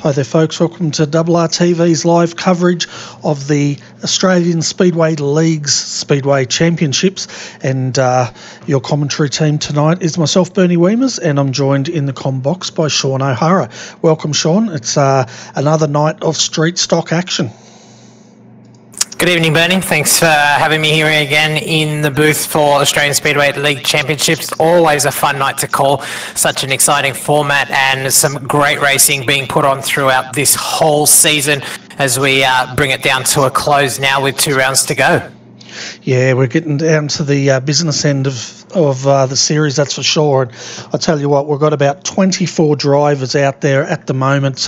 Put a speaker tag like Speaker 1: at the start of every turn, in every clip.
Speaker 1: Hi there folks, welcome to RRTV's live coverage of the Australian Speedway League's Speedway Championships, and your commentary team tonight is myself, Bernie Weemers, and I'm joined in the comm box by Sean O'Hara. Welcome Sean, it's another night of street stock action.
Speaker 2: Good evening, Bernie. Thanks for having me here again in the booth for Australian Speedway League Championships. Always a fun night to call. Such an exciting format and some great racing being put on throughout this whole season as we bring it down to a close now with 2 rounds to go.
Speaker 1: Yeah, we're getting down to the business end of the series, that's for sure. And I tell you what, we've got about 24 drivers out there at the moment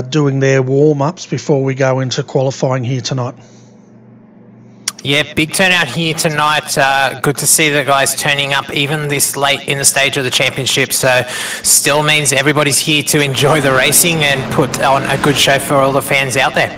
Speaker 1: doing their warm-ups before we go into qualifying here tonight.
Speaker 2: Yeah, big turnout here tonight. Good to see the guys turning up even this late in the stage of the championship. So still means everybody's here to enjoy the racing and put on a good show for all the fans out there.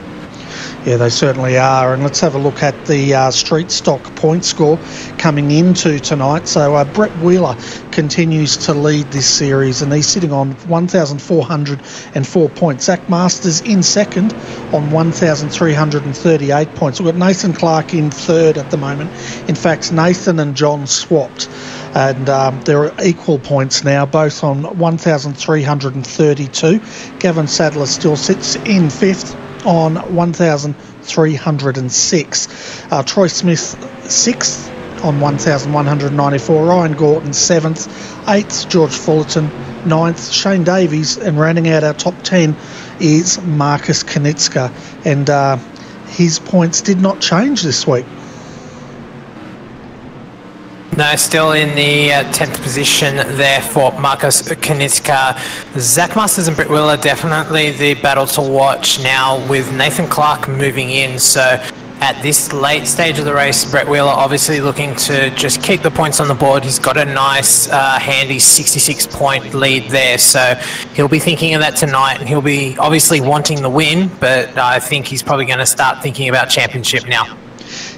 Speaker 1: Yeah, they certainly are. And let's have a look at the street stock point score coming into tonight. So Brett Wheeler continues to lead this series, and he's sitting on 1,404 points. Zach Masters in second on 1,338 points. We've got Nathan Clark in third at the moment. In fact, Nathan and John swapped, and they're equal points now, both on 1,332. Gavin Sadler still sits in fifth on 1,306. Troy Smith 6th on 1,194. Ryan Gorton 7th. 8th, George Fullerton 9th. Shane Davies, and rounding out our top 10 is Marcus Knitska, and his points did not change this week.
Speaker 2: No, still in the 10th position there for Marcus Knitska. Zach Masters and Brett Wheeler, definitely the battle to watch now with Nathan Clark moving in. So at this late stage of the race, Brett Wheeler obviously looking to just keep the points on the board. He's got a nice handy 66-point lead there. So he'll be thinking of that tonight, and he'll be obviously wanting the win, but I think he's probably going to start thinking about championship now.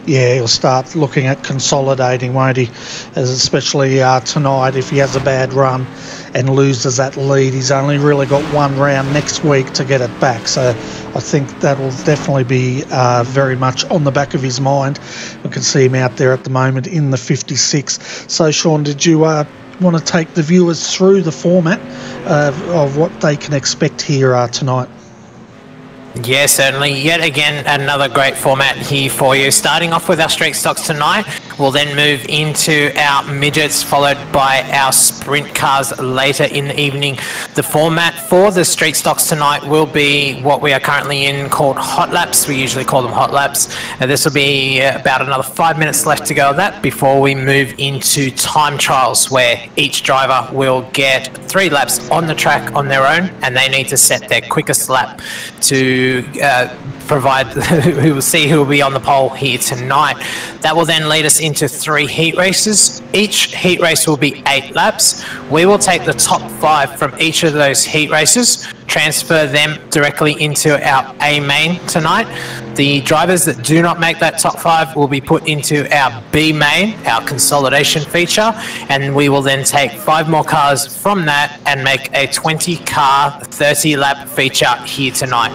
Speaker 1: Yeah, he'll start looking at consolidating, won't he? Especially tonight, if he has a bad run and loses that lead. He's only really got one round next week to get it back. So I think that will definitely be very much on the back of his mind. We can see him out there at the moment in the 56. So, Sean, did you want to take the viewers through the format of what they can expect here tonight?
Speaker 2: Yeah, certainly. Yet again, another great format here for you. Starting off with our street stocks tonight, we'll then move into our midgets, followed by our sprint cars later in the evening. The format for the street stocks tonight will be what we are currently in, called hot laps. We usually call them hot laps. And this will be about another 5 minutes left to go of that before we move into time trials, where each driver will get 3 laps on the track on their own, and they need to set their quickest lap to provide who will see who will be on the pole here tonight. That will then lead us into 3 heat races. Each heat race will be 8 laps. We will take the top 5 from each of those heat races, transfer them directly into our A main tonight. The drivers that do not make that top 5 will be put into our B main, our consolidation feature, and we will then take 5 more cars from that and make a 20-car, 30-lap feature here tonight.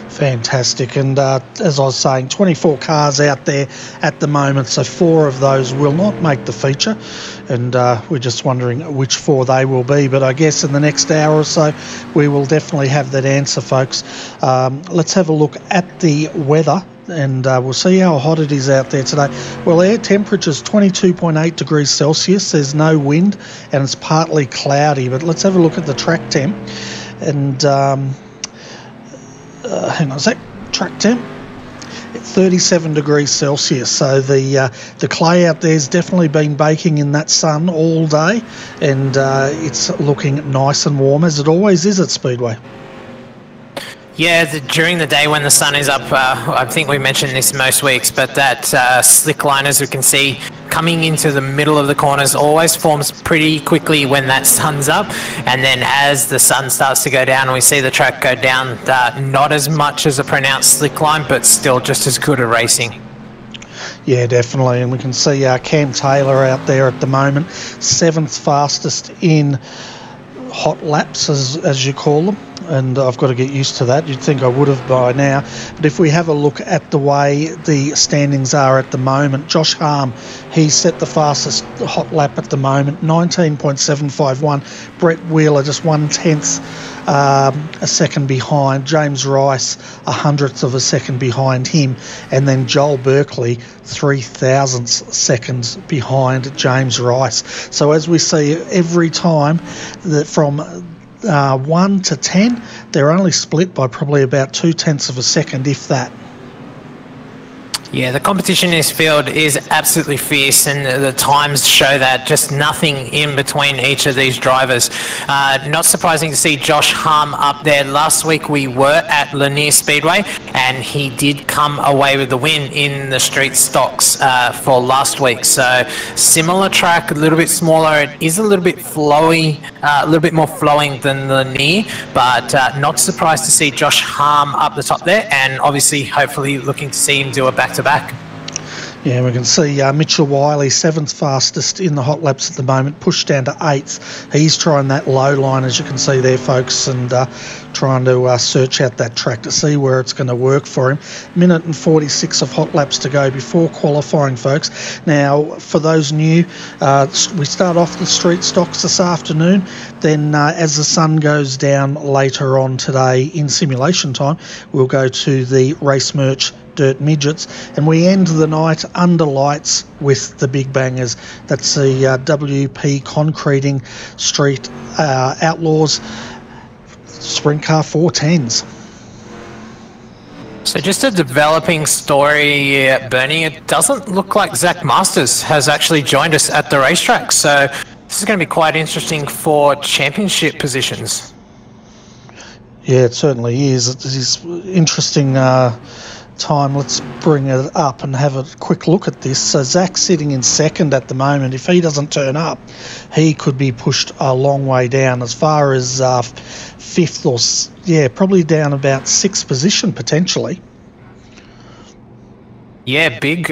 Speaker 1: Fantastic. And as I was saying, 24 cars out there at the moment, so 4 of those will not make the feature, and we're just wondering which 4 they will be. But I guess in the next hour or so we will definitely have that answer, folks. Let's have a look at the weather, and we'll see how hot it is out there today. Well, air temperature is 22.8 degrees Celsius. There's no wind, and it's partly cloudy. But let's have a look at the track temp, and hang on a sec, track temp, 37 degrees Celsius. So the clay out there has definitely been baking in that sun all day, and it's looking nice and warm, as it always is at Speedway.
Speaker 2: Yeah, during the day when the sun is up, I think we mentioned this most weeks, but that slick line, as we can see, coming into the middle of the corners always forms pretty quickly when that sun's up, and then as the sun starts to go down, we see the track go down, not as much as a pronounced slick line, but still just as good at racing.
Speaker 1: Yeah, definitely, and we can see Cam Taylor out there at the moment, 7th fastest in hot laps, as you call them. and I've got to get used to that. You'd think I would have by now. But if we have a look at the way the standings are at the moment, Josh Harm, he set the fastest hot lap at the moment, 19.751. Brett Wheeler just 1/10 a second behind. James Rice, 100th of a second behind him. And then Joel Berkeley, 0.003 seconds behind James Rice. So as we see every time that from 1 to 10, they're only split by probably about 0.2 of a second, if that.
Speaker 2: Yeah, the competition in this field is absolutely fierce, and the times show that. Just nothing in between each of these drivers. Not surprising to see Josh Harm up there. Last week we were at Lanier Speedway, and he did come away with the win in the street stocks for last week. So similar track, a little bit smaller. It is a little bit flowy, a little bit more flowing than Lanier, but not surprised to see Josh Harm up the top there, and obviously, hopefully, looking to see him do a back-to-back.
Speaker 1: Yeah, we can see Mitchell Wiley, 7th fastest in the hot laps at the moment, pushed down to 8th. He's trying that low line, as you can see there, folks, and trying to search out that track to see where it's going to work for him. Minute and 46 of hot laps to go before qualifying, folks. Now, for those new, we start off the street stocks this afternoon. Then, as the sun goes down later on today in simulation time, we'll go to the race merch Dirt Midgets, and we end the night under lights with the big bangers. That's the WP Concreting Street Outlaws Sprint Car 410s. So
Speaker 2: just a developing story, Bernie. It doesn't look like Zach Masters has actually joined us at the racetrack, so this is going to be quite interesting for championship positions. Yeah, it certainly is. It is interesting time. Let's bring it up and have a quick look at this. So Zach's sitting in second at the moment. If he doesn't turn up, he could be pushed a long way down, as far as fifth, or probably down about 6th position potentially. Yeah, big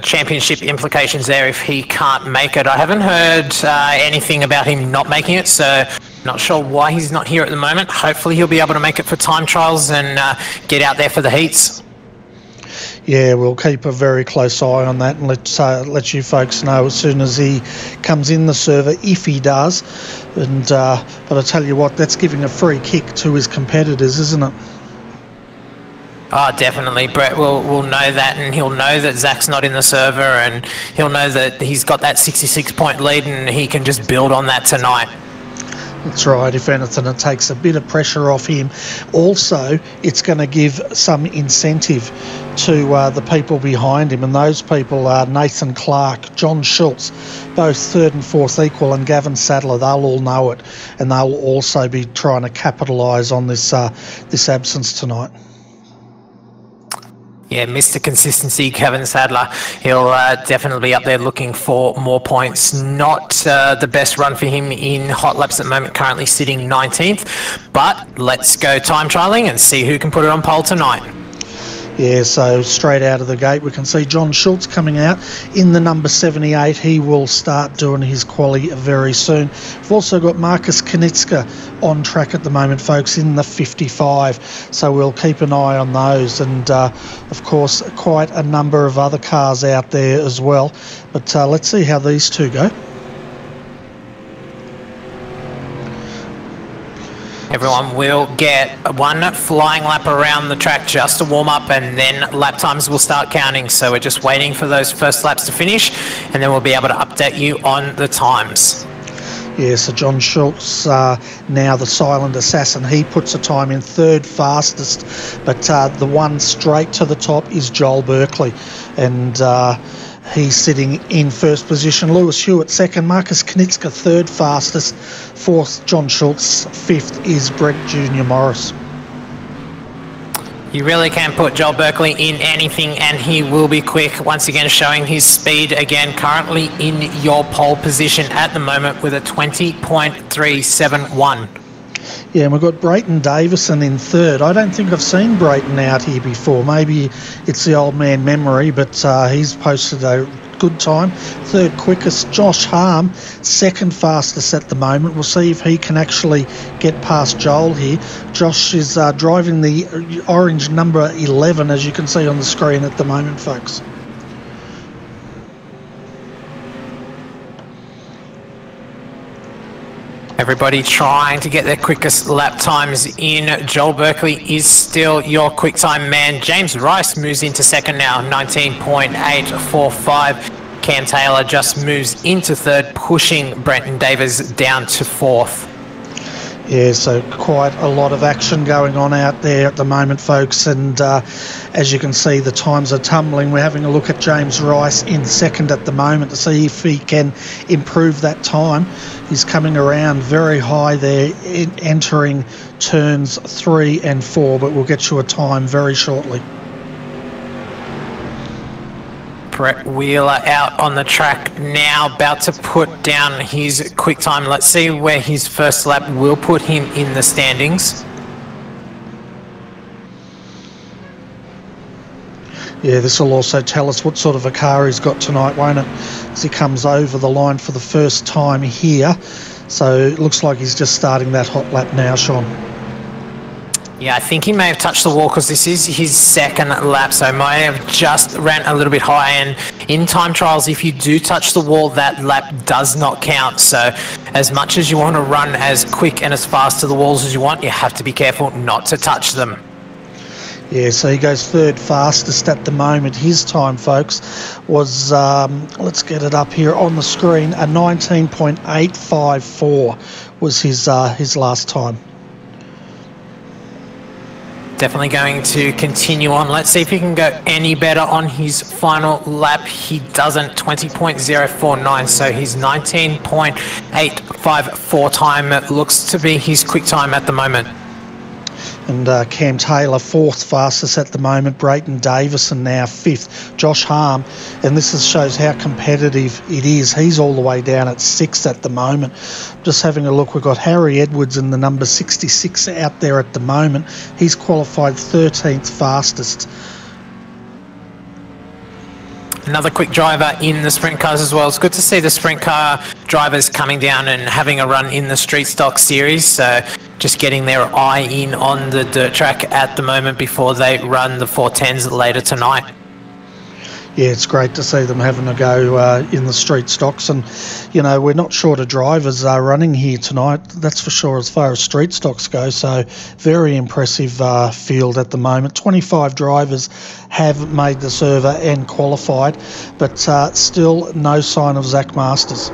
Speaker 2: championship implications there if he can't make it. I haven't heard anything about him not making it, so not sure why he's not here at the moment. Hopefully he'll be able to make it for time trials and get out there for the heats. Yeah, we'll keep a very close eye on that and let you folks know as soon as he comes in the server, if he does. And but I tell you what, that's giving a free kick to his competitors, isn't it? Oh, definitely. Brett will know that, and he'll know that Zach's not in the server, and he'll know that he's got that 66-point lead, and he can just build on that tonight. That's right. If anything, it takes a bit of pressure off him. Also, it's going to give some incentive to the people behind him, and those people are Nathan Clark, John Schultz, both 3rd and 4th equal, and Gavin Sadler. They'll all know it, and they'll also be trying to capitalise on this absence tonight. Yeah, Mr. Consistency, Kevin Sadler. He'll definitely be up there looking for more points. Not the best run for him in hot laps at the moment, currently sitting 19th. But let's go time trialling and see who can put it on pole tonight. Yeah, so straight out of the gate, we can see John Schultz coming out in the number 78. He will start doing his quali very soon. We've also got Marcus Knitska on track at the moment, folks, in the 55. So we'll keep an eye on those. And, of course, quite a number of other cars out there as well. But let's see how these two go. Everyone will get one flying lap around the track just to warm up, and then lap times will start counting. So we're just waiting for those first laps to finish, and then we'll be able to update you on the times. Yeah, so John Schultz, now the silent assassin, he puts a time in 3rd fastest, but the one straight to the top is Joel Berkeley, and he's sitting in 1st position. Lewis Hewitt 2nd, Marcus Knitska 3rd fastest, 4th John Schultz, 5th is Brett Junior Morris. You really can put Joel Berkeley in anything, and he will be quick. Once again, showing his speed again, currently in your pole position at the moment with a 20.371. Yeah, and we've got Brayton Davison in 3rd. I don't think I've seen Brayton out here before. Maybe it's the old man memory, but he's posted a
Speaker 1: good time. Third quickest, Josh Harm, second fastest at the moment. We'll see if he can actually get past Joel here. Josh is driving the orange number 11, as you can see on the screen at the moment, folks.
Speaker 2: Everybody trying to get their quickest lap times in. Joel Berkeley is still your quick time man. James Rice moves into second now, 19.845. Cam Taylor just moves into third, pushing Brenton Davis down to fourth.
Speaker 1: Yeah, so quite a lot of action going on out there at the moment, folks, and as you can see, the times are tumbling. We're having a look at James Rice in second at the moment to see if he can improve that time. He's coming around very high there, entering turns 3 and 4, but we'll get you a time very shortly.
Speaker 2: Brett Wheeler out on the track now, about to put down his quick time. Let's see where his first lap will put him in the standings.
Speaker 1: Yeah, this will also tell us what sort of a car he's got tonight, won't it? As he comes over the line for the first time here. So it looks like he's just starting that hot lap now, Sean.
Speaker 2: Yeah, I think he may have touched the wall because this is his second lap, so might have just ran a little bit high. And in time trials, if you do touch the wall, that lap does not count. So as much as you want to run as quick and as fast to the walls as you want, you have to be careful not to touch them.
Speaker 1: Yeah, so he goes third fastest at the moment. His time, folks, was, let's get it up here on the screen, a 19.854 was his last time.
Speaker 2: Definitely going to continue on. Let's see if he can go any better on his final lap. He doesn't, 20.049, so his 19.854 time looks to be his quick time at the moment.
Speaker 1: And Cam Taylor, fourth fastest at the moment. Brayton Davison now fifth. Josh Harm, and this shows how competitive it is. He's all the way down at sixth at the moment. Just having a look, we've got Harry Edwards in the number 66 out there at the moment. He's qualified 13th fastest.
Speaker 2: Another quick driver in the sprint cars as well. It's good to see the sprint car drivers coming down and having a run in the street stock series. So just getting their eye in on the dirt track at the moment before they run the 410s later tonight.
Speaker 1: Yeah, it's great to see them having a go in the street stocks. And, you know, we're not short of drivers running here tonight, that's for sure, as far as street stocks go. So very impressive field at the moment. 25 drivers have made the server and qualified, but still no sign of Zach Masters.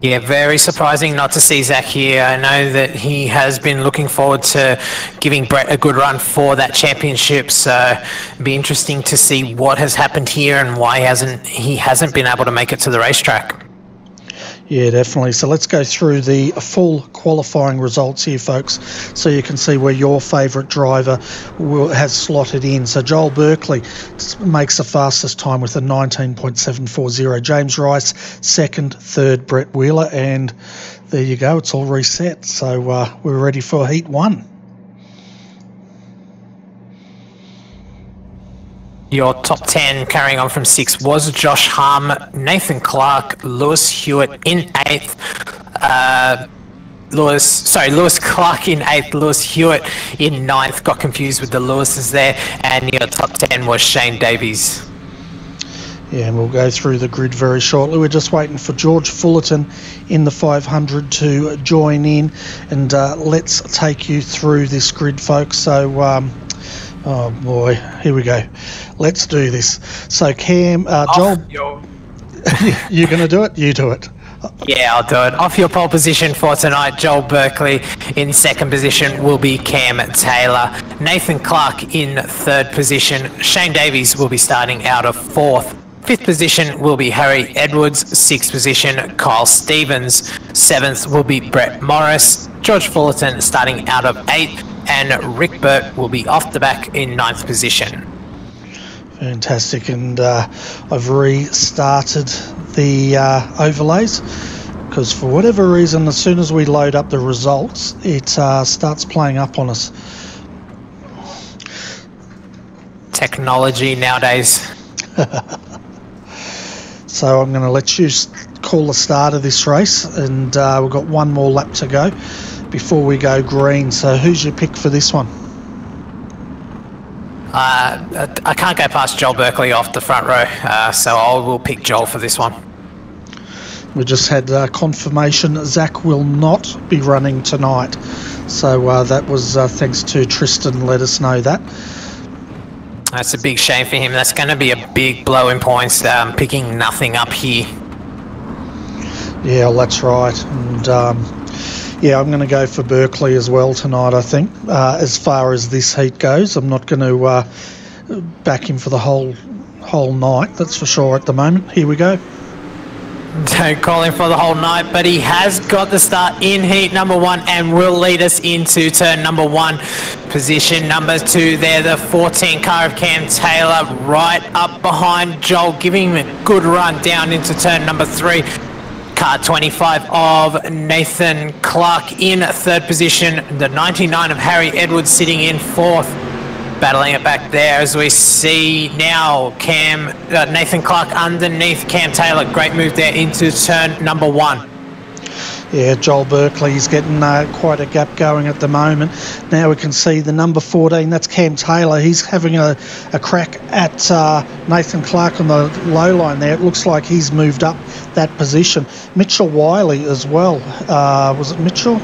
Speaker 2: Yeah, very surprising not to see Zach here. I know that he has been looking forward to giving Brett a good run for that championship, so it'll be interesting to see what has happened here and why he hasn't been able to make it to the racetrack.
Speaker 1: Yeah, definitely. So let's go through the full qualifying results here, folks, so you can see where your favourite driver has slotted in. So Joel Berkeley makes the fastest time with a 19.740. James Rice, second, third, Brett Wheeler, and there you go. It's all reset. So we're ready for Heat 1.
Speaker 2: Your top 10 carrying on from 6 was Josh Harm, Nathan Clark, Lewis Hewitt in 8th. Lewis Clark in 8th, Lewis Hewitt in 9th. Got confused with the Lewises there. And your top 10 was Shane Davies.
Speaker 1: Yeah, and we'll go through the grid very shortly. We're just waiting for George Fullerton in the 500 to join in. And let's take you through this grid, folks. So, oh boy, here we go. Let's do this. So Cam, Joel, you're going to do it? You do it.
Speaker 2: Yeah, I'll do it. Off your pole position for tonight, Joel Berkeley. In second position will be Cam Taylor. Nathan Clark in third position. Shane Davies will be starting out of fourth. Fifth position will be Harry Edwards. Sixth position, Kyle Stevens. Seventh will be Brett Morris. George Fullerton starting out of eighth. And Rick Burt will be off the back in ninth position.
Speaker 1: Fantastic, and I've restarted the overlays because for whatever reason, as soon as we load up the results, it starts playing up on us.
Speaker 2: technology nowadays.
Speaker 1: So I'm going to let you call the start of this race, and we've got one more lap to go before we go green. So who's your pick for this one?
Speaker 2: I can't go past Joel Berkeley off the front row, so I will pick Joel for this one.
Speaker 1: We just had confirmation Zach will not be running tonight. So that was thanks to Tristan, let us know that.
Speaker 2: That's a big shame for him. That's going to be a big blow in points, picking nothing up here.
Speaker 1: Yeah, well, that's right. And yeah, I'm going to go for Berkeley as well tonight, I think. As far as this heat goes, I'm not going to back him for the whole night, that's for sure at the moment. Here we go.
Speaker 2: Don't call him for the whole night, but he has got the start in heat number 1 and will lead us into turn number 1. Position number 2 there, the 14 car of Cam Taylor right up behind Joel, giving him a good run down into turn number 3. Car 25 of Nathan Clark in 3rd position. The 99 of Harry Edwards sitting in 4th. Battling it back there as we see now Nathan Clark underneath Cam Taylor. Great move there into turn number 1.
Speaker 1: Yeah, Joel Berkeley's getting quite a gap going at the moment. Now we can see the number 14, that's Cam Taylor. He's having a crack at Nathan Clark on the low line there. It looks like he's moved up that position. Mitchell Wiley as well. Was it Mitchell?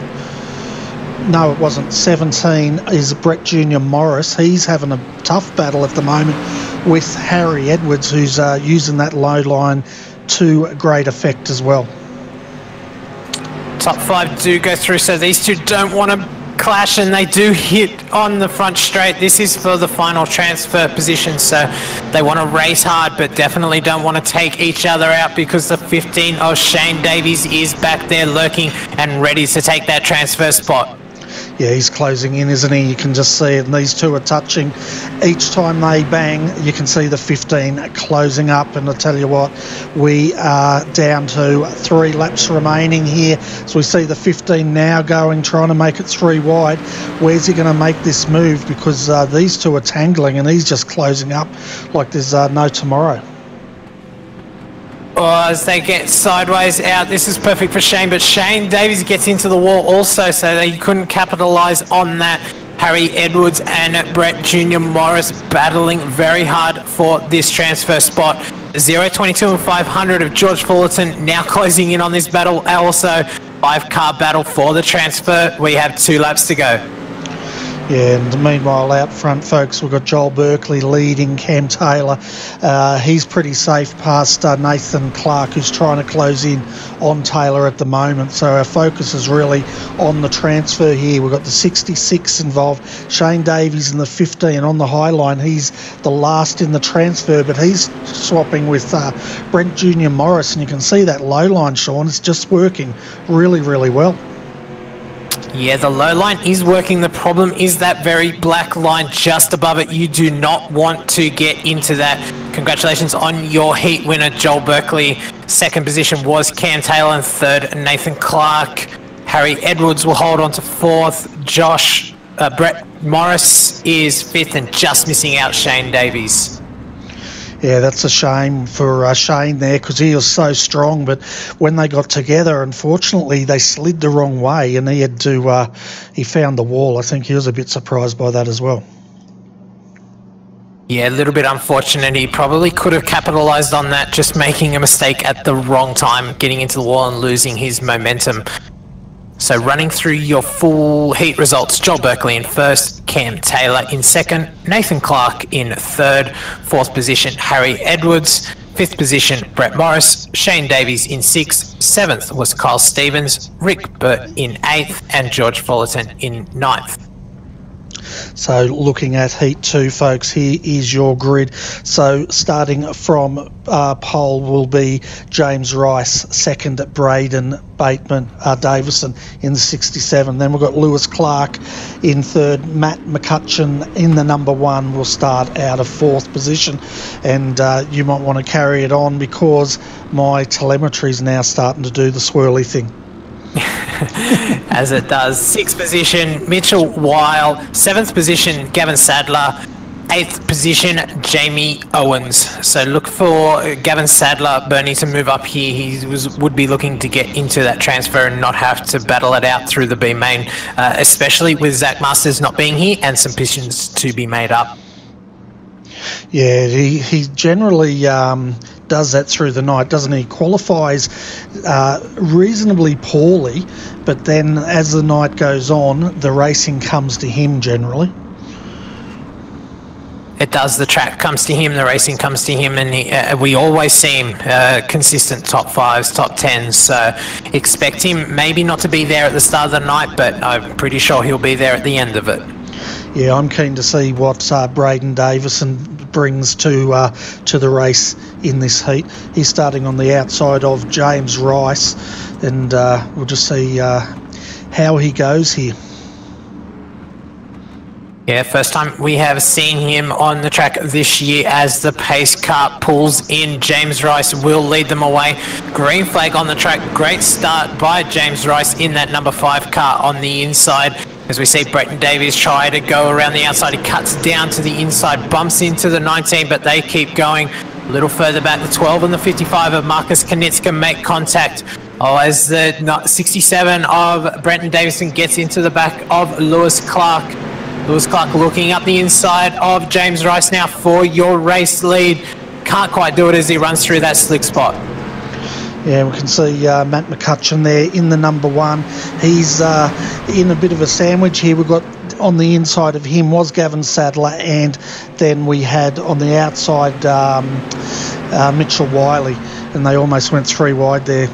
Speaker 1: No, it wasn't. 17 is Brett Junior Morris. He's having a tough battle at the moment with Harry Edwards, who's using that low line to great effect as well.
Speaker 2: Top 5 do go through, so these two don't want to clash, and they do hit on the front straight. This is for the final transfer position, so they want to race hard, but definitely don't want to take each other out, because the 15 of Shane Davies is back there lurking and ready to take that transfer spot.
Speaker 1: Yeah, he's closing in, isn't he? You can just see it, and these two are touching. Each time they bang, you can see the 15 closing up, and I tell you what, we are down to 3 laps remaining here. So we see the 15 now going, trying to make it 3 wide. Where's he going to make this move? Because these two are tangling, and he's just closing up like there's no tomorrow.
Speaker 2: As they get sideways out, this is perfect for Shane, but Shane Davies gets into the wall also, so they couldn't capitalise on that. Harry Edwards and Brett Junior Morris battling very hard for this transfer spot. 0.22 and 500 of George Fullerton now closing in on this battle. Also, 5-car battle for the transfer. We have 2 laps to go.
Speaker 1: Yeah, and meanwhile out front, folks, we've got Joel Berkeley leading Cam Taylor. He's pretty safe past Nathan Clark, who's trying to close in on Taylor at the moment. So our focus is really on the transfer here. We've got the 66 involved, Shane Davies in the 15 on the high line. He's the last in the transfer, but he's swapping with Brent Junior Morris, and you can see that low line, Sean. It's just working really, really well.
Speaker 2: Yeah, the low line is working. The problem is that very black line just above it. You do not want to get into that. Congratulations on your heat winner, Joel Berkeley. 2nd position was Cam Taylor, and 3rd, Nathan Clark. Harry Edwards will hold on to 4th. Brett Morris is 5th, and just missing out Shane Davies.
Speaker 1: Yeah, that's a shame for Shane there, because he was so strong, but when they got together, unfortunately, they slid the wrong way, and he had to, he found the wall. I think he was a bit surprised by that as well.
Speaker 2: Yeah, a little bit unfortunate. He probably could have capitalised on that, just making a mistake at the wrong time, getting into the wall and losing his momentum. So running through your full heat results, Joel Berkeley in 1st, Cam Taylor in 2nd, Nathan Clark in 3rd, 4th position, Harry Edwards, 5th position, Brett Morris, Shane Davies in 6th, 7th was Kyle Stevens, Rick Burt in 8th, and George Fullerton in 9th. So
Speaker 1: looking at Heat 2, folks, here is your grid. So starting from pole will be James Rice, 2nd, Braden Davison in the 67. Then we've got Lewis Clark in 3rd, Matt Mccutchen in the number 1 will start out of 4th position. And you might want to carry it on, because my telemetry is now starting to do the swirly thing.
Speaker 2: As it does. 6th position, Mitchell Wild. 7th position, Gavin Sadler. 8th position, Jamie Owens. So look for Gavin Sadler, Bernie, to move up here. He would be looking to get into that transfer and not have to battle it out through the B main, especially with Zach Masters not being here and some positions to be made up.
Speaker 1: Yeah, he generally does that through the night, doesn't he? Qualifies reasonably poorly, but then as the night goes on, the racing comes to him generally.
Speaker 2: It does. The track comes to him, the racing comes to him, and we always see him consistent top 5s, top 10s. So expect him maybe not to be there at the start of the night, but I'm pretty sure he'll be there at the end of it.
Speaker 1: Yeah, I'm keen to see what Braden Davison brings to the race in this heat. He's starting on the outside of James Rice, and we'll just see how he goes here.
Speaker 2: Yeah, first time we have seen him on the track this year as the pace car pulls in. James Rice will lead them away. Green flag on the track. Great start by James Rice in that number 5 car on the inside. As we see Bretton Davies try to go around the outside, he cuts down to the inside, bumps into the 19, but they keep going. A little further back, the 12 and the 55 of Marcus Knitska make contact. Oh, as the 67 of Brenton Davison gets into the back of Lewis Clark. Lewis Clark looking up the inside of James Rice now for your race lead. Can't quite do it as he runs through that slick spot.
Speaker 1: Yeah, we can see Matt Mccutchen there in the number 1. He's in a bit of a sandwich here. We've got on the inside of him was Gavin Sadler, and then we had on the outside Mitchell Wiley, and they almost went 3 wide there.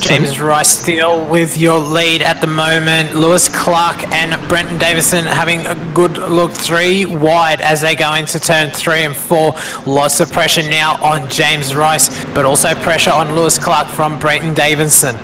Speaker 2: James Rice still with your lead at the moment. Lewis Clark and Brenton Davison having a good look 3 wide as they go into turn 3 and 4. Lots of pressure now on James Rice, but also pressure on Lewis Clark from Brenton Davison.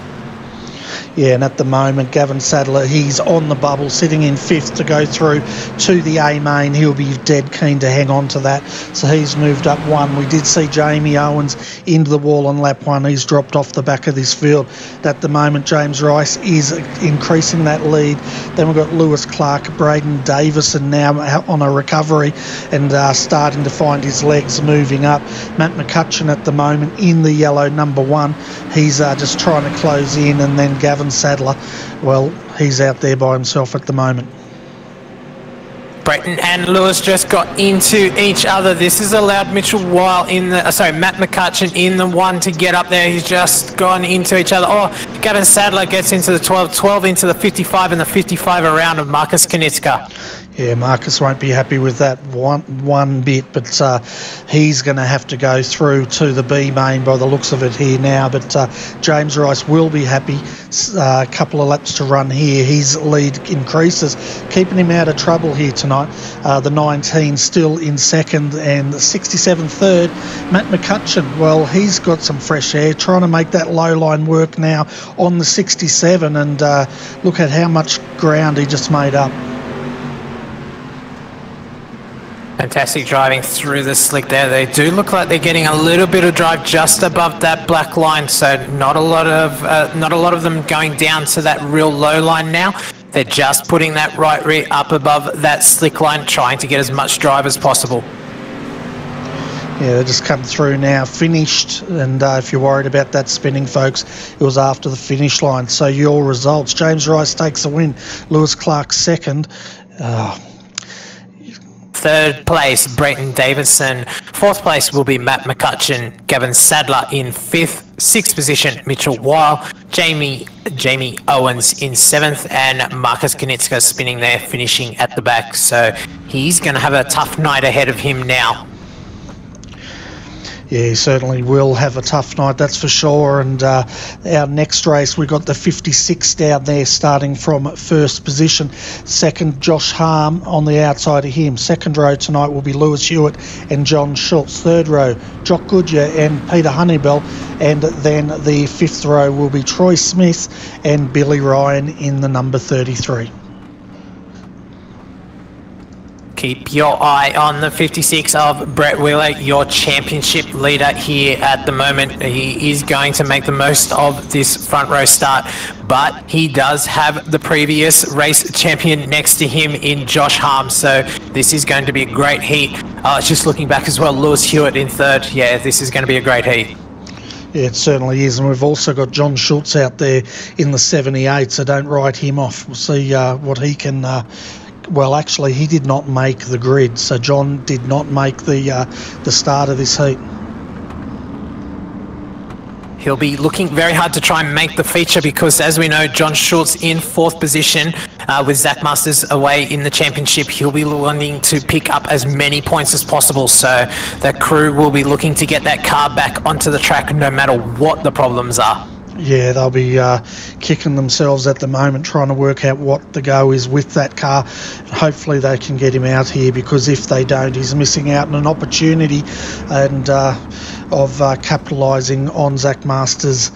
Speaker 1: Yeah, and at the moment, Gavin Sadler, he's on the bubble, sitting in 5th to go through to the A main. He'll be dead keen to hang on to that. So he's moved up 1. We did see Jamie Owens into the wall on lap 1. He's dropped off the back of this field. At the moment, James Rice is increasing that lead. Then we've got Lewis Clark, Braden Davison now on a recovery and starting to find his legs moving up. Matt Mccutchen at the moment in the yellow number 1. He's just trying to close in, and then Gavin Sadler, well, he's out there by himself at the moment.
Speaker 2: Bretton and Lewis just got into each other. This has allowed Mitchell Weil in the, Matt Mccutchen in the 1 to get up there. He's just gone into each other. Oh, Gavin Sadler gets into the 12, 12 into the 55, and the 55 around of Marcus Knitska.
Speaker 1: Yeah, Marcus won't be happy with that one bit, but he's going to have to go through to the B main by the looks of it here now. But James Rice will be happy. A couple of laps to run here. His lead increases, keeping him out of trouble here tonight. The 19 still in 2nd and the 67 3rd. Matt Mccutchen, well, he's got some fresh air, trying to make that low line work now on the 67, and look at how much ground he just made up.
Speaker 2: Fantastic driving through the slick there. They do look like they're getting a little bit of drive just above that black line, so not a lot of them going down to that real low line now. They're just putting that right rear up above that slick line, trying to get as much drive as possible.
Speaker 1: Yeah, they just come through now, finished, and if you're worried about that spinning, folks, it was after the finish line. So your results: James Rice takes a win, Lewis Clark 2nd.
Speaker 2: 3rd place, Bretton Davison. 4th place will be Matt Mccutchen. Gavin Sadler in 5th. 6th position, Mitchell Weil. Jamie Owens in 7th, and Marcus Knitska spinning there, finishing at the back. So he's going to have a tough night ahead of him now.
Speaker 1: Yeah, he certainly will have a tough night, that's for sure. And our next race, we've got the 56 down there starting from 1st position. 2nd, Josh Harm on the outside of him. 2nd row tonight will be Lewis Hewitt and John Schultz. 3rd row, Jock Goodyear and Peter Honeybell. And then the 5th row will be Troy Smith and Billy Ryan in the number 33.
Speaker 2: Keep your eye on the 56 of Brett Wheeler, your championship leader here at the moment. He is going to make the most of this front row start, but he does have the previous race champion next to him in Josh Harm, so this is going to be a great heat. Just looking back as well, Lewis Hewitt in third. Yeah, this is going to be a great heat.
Speaker 1: Yeah, it certainly is, and we've also got John Schultz out there in the 78, so don't write him off. We'll see what he can... well, actually, he did not make the grid, so John did not make the start of this heat.
Speaker 2: He'll be looking very hard to try and make the feature because, as we know, John Schultz in fourth position with Zach Masters away in the championship. He'll be wanting to pick up as many points as possible, so the crew will be looking to get that car back onto the track no matter what the problems are.
Speaker 1: Yeah, they'll be kicking themselves at the moment trying to work out what the go is with that car. Hopefully they can get him out here, because if they don't, he's missing out on an opportunity and of capitalising on Zach Masters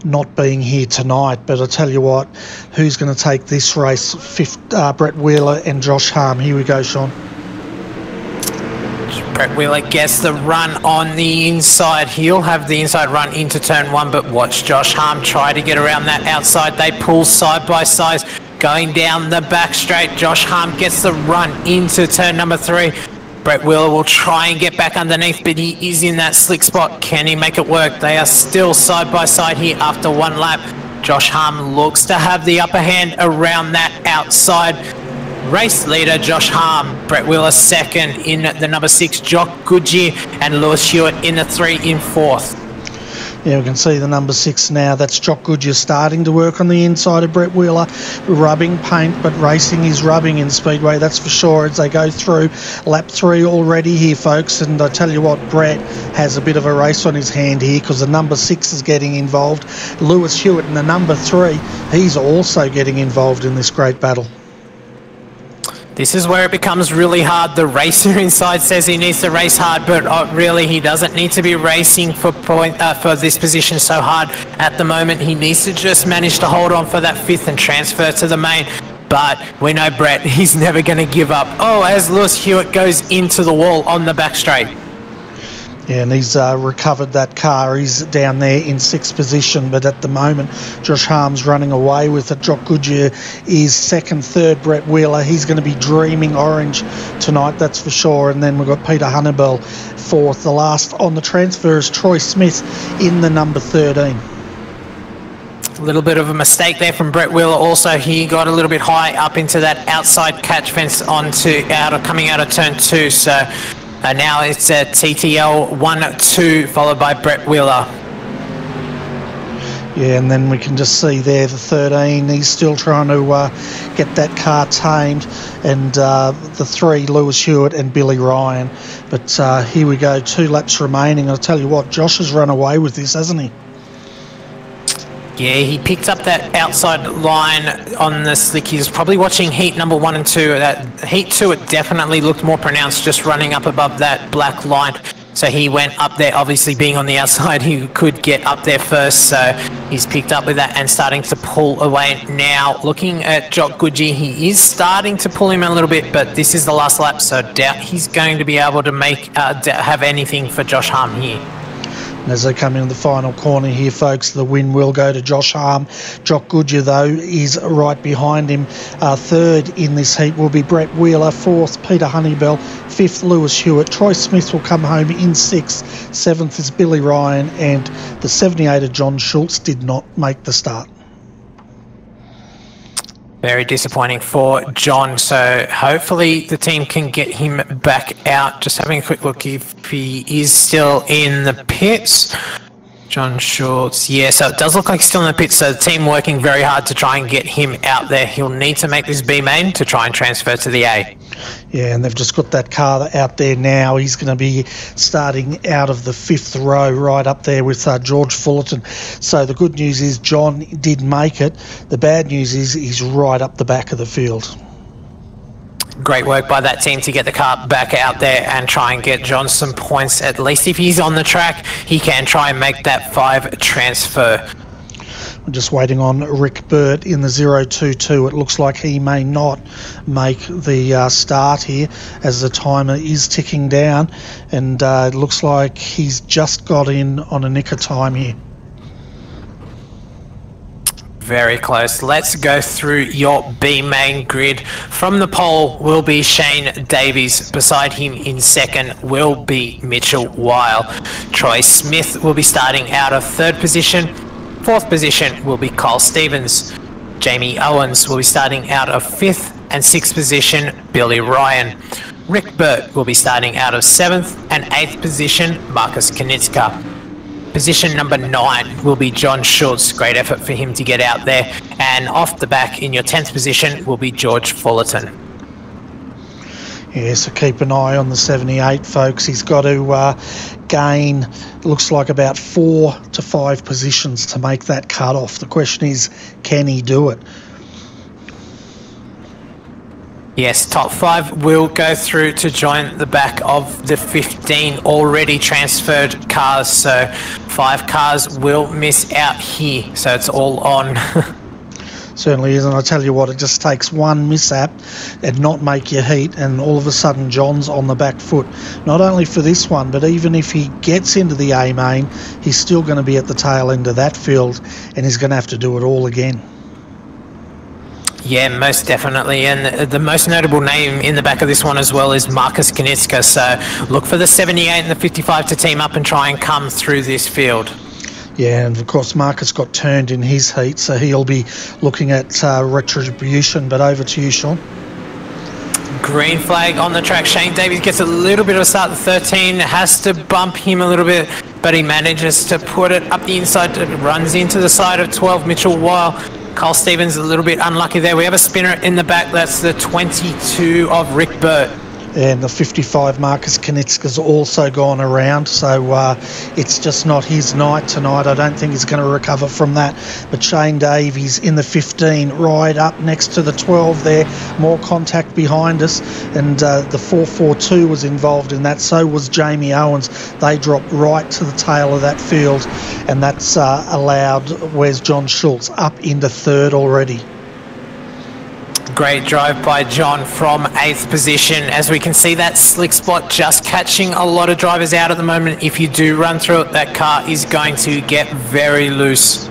Speaker 1: not being here tonight. But I tell you what, who's going to take this race? Brett Wheeler and Josh Harm. Here we go, Sean.
Speaker 2: Brett Wheeler gets the run on the inside. He'll have the inside run into turn one, but watch Josh Harm try to get around that outside. They pull side by side, going down the back straight. Josh Harm gets the run into turn number 3. Brett Wheeler will try and get back underneath, but he is in that slick spot. Can he make it work? They are still side by side here after one lap. Josh Harm looks to have the upper hand around that outside. Race leader Josh Harm, Brett Wheeler second in the number 6, Jock Goodyear, and Lewis Hewitt in the 3 in fourth.
Speaker 1: Yeah, we can see the number 6 now. That's Jock Goodyear starting to work on the inside of Brett Wheeler, rubbing paint, but racing is rubbing in Speedway, that's for sure, as they go through lap 3 already here, folks. And I tell you what, Brett has a bit of a race on his hand here, because the number 6 is getting involved. Lewis Hewitt in the number 3, he's also getting involved in this great battle.
Speaker 2: This is where it becomes really hard. The racer inside says he needs to race hard, but really he doesn't need to be racing for this position so hard at the moment. He needs to just manage to hold on for that 5th and transfer to the main. But we know Brett, he's never going to give up. Oh, as Lewis Hewitt goes into the wall on the back straight.
Speaker 1: Yeah, and he's recovered that car. He's down there in 6th position, but at the moment, Josh Harm's running away with it. Jock Goodyear is 2nd, 3rd, Brett Wheeler. He's going to be dreaming orange tonight, that's for sure. And then we've got Peter Honeybell 4th. The last on the transfer is Troy Smith in the number 13.
Speaker 2: A little bit of a mistake there from Brett Wheeler. Also, he got a little bit high up into that outside catch fence coming out of turn 2. So now it's a TTL 1-2 followed by Brett Wheeler.
Speaker 1: Yeah, and then we can just see there the 13, he's still trying to get that car tamed, and the 3, Lewis Hewitt and Billy Ryan. But here we go, 2 laps remaining. I'll tell you what, Josh has run away with this, hasn't he?
Speaker 2: Yeah, he picked up that outside line on the slick. He was probably watching heat number 1 and 2. That heat 2, it definitely looked more pronounced just running up above that black line. So he went up there, obviously being on the outside, he could get up there first. So he's picked up with that and starting to pull away now. Looking at Jock Goodyear, he is starting to pull him a little bit, but this is the last lap, so doubt he's going to be able to have anything for Josh Harm here.
Speaker 1: As they come into the final corner here, folks, the win will go to Josh Harm. Jock Goodyear, though, is right behind him. 3rd in this heat will be Brett Wheeler. 4th, Peter Honeybell. 5th, Lewis Hewitt. Troy Smith will come home in 6th. 7th is Billy Ryan. And the 78 of John Schultz did not make the start.
Speaker 2: Very disappointing for John, so hopefully the team can get him back out. Just having a quick look if he is still in the pits. John Schultz, yeah, so it does look like he's still in the pits, so the team working very hard to try and get him out there. He'll need to make this B main to try and transfer to the A.
Speaker 1: Yeah, and they've just got that car out there now. He's going to be starting out of the 5th row right up there with George Fullerton. So the good news is John did make it. The bad news is he's right up the back of the field.
Speaker 2: Great work by that team to get the car back out there and try and get John some points. At least if he's on the track, he can try and make that 5 transfer.
Speaker 1: We're just waiting on Rick Burt in the 022. It looks like he may not make the start here as the timer is ticking down, and it looks like he's just got in on a nick of time here.
Speaker 2: Very close. Let's go through your B main grid. From the pole will be Shane Davies. Beside him in second will be Mitchell Weil. Troy Smith will be starting out of third position. Fourth position will be Kyle Stevens. Jamie Owens will be starting out of fifth, and sixth position Billy Ryan. Rick Burt will be starting out of seventh, and eighth position Marcus Knitska. Position number 9 will be John Schultz. Great effort for him to get out there. And off the back in your 10th position will be George Fullerton.
Speaker 1: Yeah, so keep an eye on the 78, folks. He's got to gain, looks like about 4 to 5 positions to make that cut off. The question is, can he do it?
Speaker 2: Yes, top 5 will go through to join the back of the 15 already transferred cars. So 5 cars will miss out here. So it's all on.
Speaker 1: Certainly is, and I tell you what, it just takes one mishap and not make your heat, and all of a sudden John's on the back foot. Not only for this one, but even if he gets into the A main, he's still going to be at the tail end of that field, and he's going to have to do it all again.
Speaker 2: Yeah, most definitely, and the most notable name in the back of this one as well is Marcus Knitska, so look for the 78 and the 55 to team up and try and come through this field.
Speaker 1: Yeah, and of course Marcus got turned in his heat, so he'll be looking at retribution, but over to you, Sean.
Speaker 2: Green flag on the track. Shane Davies gets a little bit of a start. The 13 has to bump him a little bit, but he manages to put it up the inside, runs into the side of 12, Mitchell Weil. Kyle Stevens a little bit unlucky there. We have a spinner in the back. That's the 22 of Rick Burt.
Speaker 1: And the 55 Marcus Knitska's also gone around, so it's just not his night tonight. I don't think he's going to recover from that. But Shane Davies in the 15, right up next to the 12 there. More contact behind us, and the 442 was involved in that. So was Jamie Owens. They dropped right to the tail of that field, and that's allowed, where's John Schultz, up into third already.
Speaker 2: Great drive by John from 8th position. As we can see, that slick spot just catching a lot of drivers out at the moment. If you do run through it, that car is going to get very loose.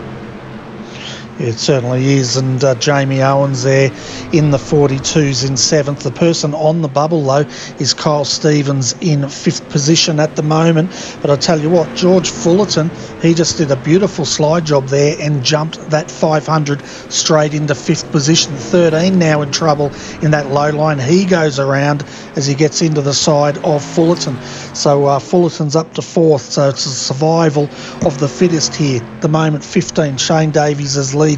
Speaker 1: It certainly is, and Jamie Owens there in the 42s in 7th. The person on the bubble, though, is Kyle Stevens in 5th position at the moment. But I tell you what, George Fullerton, he just did a beautiful slide job there and jumped that 500 straight into 5th position. 13 now in trouble in that low line. He goes around as he gets into the side of Fullerton. So Fullerton's up to 4th, so it's a survival of the fittest here. At the moment, 15, Shane Davies is leading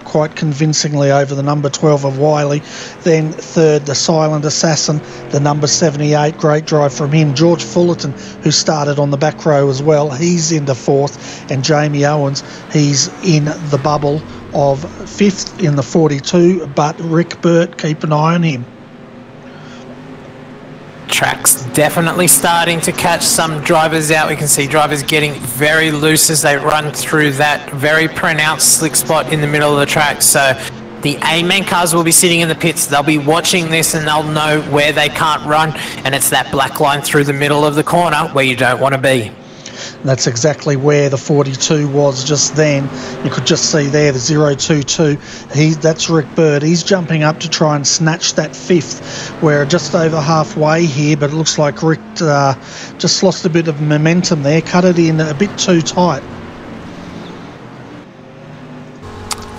Speaker 1: quite convincingly over the number 12 of Wiley. Then 3rd, the silent assassin, the number 78. Great drive from him. George Fullerton, who started on the back row as well, he's into 4th. And Jamie Owens, he's in the bubble of 5th in the 42. But Rick Burt, keep an eye on him.
Speaker 2: Track's definitely starting to catch some drivers out. We can see drivers getting very loose as they run through that very pronounced slick spot in the middle of the track. So the A-main cars will be sitting in the pits. They'll be watching this and they'll know where they can't run. And it's that black line through the middle of the corner where you don't want to be.
Speaker 1: And that's exactly where the 42 was just then. You could just see there the 022. That's Rick Burt. He's jumping up to try and snatch that 5th. We're just over halfway here, but it looks like Rick just lost a bit of momentum there. Cut it in a bit too tight.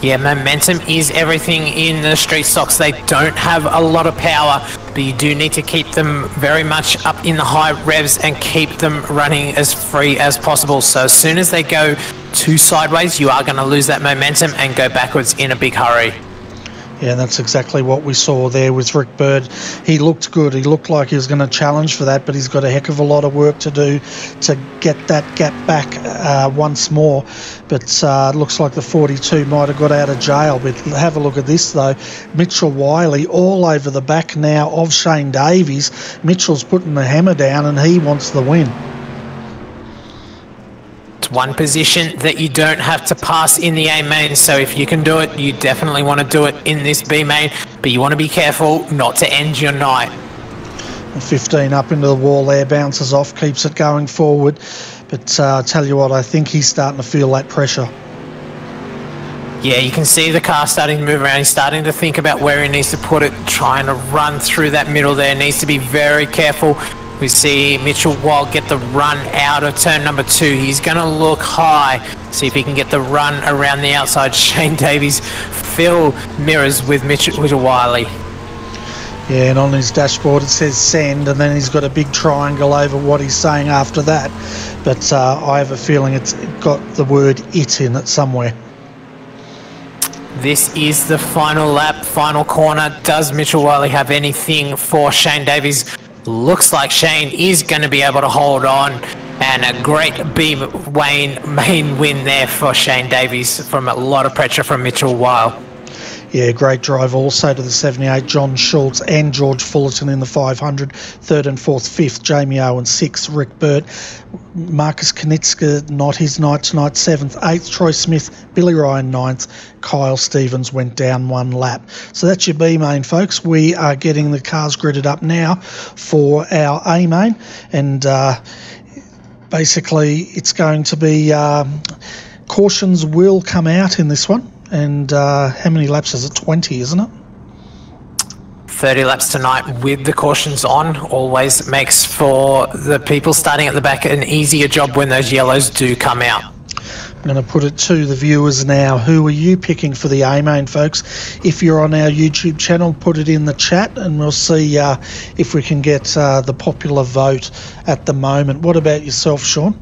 Speaker 2: Yeah, momentum is everything in the street stocks. They don't have a lot of power, but you do need to keep them very much up in the high revs and keep them running as free as possible. So as soon as they go too sideways, you are going to lose that momentum and go backwards in a big hurry.
Speaker 1: Yeah, that's exactly what we saw there with Rick Burt. He looked good. He looked like he was going to challenge for that, but he's got a heck of a lot of work to do to get that gap back once more. But it looks like the 42 might have got out of jail. But have a look at this, though. Mitchell Wiley all over the back now of Shane Davies. Mitchell's putting the hammer down and he wants the win.
Speaker 2: one position that you don't have to pass in the A main, so if you can do it, you definitely want to do it in this B main, but you want to be careful not to end your night.
Speaker 1: 15 up into the wall there, bounces off, keeps it going forward, but I tell you what, I think he's starting to feel that pressure.
Speaker 2: Yeah, you can see the car starting to move around. He's starting to think about where he needs to put it, trying to run through that middle there. Needs to be very careful. We see Mitchell Wild get the run out of turn number 2. He's going to look high, see if he can get the run around the outside. Shane Davies, Phil mirrors with Mitchell Wiley.
Speaker 1: Yeah, and on his dashboard it says send, and then he's got a big triangle over what he's saying after that. But I have a feeling it's got the word it in it somewhere.
Speaker 2: This is the final lap, final corner. Does Mitchell Wiley have anything for Shane Davies? Looks like Shane is going to be able to hold on, and a great main win there for Shane Davies from a lot of pressure from Mitchell Wiley.
Speaker 1: Yeah, great drive also to the 78, John Schultz and George Fullerton in the 500. 3rd and 4th, 5th, Jamie Owen, 6th, Rick Burt. Marcus Knitska, not his night tonight, 7th, 8th, Troy Smith, Billy Ryan, 9th, Kyle Stevens went down 1 lap. So that's your B main, folks. We are getting the cars gridded up now for our A main, and basically it's going to be cautions will come out in this one. And how many laps is it? 20, isn't it?
Speaker 2: 30 laps tonight with the cautions on. Always makes for the people starting at the back an easier job when those yellows do come out.
Speaker 1: I'm going to put it to the viewers now. Who are you picking for the A main, folks? If you're on our YouTube channel, put it in the chat and we'll see if we can get the popular vote at the moment. What about yourself, Sean?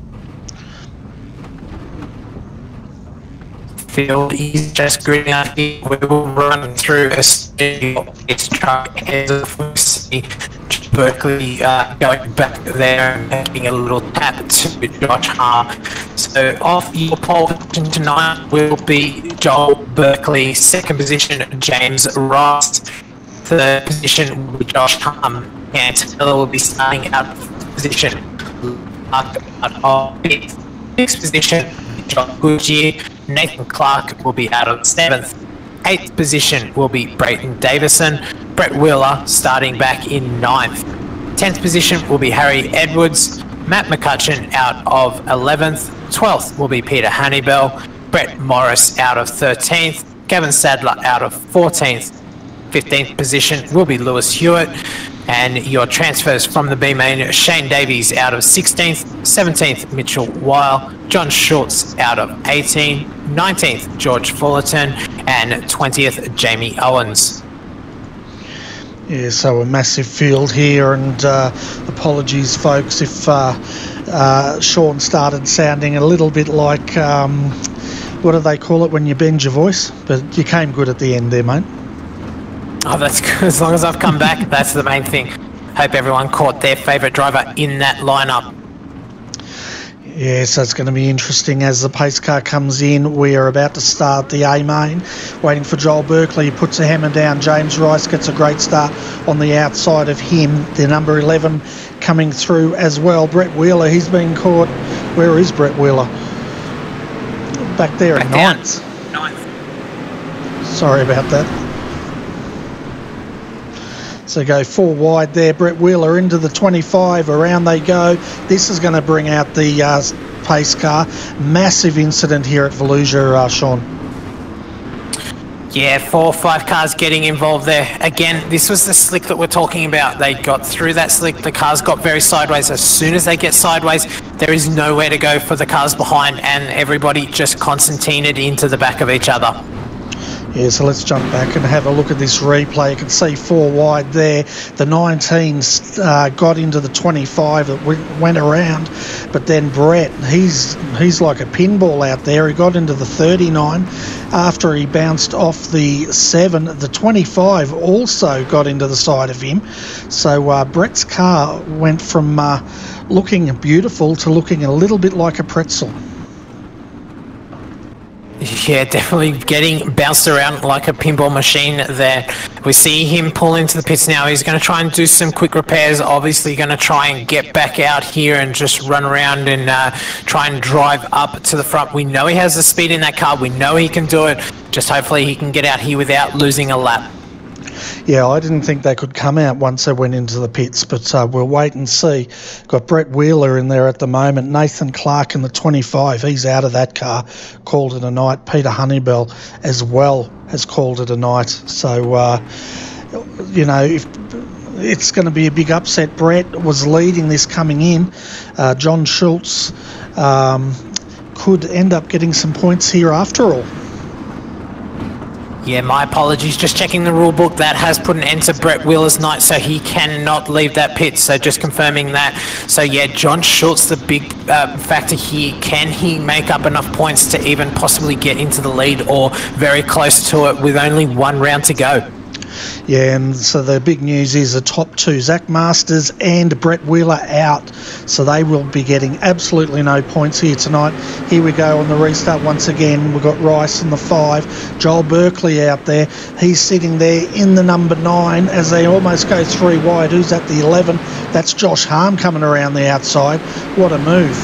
Speaker 2: Field is just green. I think we will run through a its truck as we see Berkeley going back there and making a little tap to Josh Harm. So off your pole position tonight will be Joel Berkeley, 2nd position James Ross, 3rd position will be Josh Harm, and Taylor will be starting out of position. Out of 5th, 6th position John Goodyear. Nathan Clark will be out of 7th. 8th position will be Brayton Davison. Brett Wheeler starting back in 9th. 10th position will be Harry Edwards. Matt Mccutchen out of 11th. 12th will be Peter Hannibal. Brett Morris out of 13th. Gavin Sadler out of 14th. 15th position will be Lewis Hewitt. And your transfers from the B main, Shane Davies out of 16th, 17th Mitchell Weil, John Schultz out of 18, 19th George Fullerton, and 20th Jamie Owens.
Speaker 1: Yeah, so a massive field here, and apologies folks if Sean started sounding a little bit like, what do they call it when you bend your voice? But you came good at the end there, mate.
Speaker 2: Oh, that's good. As long as I've come back, that's the main thing. Hope everyone caught their favourite driver in that lineup.
Speaker 1: Yeah, so it's going to be interesting as the pace car comes in. We are about to start the A main, waiting for Joel Berkeley. He puts a hammer down. James Rice gets a great start on the outside of him. The number 11 coming through as well. Brett Wheeler, he's been caught. Where is Brett Wheeler? Back there at 9th. Sorry about that. So go 4 wide there. Brett Wheeler into the 25. Around they go. This is going to bring out the pace car. Massive incident here at Volusia, Sean.
Speaker 2: Yeah, 4 or 5 cars getting involved there. Again, this was the slick that we're talking about. They got through that slick. The cars got very sideways. As soon as they get sideways, there is nowhere to go for the cars behind, and everybody just concertinaed into the back of each other.
Speaker 1: Yeah, so let's jump back and have a look at this replay. You can see 4 wide there. The 19s got into the 25 that went around, but then Brett, he's like a pinball out there. He got into the 39 after he bounced off the 7. The 25 also got into the side of him. So Brett's car went from looking beautiful to looking a little bit like a pretzel.
Speaker 2: Yeah, definitely getting bounced around like a pinball machine there. We see him pull into the pits now. He's going to try and do some quick repairs. Obviously going to try and get back out here and just run around and try and drive up to the front. We know he has the speed in that car. We know he can do it. Just hopefully he can get out here without losing a lap.
Speaker 1: Yeah, I didn't think they could come out once they went into the pits, but we'll wait and see. Got Brett Wheeler in there at the moment. Nathan Clark in the 25. He's out of that car. Called it a night. Peter Honeybell as well has called it a night. So, you know, if it's going to be a big upset. Brett was leading this coming in. John Schultz could end up getting some points here after all.
Speaker 2: Yeah, my apologies. Just checking the rule book. That has put an end to Brett Wheeler's night, so he cannot leave that pit. So just confirming that. So yeah, John Schultz, the big factor here. Can he make up enough points to even possibly get into the lead or very close to it with only one round to go?
Speaker 1: Yeah, and so the big news is the top two, Zach Masters and Brett Wheeler, out. So they will be getting absolutely no points here tonight. Here we go on the restart once again. We've got Rice in the 5. Joel Berkeley out there. He's sitting there in the number 9 as they almost go 3 wide. Who's at the 11? That's Josh Harm coming around the outside. What a move.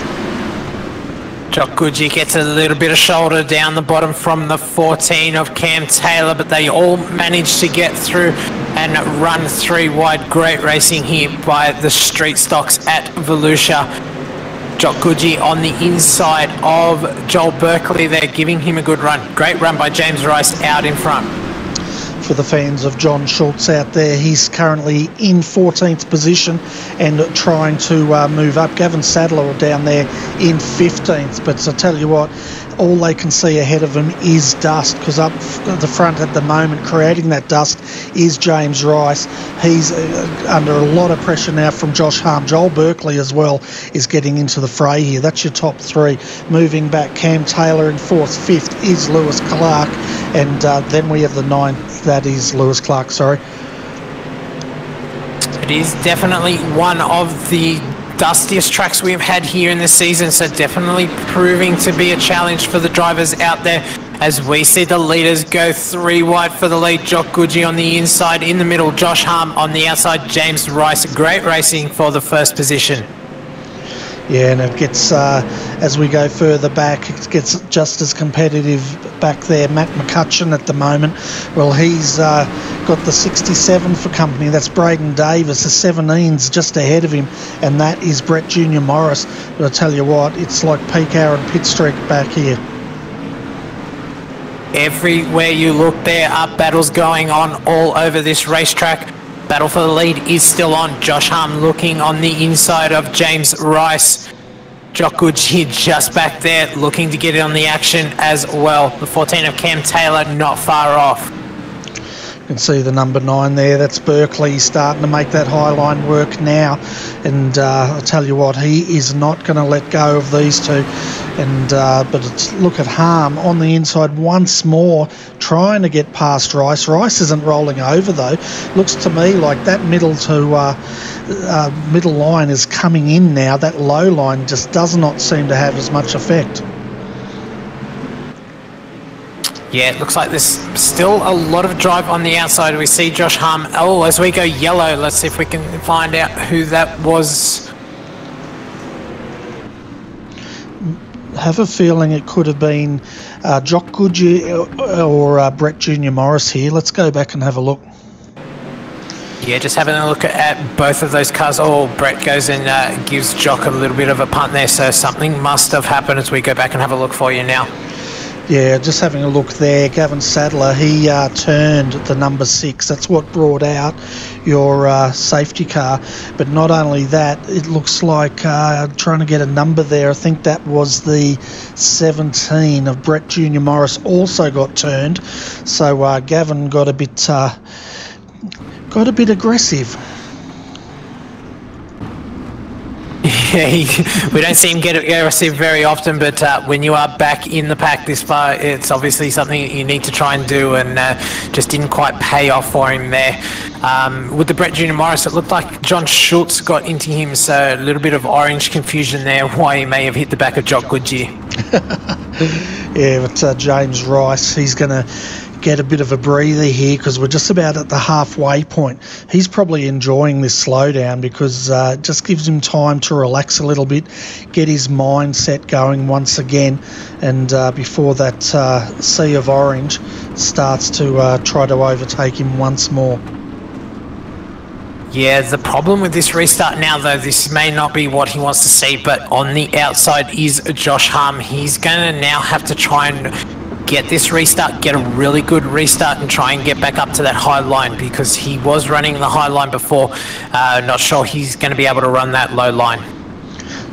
Speaker 2: Jock Goodgie gets a little bit of shoulder down the bottom from the 14 of Cam Taylor, but they all manage to get through and run 3 wide. Great racing here by the street stocks at Volusia. Jock Goodgie on the inside of Joel Berkeley there, giving him a good run. Great run by James Rice out in front.
Speaker 1: For the fans of John Schultz out there, he's currently in 14th position and trying to move up. Gavin Sadler down there in 15th, but I tell you what, all they can see ahead of them is dust, because up the front at the moment creating that dust is James Rice. He's under a lot of pressure now from Josh Harm. Joel Berkeley as well is getting into the fray here. That's your top 3. Moving back, Cam Taylor in 4th. 5th is Lewis Clark, and then we have the 9th. That is Lewis Clark, sorry.
Speaker 2: It is definitely one of the dustiest tracks we've had here in this season, so definitely proving to be a challenge for the drivers out there as we see the leaders go 3 wide for the lead. Jock Goodgie on the inside, in the middle Josh Harm on the outside, James Rice. Great racing for the first position.
Speaker 1: Yeah, and it gets, as we go further back, it gets just as competitive back there. Matt Mccutchen at the moment, well, he's got the 67 for company. That's Braden Davis. The 17's just ahead of him, and that is Brett Junior Morris. But I tell you what, it's like peak hour and pit streak back here. Everywhere
Speaker 2: you look, there are battles going on all over this racetrack. Battle for the lead is still on. Josh Harm looking on the inside of James Rice. Jock Goodgie just back there looking to get in on the action as well. The 14 of Cam Taylor not far off.
Speaker 1: You can see the number 9 there. That's Berkeley starting to make that high line work now. And I tell you what, he is not going to let go of these two. And but look at Harm on the inside once more, trying to get past Rice. Rice isn't rolling over though. Looks to me like that middle line is coming in now. That low line just does not seem to have as much effect.
Speaker 2: Yeah, it looks like there's still a lot of drive on the outside. We see Josh Harm. Oh, as we go yellow, let's see if we can find out who that was.
Speaker 1: Have a feeling it could have been Jock Goodgie or Brett Junior Morris here. Let's go back and have a look.
Speaker 2: Yeah, just having a look at both of those cars. Oh, Brett goes and gives Jock a little bit of a punt there, so something must have happened as we go back and have a look for you now.
Speaker 1: Yeah, just having a look there. Gavin Sadler, he turned the number 6. That's what brought out your safety car. But not only that, it looks like trying to get a number there. I think that was the 17 of Brett Junior Morris also got turned. So Gavin got a bit aggressive.
Speaker 2: Yeah, we don't see him get aggressive very often, but when you are back in the pack this far, it's obviously something you need to try and do, and just didn't quite pay off for him there. With the Brett Junior Morris, it looked like John Schultz got into him, so a little bit of orange confusion there, why he may have hit the back of Jock Goodgie.
Speaker 1: Yeah, but James Rice, he's going to get a bit of a breather here because we're just about at the halfway point. He's probably enjoying this slowdown because it just gives him time to relax a little bit, get his mindset going once again, and before that sea of orange starts to try to overtake him once more.
Speaker 2: Yeah, the problem with this restart now, though, this may not be what he wants to see, but on the outside is Josh Harm. He's going to now have to try and get this restart, get a really good restart, and try and get back up to that high line because he was running the high line before. Not sure he's going to be able to run that low line.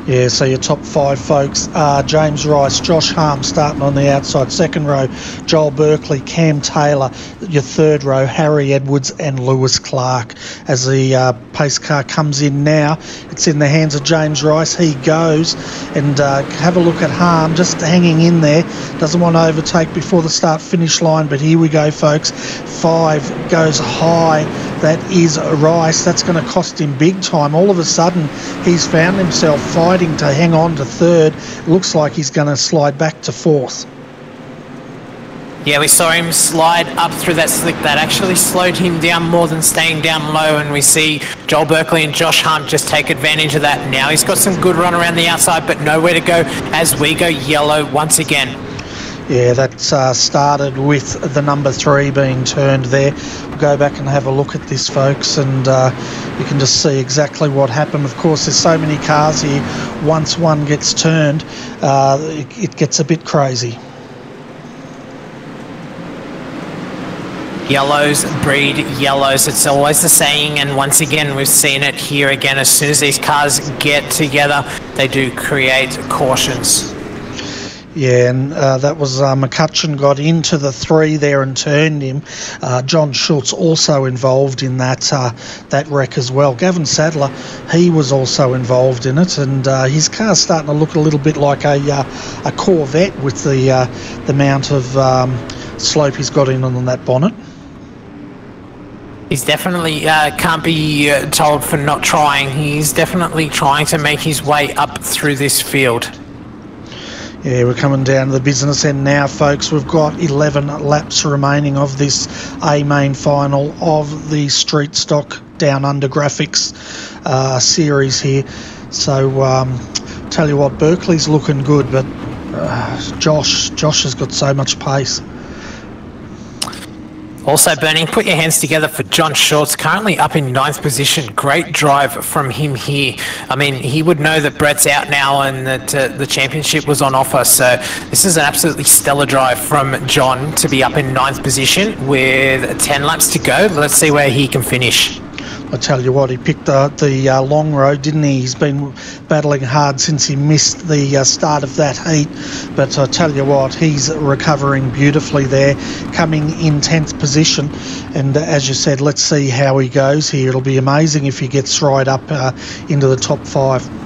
Speaker 1: Yeah, so your top 5 folks are James Rice, Josh Harm starting on the outside. Second row, Joel Berkeley, Cam Taylor. Your third row, Harry Edwards and Lewis Clark. As the pace car comes in now, it's in the hands of James Rice. He goes, and have a look at Harm just hanging in there. Doesn't want to overtake before the start-finish line, but here we go, folks. 5 goes high. That is Rice. That's going to cost him big time. All of a sudden, he's found himself fighting to hang on to third. Looks like he's going to slide back to fourth.
Speaker 2: Yeah, we saw him slide up through that slick. That actually slowed him down more than staying down low, and we see Joel Berkeley and Josh Hunt just take advantage of that. Now he's got some good run around the outside, but nowhere to go as we go yellow once again.
Speaker 1: Yeah, that started with the number 3 being turned there. We'll go back and have a look at this, folks, and you can just see exactly what happened. Of course, there's so many cars here. Once one gets turned, it gets a bit crazy.
Speaker 2: Yellows breed yellows. It's always the saying, and once again we've seen it here again. As soon as these cars get together, they do create cautions.
Speaker 1: Yeah, and that was Mccutchen got into the 3 there and turned him. John Schultz also involved in that wreck as well. Gavin Sadler, he was also involved in it, and his car's starting to look a little bit like a Corvette with the amount of slope he's got in on that bonnet.
Speaker 2: He's definitely can't be told for not trying. He's definitely trying to make his way up through this field.
Speaker 1: Yeah, we're coming down to the business end now, folks. We've got 11 laps remaining of this A-main final of the Street Stock Down Under Graphics series here. So, tell you what, Berkeley's looking good, but Josh has got so much pace.
Speaker 2: Also, Bernie, put your hands together for John Schultz, currently up in 9th position. Great drive from him here. I mean, he would know that Brett's out now and that the championship was on offer. So this is an absolutely stellar drive from John to be up in 9th position with 10 laps to go. Let's see where he can finish.
Speaker 1: I tell you what, he picked the long road, didn't he? He's been battling hard since he missed the start of that heat. But I tell you what, he's recovering beautifully there, coming in 10th position. And as you said, let's see how he goes here. It'll be amazing if he gets right up into the top 5.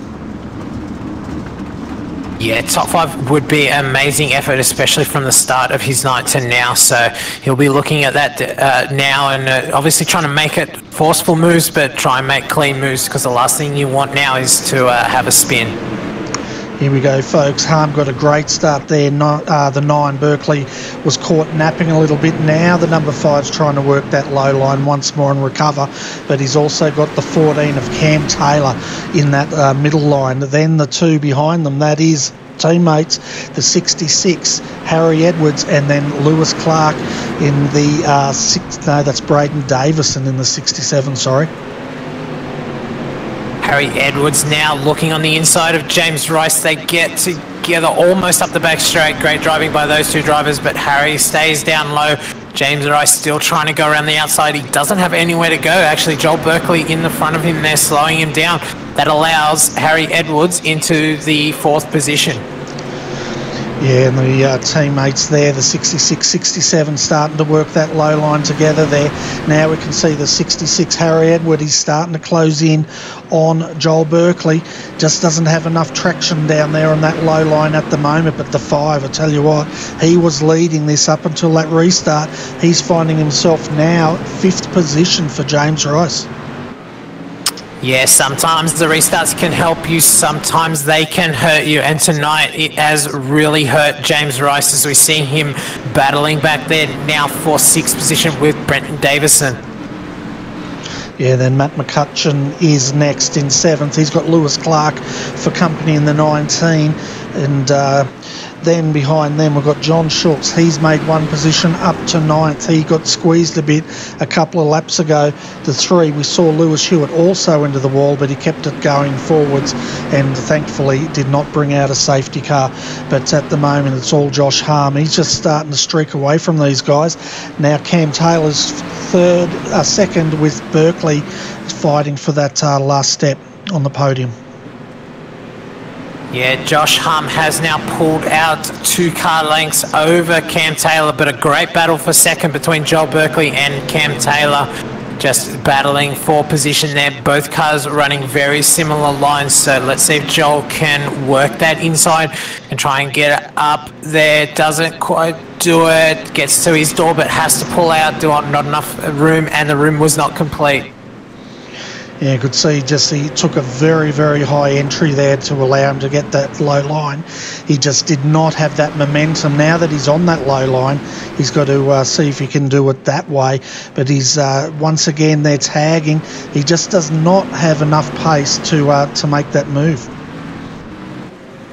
Speaker 2: Yeah, top 5 would be an amazing effort, especially from the start of his night to now. So he'll be looking at that now and obviously trying to make it forceful moves, but try and make clean moves because the last thing you want now is to have a spin.
Speaker 1: Here we go, folks. Harm got a great start there. The 9, Berkeley, was caught napping a little bit. Now the number 5's trying to work that low line once more and recover. But he's also got the 14 of Cam Taylor in that middle line. Then the 2 behind them, that is teammates, the 66, Harry Edwards, and then Lewis Clark in the 6. No, that's Braden Davison in the 67, sorry.
Speaker 2: Harry Edwards now looking on the inside of James Rice. They get together almost up the back straight. Great driving by those 2 drivers, but Harry stays down low. James Rice still trying to go around the outside. He doesn't have anywhere to go. Actually, Joel Berkeley in the front of him there, slowing him down. That allows Harry Edwards into the 4th position.
Speaker 1: Yeah, and the teammates there, the 66, 67, starting to work that low line together there. Now we can see the 66, Harry Edward, he's starting to close in on Joel Berkeley. Just doesn't have enough traction down there on that low line at the moment, but the 5, I tell you what, he was leading this up until that restart. He's finding himself now 5th position for James Rice.
Speaker 2: Yeah, sometimes the restarts can help you, sometimes they can hurt you, and tonight it has really hurt James Rice as we see him battling back there now for 6th position with Brenton Davison.
Speaker 1: Yeah, then Matt Mccutchen is next in 7th. He's got Lewis Clark for company in the 19, and then behind them we've got John Schultz. He's made 1 position up to 9th. He got squeezed a bit a couple of laps ago. The 3, we saw Lewis Hewitt also into the wall, but he kept it going forwards and thankfully did not bring out a safety car. But at the moment it's all Josh Harm. He's just starting to streak away from these guys. Now Cam Taylor's second with Berkeley fighting for that last step on the podium.
Speaker 2: Yeah, Josh Hum has now pulled out 2 car lengths over Cam Taylor, but a great battle for second between Joel Berkeley and Cam Taylor. Just battling for position there. Both cars running very similar lines, so let's see if Joel can work that inside and try and get it up there. Doesn't quite do it. Gets to his door, but has to pull out. Not enough room, and the room was not complete.
Speaker 1: Yeah, you could see just he took a very, very high entry there to allow him to get that low line. He just did not have that momentum. Now that he's on that low line, he's got to see if he can do it that way. But he's once again they're tagging. He just does not have enough pace to make that move.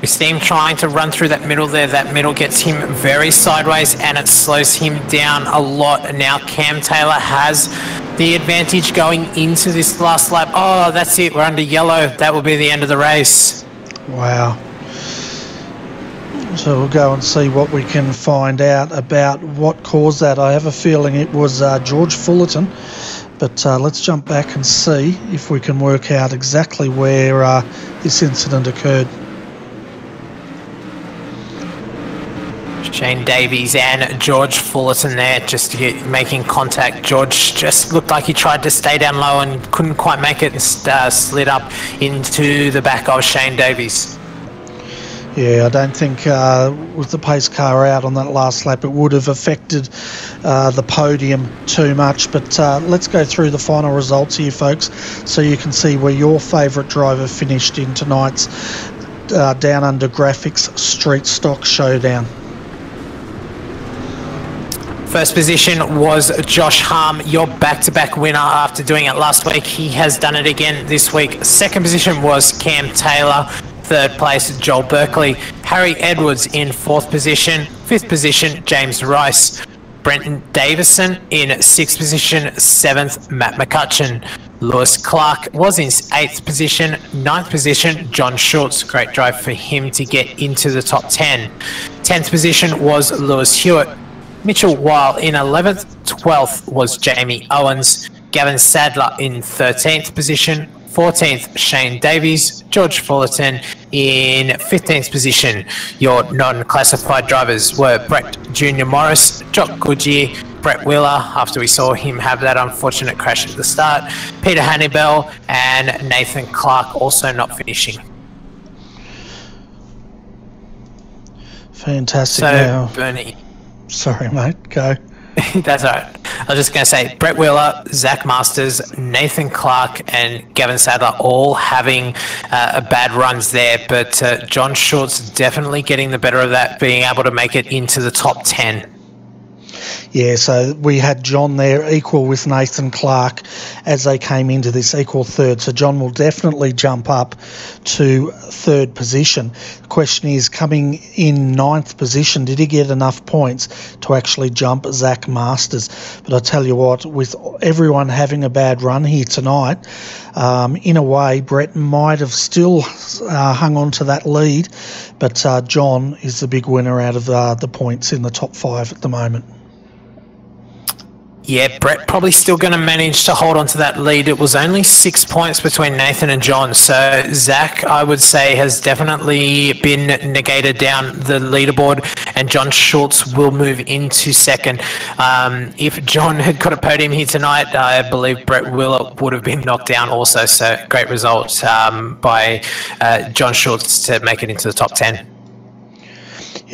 Speaker 2: We see him trying to run through that middle there. That middle gets him very sideways and it slows him down a lot. Now Cam Taylor has the advantage going into this last lap. Oh, that's it. We're under yellow. That will be the end of the race.
Speaker 1: Wow. So we'll go and see what we can find out about what caused that. I have a feeling it was George Fullerton. But let's jump back and see if we can work out exactly where this incident occurred.
Speaker 2: Shane Davies and George Fullerton there just making contact. George just looked like he tried to stay down low and couldn't quite make it and slid up into the back of Shane Davies.
Speaker 1: Yeah, I don't think with the pace car out on that last lap it would have affected the podium too much. But let's go through the final results here, folks, so you can see where your favourite driver finished in tonight's Down Under Graphics Street Stock Showdown.
Speaker 2: First position was Josh Harm, your back-to-back winner after doing it last week. He has done it again this week. Second position was Cam Taylor. Third place, Joel Berkeley. Harry Edwards in 4th position. 5th position, James Rice. Brenton Davison in 6th position. 7th, Matt Mccutchen. Lewis Clark was in 8th position. 9th position, John Schultz. Great drive for him to get into the top 10. 10th position was Lewis Hewitt. Mitchell Weil in 11th, 12th was Jamie Owens, Gavin Sadler in 13th position, 14th Shane Davies, George Fullerton in 15th position. Your non-classified drivers were Brett Junior Morris, Jock Goodyear, Brett Wheeler after we saw him have that unfortunate crash at the start, Peter Hannibal and Nathan Clark also not finishing.
Speaker 1: Fantastic.
Speaker 2: So
Speaker 1: now.
Speaker 2: Bernie.
Speaker 1: Sorry, mate. Go.
Speaker 2: That's all right. I was just going to say, Brett Wheeler, Zach Masters, Nathan Clark, and Gavin Sadler all having bad runs there, but John Schultz definitely getting the better of that, being able to make it into the top 10.
Speaker 1: Yeah, so we had John there equal with Nathan Clark as they came into this equal third. So John will definitely jump up to 3rd position. The question is, coming in 9th position, did he get enough points to actually jump Zach Masters? But I tell you what, with everyone having a bad run here tonight, in a way, Brett might have still hung on to that lead, but John is the big winner out of the points in the top 5 at the moment.
Speaker 2: Yeah, Brett probably still going to manage to hold on to that lead. It was only 6 points between Nathan and John. So Zach, I would say, has definitely been negated down the leaderboard, and John Schultz will move into 2nd. If John had got a podium here tonight, I believe Brett Wheeler would have been knocked down also. So great result by John Schultz to make it into the top 10.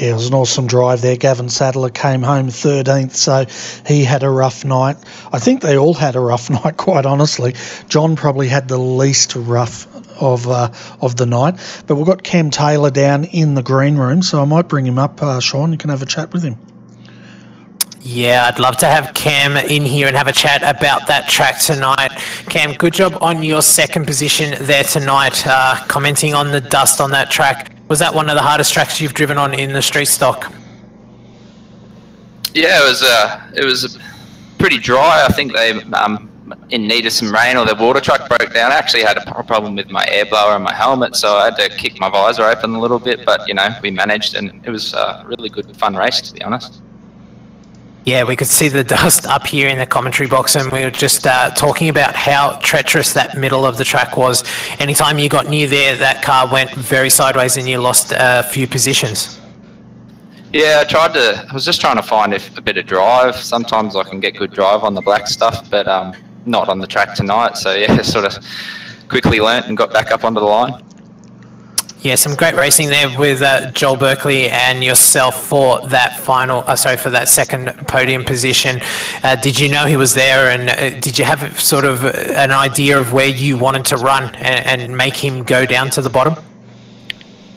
Speaker 1: Yeah, it was an awesome drive there. Gavin Sadler came home 13th, so he had a rough night. I think they all had a rough night, quite honestly. John probably had the least rough of the night. But we've got Cam Taylor down in the green room, so I might bring him up, Sean. You can have a chat with him.
Speaker 2: Yeah, I'd love to have Cam in here and have a chat about that track tonight. Cam, good job on your second position there tonight, commenting on the dust on that track. Was that one of the hardest tracks you've driven on in the street stock?
Speaker 3: Yeah, it was pretty dry. I think they in need of some rain, or their water truck broke down. I actually had a problem with my air blower and my helmet, so I had to kick my visor open a little bit, but you know, we managed, and it was a really good, fun race, to be honest.
Speaker 2: Yeah, we could see the dust up here in the commentary box, and we were just talking about how treacherous that middle of the track was. Anytime you got near there, that car went very sideways and you lost a few positions.
Speaker 3: Yeah, I was just trying to find a bit of drive. Sometimes I can get good drive on the black stuff, but not on the track tonight. So yeah, sort of quickly learnt and got back up onto the line.
Speaker 2: Yeah, some great racing there with Joel Berkeley and yourself for that for that second podium position. Did you know he was there, and did you have sort of an idea of where you wanted to run and make him go down to the bottom?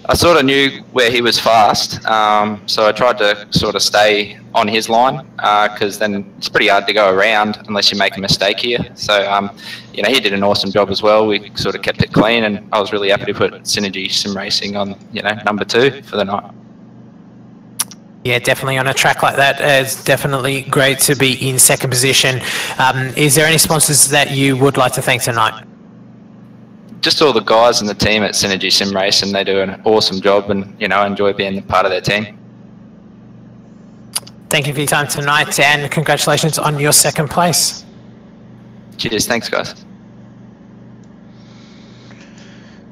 Speaker 3: I sort of knew where he was fast, so I tried to sort of stay on his line, because then it's pretty hard to go around unless you make a mistake here. So, you know, he did an awesome job as well. We sort of kept it clean, and I was really happy to put Synergy Sim Racing on, you know, number 2 for the night.
Speaker 2: Yeah, definitely on a track like that, it's definitely great to be in second position. Is there any sponsors that you would like to thank tonight?
Speaker 3: Just all the guys and the team at Synergy Sim Racing. They do an awesome job, and you know, I enjoy being a part of their team.
Speaker 2: Thank you for your time tonight, and congratulations on your second place.
Speaker 3: Cheers, thanks guys.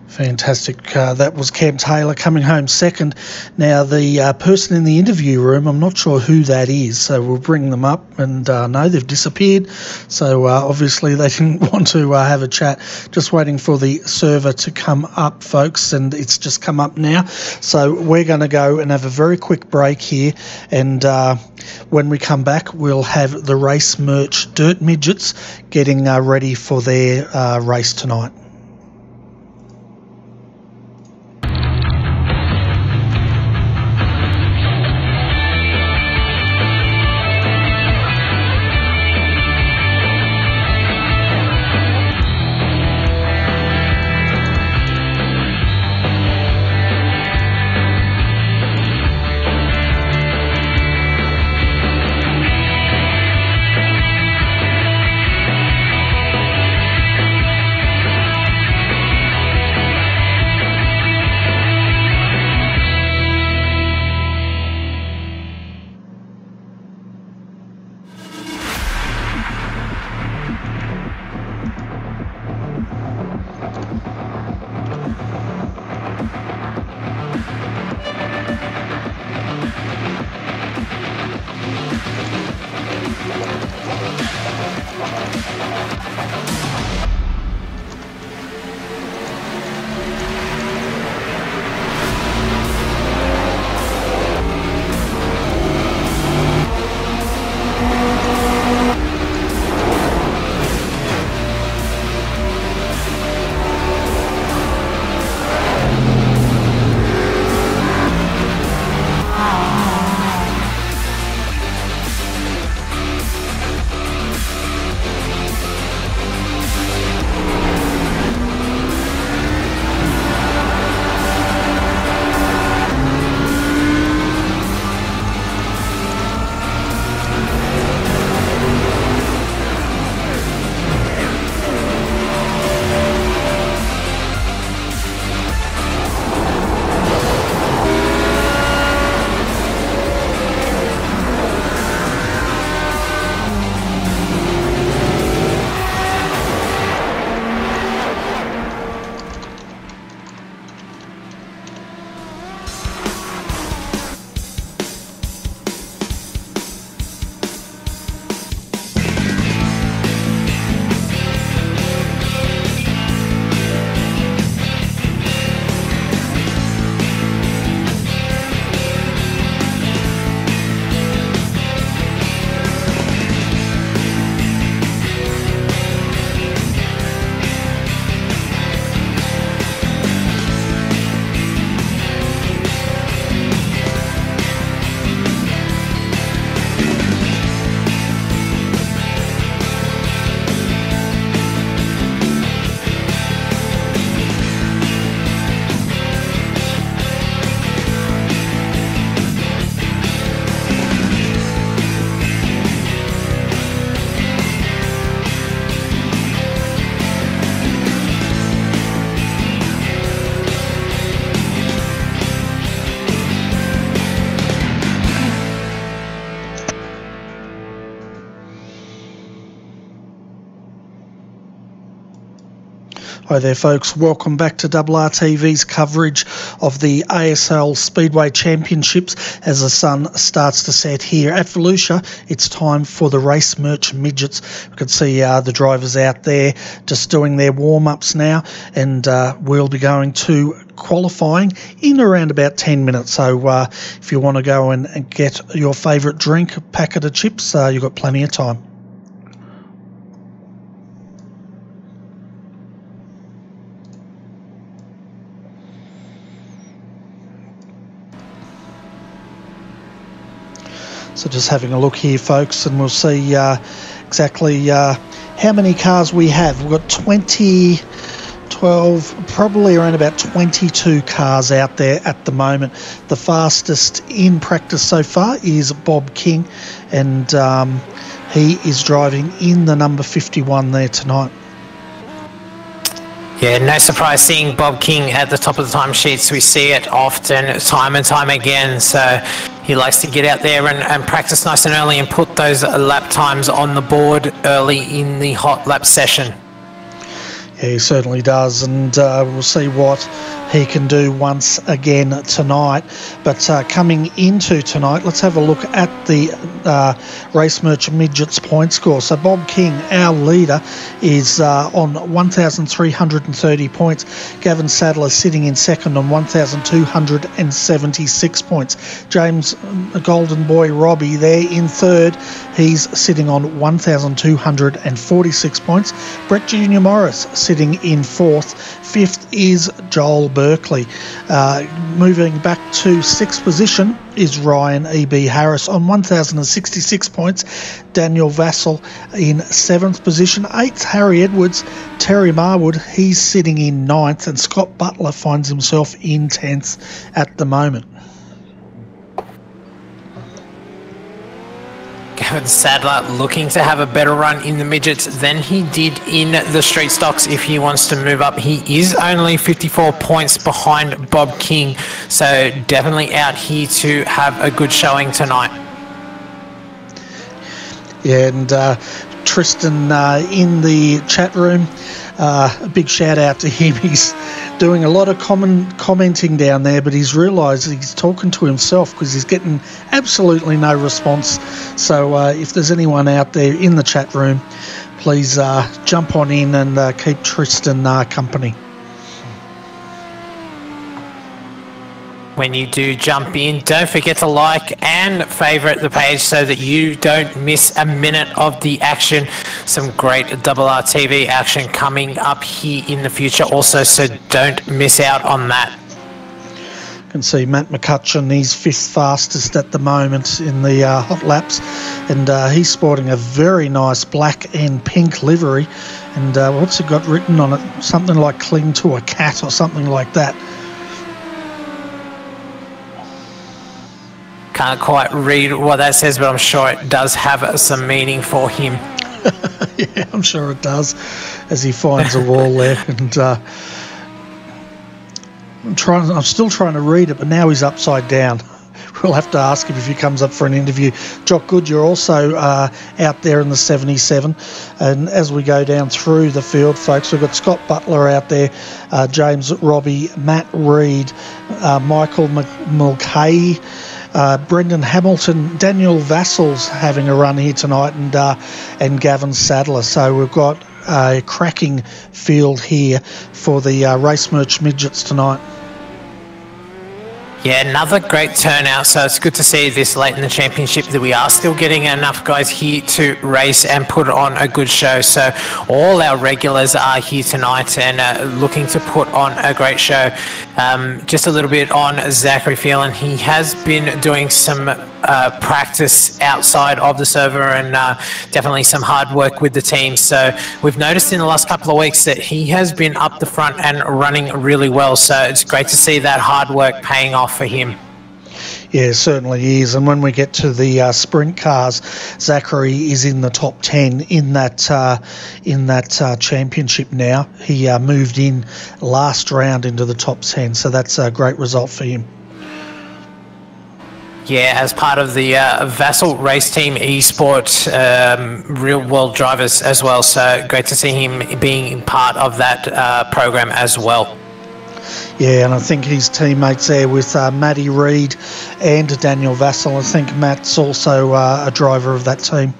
Speaker 1: Fantastic. That was Cam Taylor coming home second. Now, the person in the interview room, I'm not sure who that is, so we'll bring them up. And no, they've disappeared. So obviously they didn't want to have a chat. Just waiting for the server to come up, folks, and it's just come up now. So we're going to go and have a very quick break here. And when we come back, we'll have the race merch Dirt Midgets getting ready for their race tonight. Hi there folks, welcome back to RRTV's coverage of the ASL Speedway Championships. As the sun starts to set here at Volusia, it's time for the race merch midgets. We can see the drivers out there just doing their warm-ups now, and we'll be going to qualifying in around about 10 minutes. So if you want to go and get your favourite drink, a packet of chips, you've got plenty of time. So just having a look here, folks, and we'll see exactly how many cars we have. We've got 12, probably around about 22 cars out there at the moment. The fastest in practice so far is Bob King, and he is driving in the number 51 there tonight.
Speaker 2: Yeah, no surprise seeing Bob King at the top of the timesheets. We see it often, time and time again. So he likes to get out there and practice nice and early and put those lap times on the board early in the hot lap session.
Speaker 1: Yeah, he certainly does, and we'll see what he can do once again tonight. But coming into tonight, let's have a look at the Race Merch Midgets point score. So Bob King, our leader, is on 1,330 points. Gavin Sadler sitting in second on 1,276 points. James Golden Boy Robbie there in third. He's sitting on 1,246 points. Brett Junior Morris sitting in fourth. Fifth is Joel Berkeley. Moving back to sixth position is Ryan E.B. Harris on 1,066 points. Daniel Vassell in seventh position. Eighth, Harry Edwards. Terry Marwood, he's sitting in ninth, and Scott Butler finds himself in 10th at the moment.
Speaker 2: Gavin Sadler looking to have a better run in the midgets than he did in the street stocks if he wants to move up. He is only 54 points behind Bob King, so definitely out here to have a good showing tonight.
Speaker 1: Yeah, and Tristan in the chat room, a big shout out to him. He's doing a lot of commenting down there, but he's realised he's talking to himself because he's getting absolutely no response. So if there's anyone out there in the chat room, please jump on in and keep Tristan company.
Speaker 2: When you do jump in, don't forget to like and favourite the page so that you don't miss a minute of the action. Some great RRTV action coming up here in the future also, so don't miss out on that.
Speaker 1: You can see Matt Mccutchen, he's fifth fastest at the moment in the hot laps, and he's sporting a very nice black and pink livery. And what's it got written on it? Something like "cling to a cat" or something like that.
Speaker 2: Can't quite read what that says, but I'm sure it does have some meaning for him.
Speaker 1: Yeah, I'm sure it does, as he finds a wall there. And I'm still trying to read it, but now he's upside down. We'll have to ask him if he comes up for an interview. Jock Good, you're also out there in the 77. And as we go down through the field, folks, we've got Scott Butler out there, James Robbie, Matt Reed, Michael Mulcahy, Brendan Hamilton, Daniel Vassell's having a run here tonight, and Gavin Sadler. So we've got a cracking field here for the Race Merch Midgets tonight.
Speaker 2: Yeah, another great turnout, so it's good to see this late in the championship that we are still getting enough guys here to race and put on a good show. So all our regulars are here tonight and looking to put on a great show. Just a little bit on Zachary Phelan. He has been doing some practice outside of the server and definitely some hard work with the team. So we've noticed in the last couple of weeks that he has been up the front and running really well. So it's great to see that hard work paying off for him.
Speaker 1: Yeah, certainly is. And when we get to the sprint cars, Zachary is in the top 10 in that championship now. He moved in last round into the top 10, so that's a great result for him.
Speaker 2: Yeah, as part of the Vassal Race Team Esports Real World Drivers as well. So great to see him being part of that program as well.
Speaker 1: Yeah, and I think his teammates there with Matty Reid and Daniel Vassal. I think Matt's also a driver of that team.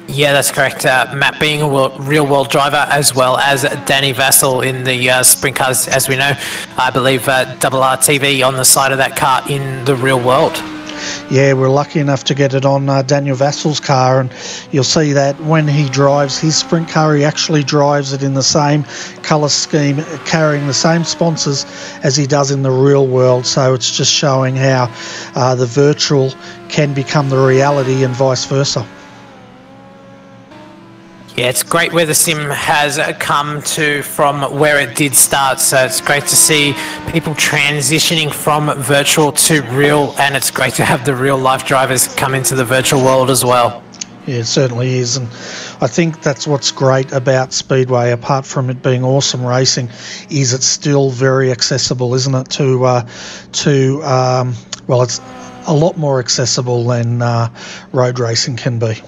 Speaker 2: Yeah, that's correct. Matt being a real world driver, as well as Danny Vassal in the sprint cars, as we know. I believe RRTV on the side of that car in the real world.
Speaker 1: Yeah, we're lucky enough to get it on Daniel Vassal's car, and you'll see that when he drives his sprint car, he actually drives it in the same colour scheme, carrying the same sponsors as he does in the real world. So it's just showing how the virtual can become the reality and vice versa.
Speaker 2: Yeah, it's great where the sim has come to from where it did start. So it's great to see people transitioning from virtual to real, and it's great to have the real life drivers come into the virtual world as well.
Speaker 1: Yeah, it certainly is, and I think that's what's great about Speedway, apart from it being awesome racing, is it's still very accessible, isn't it, well, it's a lot more accessible than road racing can be.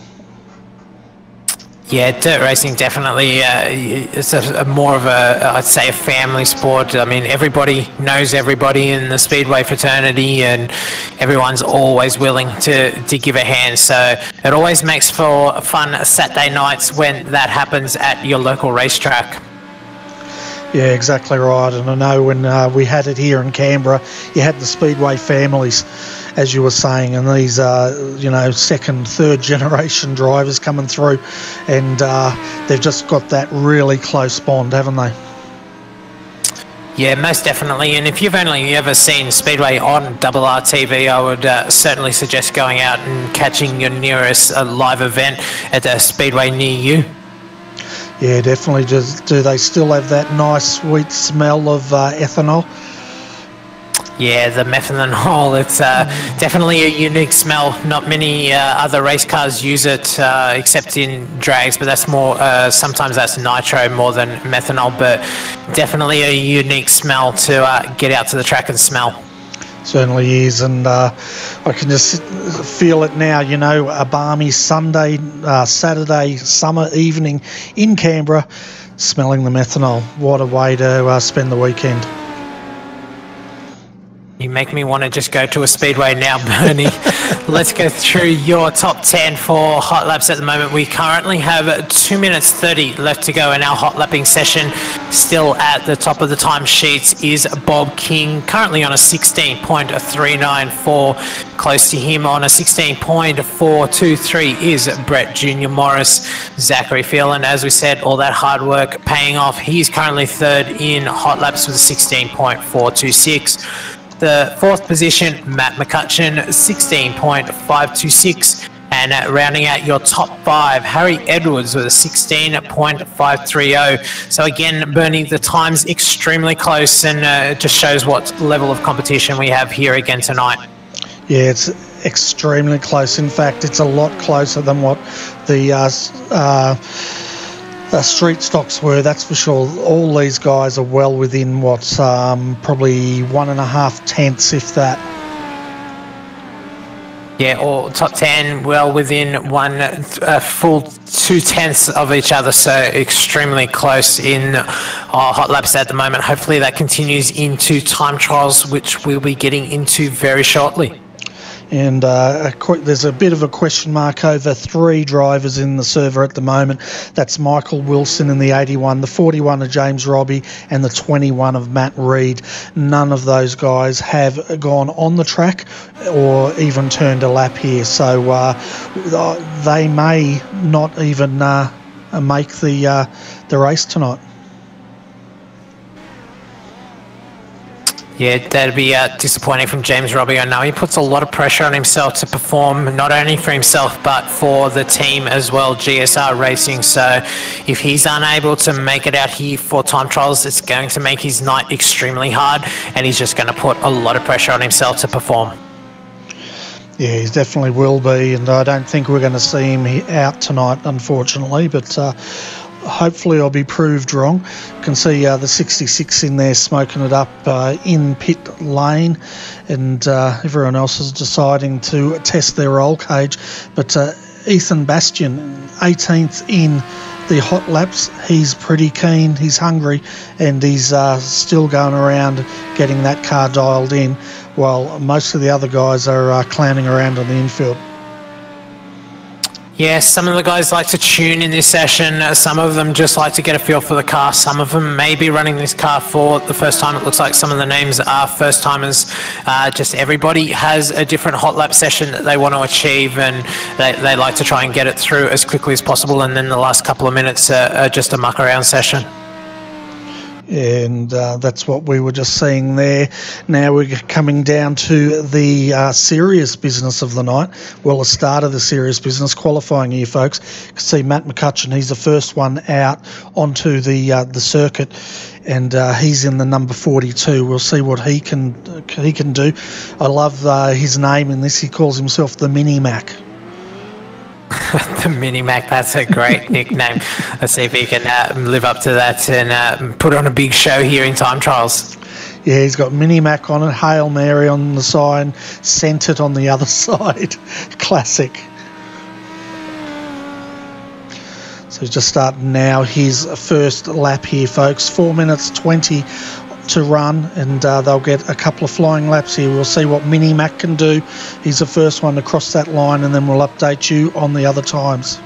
Speaker 2: Yeah, dirt racing definitely it's a more of a, I'd say, a family sport. I mean, everybody knows everybody in the Speedway fraternity, and everyone's always willing to give a hand. So it always makes for fun Saturday nights when that happens at your local racetrack.
Speaker 1: Yeah, exactly right. And I know when we had it here in Canberra, you had the Speedway families, as you were saying, and these second, third generation drivers coming through, and they've just got that really close bond, haven't they?
Speaker 2: Yeah, most definitely. And if you've only ever seen Speedway on RRTV, I would certainly suggest going out and catching your nearest live event at a Speedway near you.
Speaker 1: Yeah, definitely. Do they still have that nice sweet smell of ethanol?
Speaker 2: Yeah, the methanol, it's definitely a unique smell. Not many other race cars use it except in drags, but that's more, sometimes that's nitro more than methanol, but definitely a unique smell to get out to the track and smell.
Speaker 1: Certainly is, and I can just feel it now, a balmy Sunday, Saturday, summer evening in Canberra, smelling the methanol. What a way to spend the weekend.
Speaker 2: You make me want to just go to a Speedway now, Bernie. Let's go through your top 10 for hot laps at the moment. We currently have 2 minutes 30 left to go in our hot lapping session. Still at the top of the timesheets is Bob King, currently on a 16.394. Close to him on a 16.423 is Brett Junior Morris. Zachary Phelan, as we said, all that hard work paying off. He's currently third in hot laps with a 16.426. The fourth position, Matt Mccutchen, 16.526. And rounding out your top five, Harry Edwards with a 16.530. So again, Bernie, the time's extremely close, and it just shows what level of competition we have here again tonight. Yeah, it's extremely close. In fact, it's a lot closer than what the street stocks were, that's for sure. All these guys are well within what's probably 1.5 tenths, if that. Yeah, all top 10 well within one full 2 tenths of each other, so extremely close in hot laps at the moment. Hopefully that continues into time trials, which we'll be getting into very shortly. And there's a bit of a question mark over 3 drivers in the server at the moment. That's Michael Wilson in the 81, the 41 of James Robbie, and the 21 of Matt Reid. None of those guys have gone on the track or even turned a lap here, so they may not even make the race tonight. Yeah, that'd be disappointing from James Robbie. I know he puts a lot of pressure on himself to perform, not only for himself, but for the team as well, GSR Racing. So if he's unable to make it out here for time trials, it's going to make his night extremely hard, and he's just going to put a lot of pressure on himself to perform. Yeah, he definitely will be, and I don't think we're going to see him out tonight, unfortunately, but
Speaker 1: hopefully I'll be proved wrong. You can see the 66 in there smoking it up in pit lane, and everyone else is deciding to test their roll cage. But Ethan Bastian, 18th in the hot laps, he's pretty keen, he's hungry, and he's still going around getting that car dialed in, while most of the other guys are clowning around on the infield.
Speaker 2: Yes, some of the guys like to tune in this session. Some of them just like to get a feel for the car. Some of them may be running this car for the first time. It looks like some of the names are first timers. Just everybody has a different hot lap session that they want to achieve, and they like to try and get it through as quickly as possible. And then the last couple of minutes are just a muck around session.
Speaker 1: And that's what we were just seeing there. Now we're coming down to the serious business of the night. Well, the start of the serious business, qualifying here, folks. You can see Matt Mccutchen, he's the first one out onto the circuit, and he's in the number 42. We'll see what he can do. I love his name in this. He calls himself the Mini Mac.
Speaker 2: The Mini Mac, that's a great nickname. Let's see if he can live up to that and put on a big show here in time trials.
Speaker 1: Yeah, he's got Mini Mac on it, Hail Mary on the side, Sent It on the other side. Classic. So he's just starting now his first lap here, folks. 4 minutes 20 to run, and they'll get a couple of flying laps here. We'll see what Mini Mac can do. He's the first one to cross that line, and then we'll update you on the other times.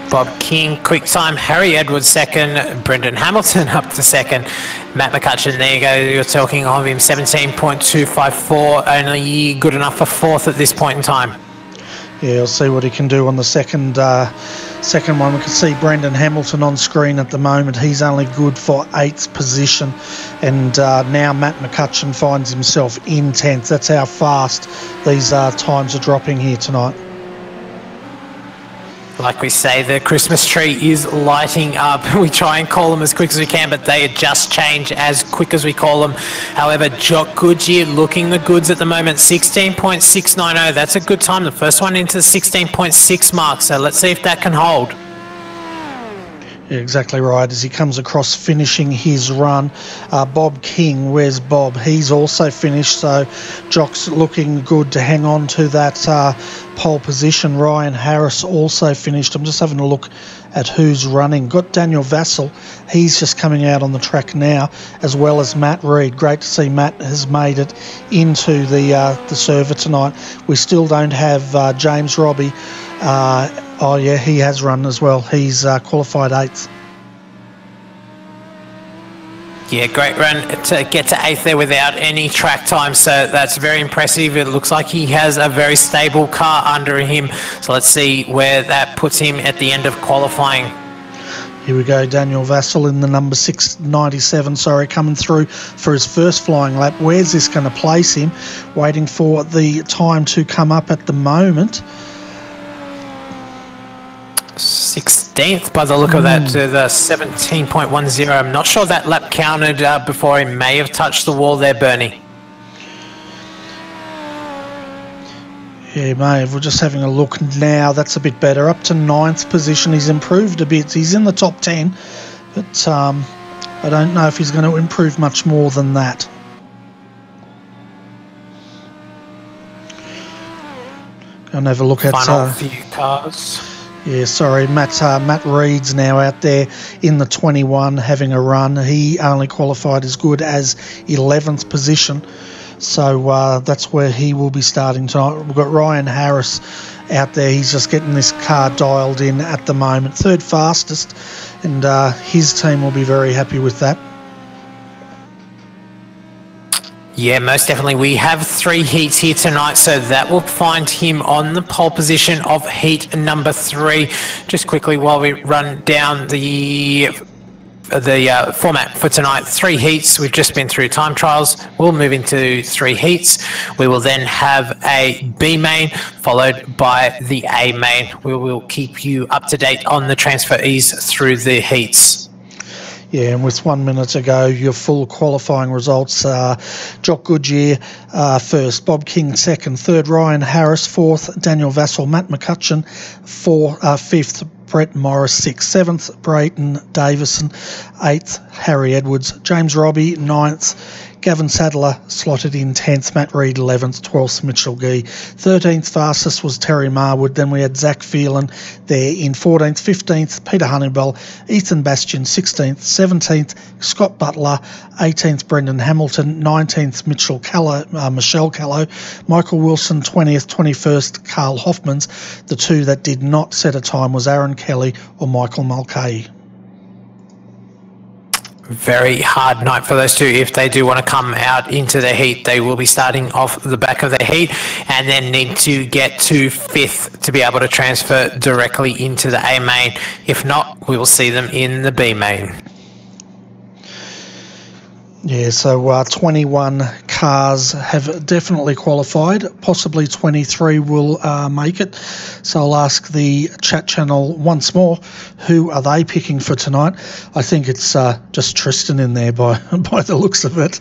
Speaker 2: Bob King, quick time. Harry Edwards second. Brendan Hamilton up to second. Matt Mccutchen, there you go. You're talking of him, 17.254. Only good enough for fourth at this point in time.
Speaker 1: Yeah, we'll see what he can do on the second one. We can see Brendan Hamilton on screen at the moment. He's only good for 8th position, and now Matt Mccutchen finds himself in 10th. That's how fast these times are dropping here tonight.
Speaker 2: Like we say, the Christmas tree is lighting up. We try and call them as quick as we can, but they just change as quick as we call them. However, Jock Goodyear looking the goods at the moment, 16.690. That's a good time. The first one into the 16.6 mark, so let's see if that can hold.
Speaker 1: Yeah, exactly right. As he comes across finishing his run, Bob King, where's Bob? He's also finished, so Jock's looking good to hang on to that pole position. Ryan Harris also finished. I'm just having a look at who's running. Got Daniel Vassell. He's just coming out on the track now, as well as Matt Reed. Great to see Matt has made it into the server tonight. We still don't have James Robbie. Oh yeah, he has run as well. He's qualified 8th.
Speaker 2: Yeah, great run to get to 8th there without any track time, so that's very impressive. It looks like he has a very stable car under him, so let's see where that puts him at the end of qualifying.
Speaker 1: Here we go, Daniel Vassell in the number 697, coming through for his first flying lap. Where's this going to place him? Waiting for the time to come up at the moment.
Speaker 2: 16th by the look of that, to the 17.10. I'm not sure that lap counted before. He may have touched the wall there, Bernie.
Speaker 1: Yeah, may have. We're just having a look now. That's a bit better. Up to 9th position. He's improved a bit. He's in the top 10, but I don't know if he's going to improve much more than that. Go and have a look at
Speaker 2: final few cars.
Speaker 1: Yeah, sorry, Matt Reed's now out there in the 21 having a run. He only qualified as good as 11th position, so that's where he will be starting tonight. We've got Ryan Harris out there. He's just getting this car dialed in at the moment. 3rd fastest, and his team will be very happy with that.
Speaker 2: Yeah, most definitely. We have 3 heats here tonight, so that will find him on the pole position of heat number 3. Just quickly while we run down the format for tonight. 3 heats. We've just been through time trials. We'll move into 3 heats. We will then have a B main followed by the A main. We will keep you up to date on the transferees through the heats.
Speaker 1: Yeah, and with 1 minute to go, your full qualifying results are Jock Goodyear first, Bob King second, third Ryan Harris, 4th Daniel Vassell, Matt Mccutchen 5th, Brett Morris 6th, 7th Brayton Davison, 8th Harry Edwards, James Robbie 9th, Gavin Sadler slotted in 10th, Matt Reed 11th, 12th Mitchell Gee, 13th fastest was Terry Marwood. Then we had Zach Phelan there in 14th, 15th Peter Honeybell, Ethan Bastian 16th, 17th Scott Butler, 18th Brendan Hamilton, 19th Michelle Callow, Michael Wilson 20th, 21st Carl Hoffmans. The two that did not set a time was Aaron Kelly or Michael Mulcahy.
Speaker 2: Very hard night for those two. If they do want to come out into the heat, they will be starting off the back of the heat and then need to get to 5th to be able to transfer directly into the A main. If not, we will see them in the B main.
Speaker 1: Yeah, so 21 cars have definitely qualified. Possibly 23 will make it. So I'll ask the chat channel once more, who are they picking for tonight? I think it's just Tristan in there by the looks of it.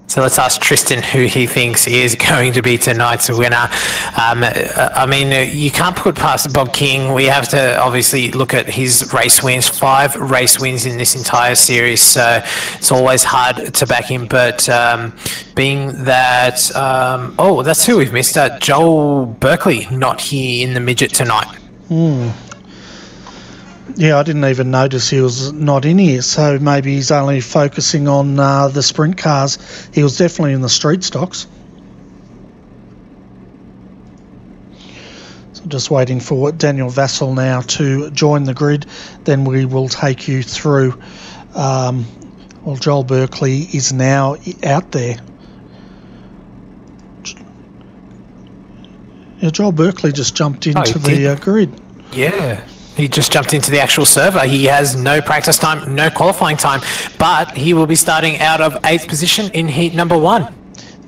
Speaker 2: So let's ask Tristan who he thinks is going to be tonight's winner. I mean, you can't put past Bob King. We have to obviously look at his race wins, 5 race wins in this entire series. So it's always hard to back him. But being that, oh, that's who we've missed. Joel Berkeley not here in the midget tonight.
Speaker 1: Yeah, I didn't even notice he was not in here, so maybe he's only focusing on the sprint cars. He was definitely in the street stocks. So just waiting for Daniel Vassell now to join the grid. Then we will take you through. Well, Joel Berkeley is now out there. Yeah, Joel Berkeley just jumped into the grid.
Speaker 2: Yeah. He just jumped into the actual server. He has no practice time, no qualifying time, but he will be starting out of 8th position in heat number 1.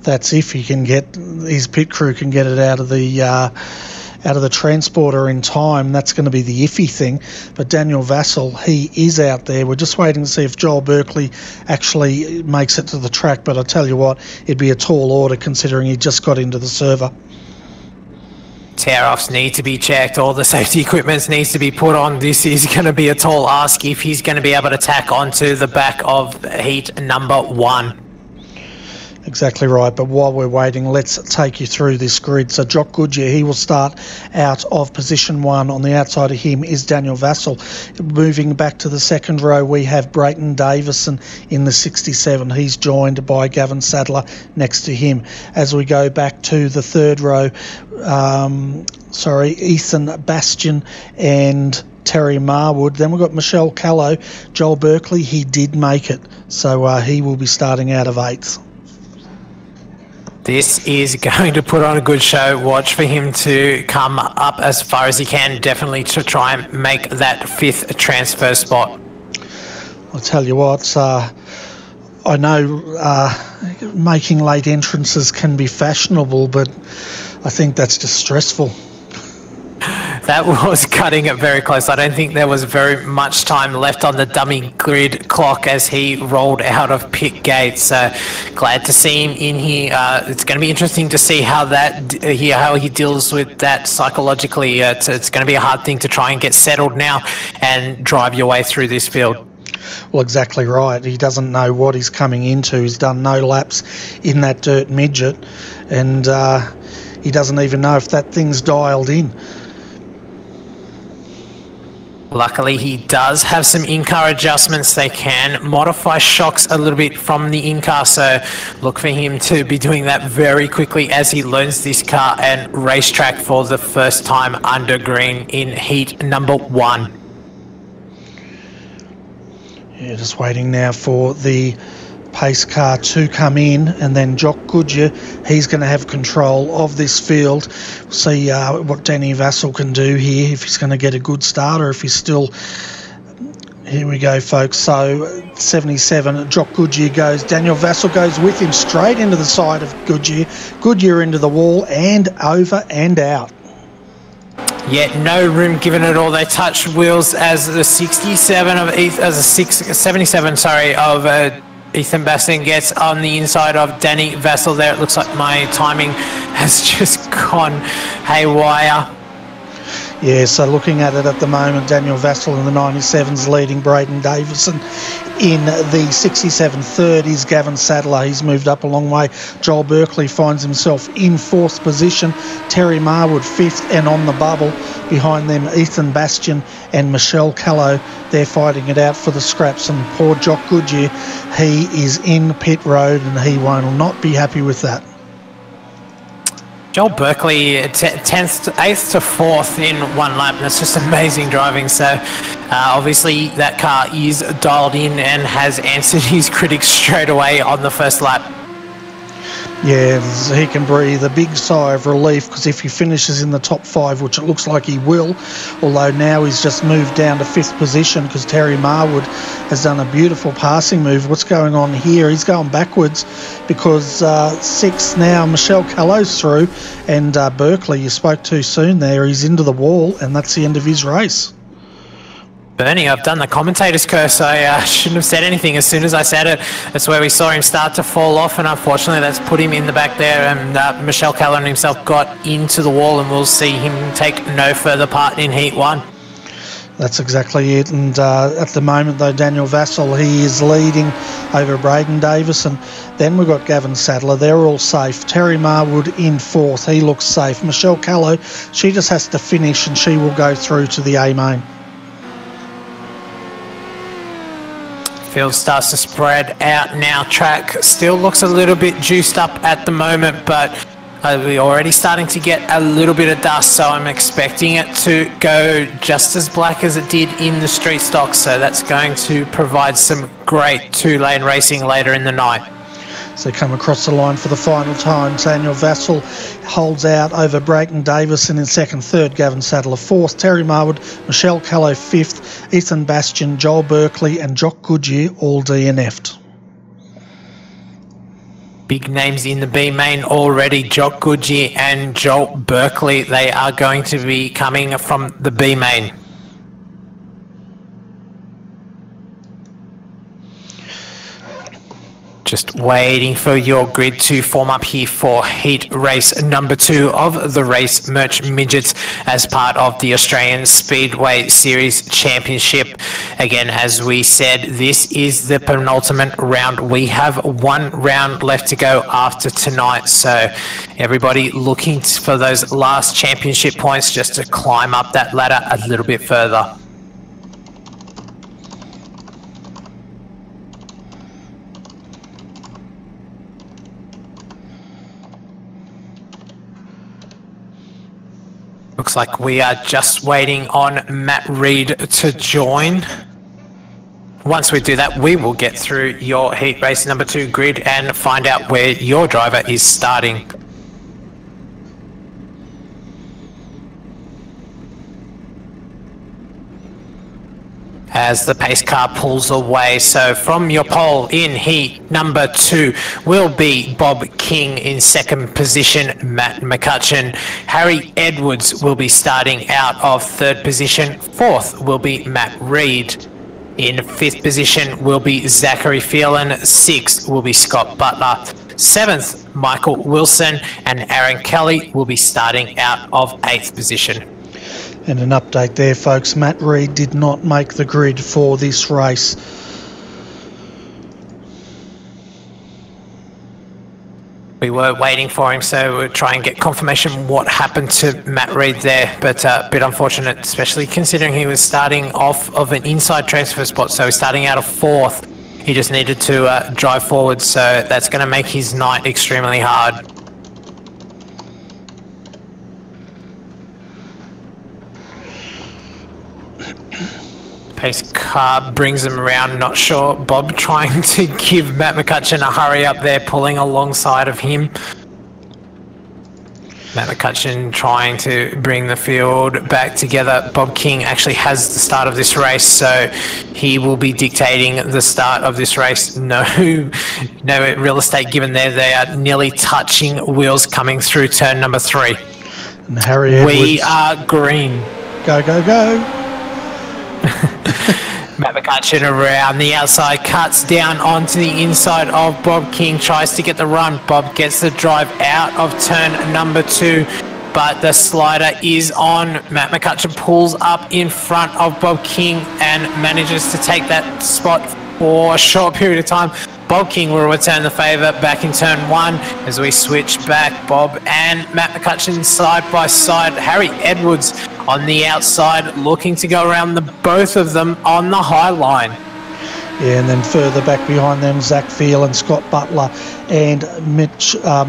Speaker 1: That's if he can get his pit crew can get it out of the transporter in time. That's going to be the iffy thing. But Daniel Vassell, he is out there. We're just waiting to see if Joel Berkeley actually makes it to the track. But I tell you what, it'd be a tall order considering he just got into the server.
Speaker 2: Tear-offs need to be checked. All the safety equipment needs to be put on. This is going to be a tall ask if he's going to be able to tack onto the back of heat number 1.
Speaker 1: Exactly right, but while we're waiting, let's take you through this grid. So Jock Goodyear, he will start out of position 1. On the outside of him is Daniel Vassell. Moving back to the second row, we have Brayton Davison in the 67. He's joined by Gavin Sadler next to him. As we go back to the third row, Ethan Bastian and Terry Marwood. Then we've got Michelle Callow. Joel Berkeley, he did make it, so he will be starting out of 8th.
Speaker 2: This is going to put on a good show. Watch for him to come up as far as he can, definitely to try and make that 5th transfer spot.
Speaker 1: I'll tell you what, I know making late entrances can be fashionable, but I think that's just stressful.
Speaker 2: That was cutting it very close. I don't think there was very much time left on the dummy grid clock as he rolled out of pit gate. So glad to see him in here. It's going to be interesting to see how he deals with that psychologically. It's going to be a hard thing to try and get settled now and drive your way through this field.
Speaker 1: Well, exactly right. He doesn't know what he's coming into. He's done no laps in that dirt midget, and he doesn't even know if that thing's dialed in.
Speaker 2: Luckily, he does have some in-car adjustments. They can modify shocks a little bit from the in-car, so look for him to be doing that very quickly as he learns this car and racetrack for the first time under green in heat number 1.
Speaker 1: Yeah, just waiting now for the pace car to come in, and then Jock Goodyear, he's going to have control of this field. We'll see what Danny Vassell can do here, if he's going to get a good start or if he's still... Here we go, folks. So 77, Jock Goodyear goes. Daniel Vassell goes with him straight into the side of Goodyear. Goodyear into the wall and over and out.
Speaker 2: Yet no room given at all. They touch wheels as the 77 of Ethan Bastian gets on the inside of Danny Vassell there. It looks like my timing has just gone haywire.
Speaker 1: Yeah, so looking at it at the moment, Daniel Vassell in the 97s leading Braden Davison. In the 67 third is Gavin Sadler. He's moved up a long way. Joel Berkeley finds himself in 4th position. Terry Marwood 5th, and on the bubble behind them Ethan Bastian and Michelle Callow. They're fighting it out for the scraps, and poor Jock Goodyear, he is in pit road and he will not be happy with that.
Speaker 2: Joel Berkeley, 10th, 8th to 4th in 1 lap. That's just amazing driving. So obviously that car is dialed in and has answered his critics straight away on the first lap.
Speaker 1: Yeah, he can breathe a big sigh of relief, because if he finishes in the top 5, which it looks like he will, although now he's just moved down to 5th position because Terry Marwood has done a beautiful passing move. What's going on here? He's going backwards because 6th now, Michelle Callow's through, and Berkeley, you spoke too soon there. He's into the wall, and that's the end of his race.
Speaker 2: Bernie, I've done the commentator's curse. I shouldn't have said anything as soon as I said it. That's where we saw him start to fall off, and unfortunately that's put him in the back there, and Michelle Callan himself got into the wall, and we'll see him take no further part in Heat 1.
Speaker 1: That's exactly it, and at the moment though, Daniel Vassell, he is leading over Braden Davison. Then we've got Gavin Sadler, they're all safe. Terry Marwood in 4th, he looks safe. Michelle Callow, she just has to finish and she will go through to the A-main.
Speaker 2: Field starts to spread out now. Track still looks a little bit juiced up at the moment, but we're already starting to get a little bit of dust, so I'm expecting it to go just as black as it did in the street stock. So that's going to provide some great 2-lane racing later in the night.
Speaker 1: So come across the line for the final time. Daniel Vassell holds out over Braden Davison in 2nd, 3rd, Gavin Sadler 4th, Terry Marwood, Michelle Callow 5th, Ethan Bastian, Joel Berkeley and Jock Goodyear all DNF'd.
Speaker 2: Big names in the B main already. Jock Goodyear and Joel Berkeley, they are going to be coming from the B main. Just waiting for your grid to form up here for heat race number 2 of the Race Merch Midgets as part of the Australian Speedway Series Championship. Again, as we said, this is the penultimate round. We have 1 round left to go after tonight, so everybody looking for those last championship points just to climb up that ladder a little bit further. Looks like we are just waiting on Matt Reed to join. Once we do that, we will get through your heat race number 2 grid and find out where your driver is starting. As the pace car pulls away. So from your pole in heat number 2 will be Bob King. In 2nd position, Matt Mccutchen. Harry Edwards will be starting out of 3rd position. 4th will be Matt Reed. In 5th position will be Zachary Phelan. 6th will be Scott Butler. 7th, Michael Wilson, and Aaron Kelly will be starting out of 8th position.
Speaker 1: And an update there, folks. Matt Reed did not make the grid for this race.
Speaker 2: We were waiting for him, so we'll try and get confirmation what happened to Matt Reed there, but a bit unfortunate, especially considering he was starting off of an inside transfer spot, so he's starting out of 4th. He just needed to drive forward, so that's going to make his night extremely hard. Pace car brings him around, not sure. Bob trying to give Matt Mccutchen a hurry up there, pulling alongside of him. Matt Mccutchen trying to bring the field back together. Bob King actually has the start of this race, so he will be dictating the start of this race. No real estate given there. They are nearly touching wheels coming through turn number 3.
Speaker 1: And Harry Edwards.
Speaker 2: We are green.
Speaker 1: Go, go, go.
Speaker 2: Matt Mccutchen around the outside, cuts down onto the inside of Bob King, tries to get the run. Bob gets the drive out of turn number 2. but the slider is on. Matt Mccutchen pulls up in front of Bob King and manages to take that spot for a short period of time. Bob King will return the favour back in turn 1 as we switch back. Bob and Matt Mccutchen side by side. Harry Edwards on the outside looking to go around the both of them on the high line.
Speaker 1: Yeah, and then further back behind them, Zach Phelan, Scott Butler and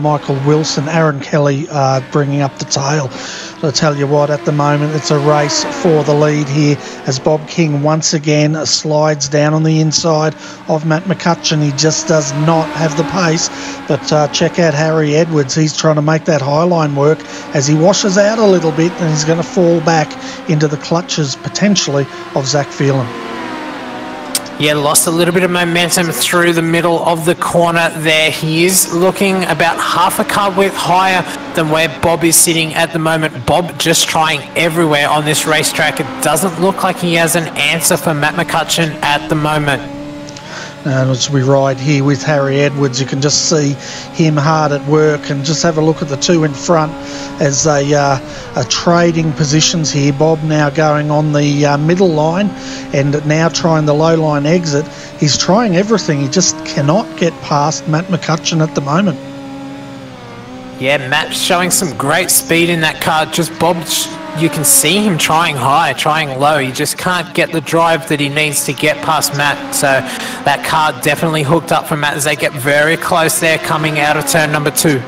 Speaker 1: Michael Wilson. Aaron Kelly bringing up the tail. I'll tell you what, at the moment it's a race for the lead here as Bob King once again slides down on the inside of Matt Mccutchen. He just does not have the pace, but check out Harry Edwards. He's trying to make that high line work as he washes out a little bit, and he's going to fall back into the clutches potentially of Zach Phelan.
Speaker 2: Yeah, lost a little bit of momentum through the middle of the corner there. He is looking about half a car width higher than where Bob is sitting at the moment. Bob just trying everywhere on this racetrack. It doesn't look like he has an answer for Matt Mccutchen at the moment.
Speaker 1: And as we ride here with Harry Edwards, you can just see him hard at work, and just have a look at the two in front as they are trading positions here. Bob now going on the middle line and now trying the low line exit. He's trying everything. He just cannot get past Matt Mccutchen at the moment.
Speaker 2: Yeah, Matt's showing some great speed in that car. Just Bob, you can see him trying high, trying low. He just can't get the drive that he needs to get past Matt. So that car definitely hooked up for Matt as they get very close there coming out of turn number 2.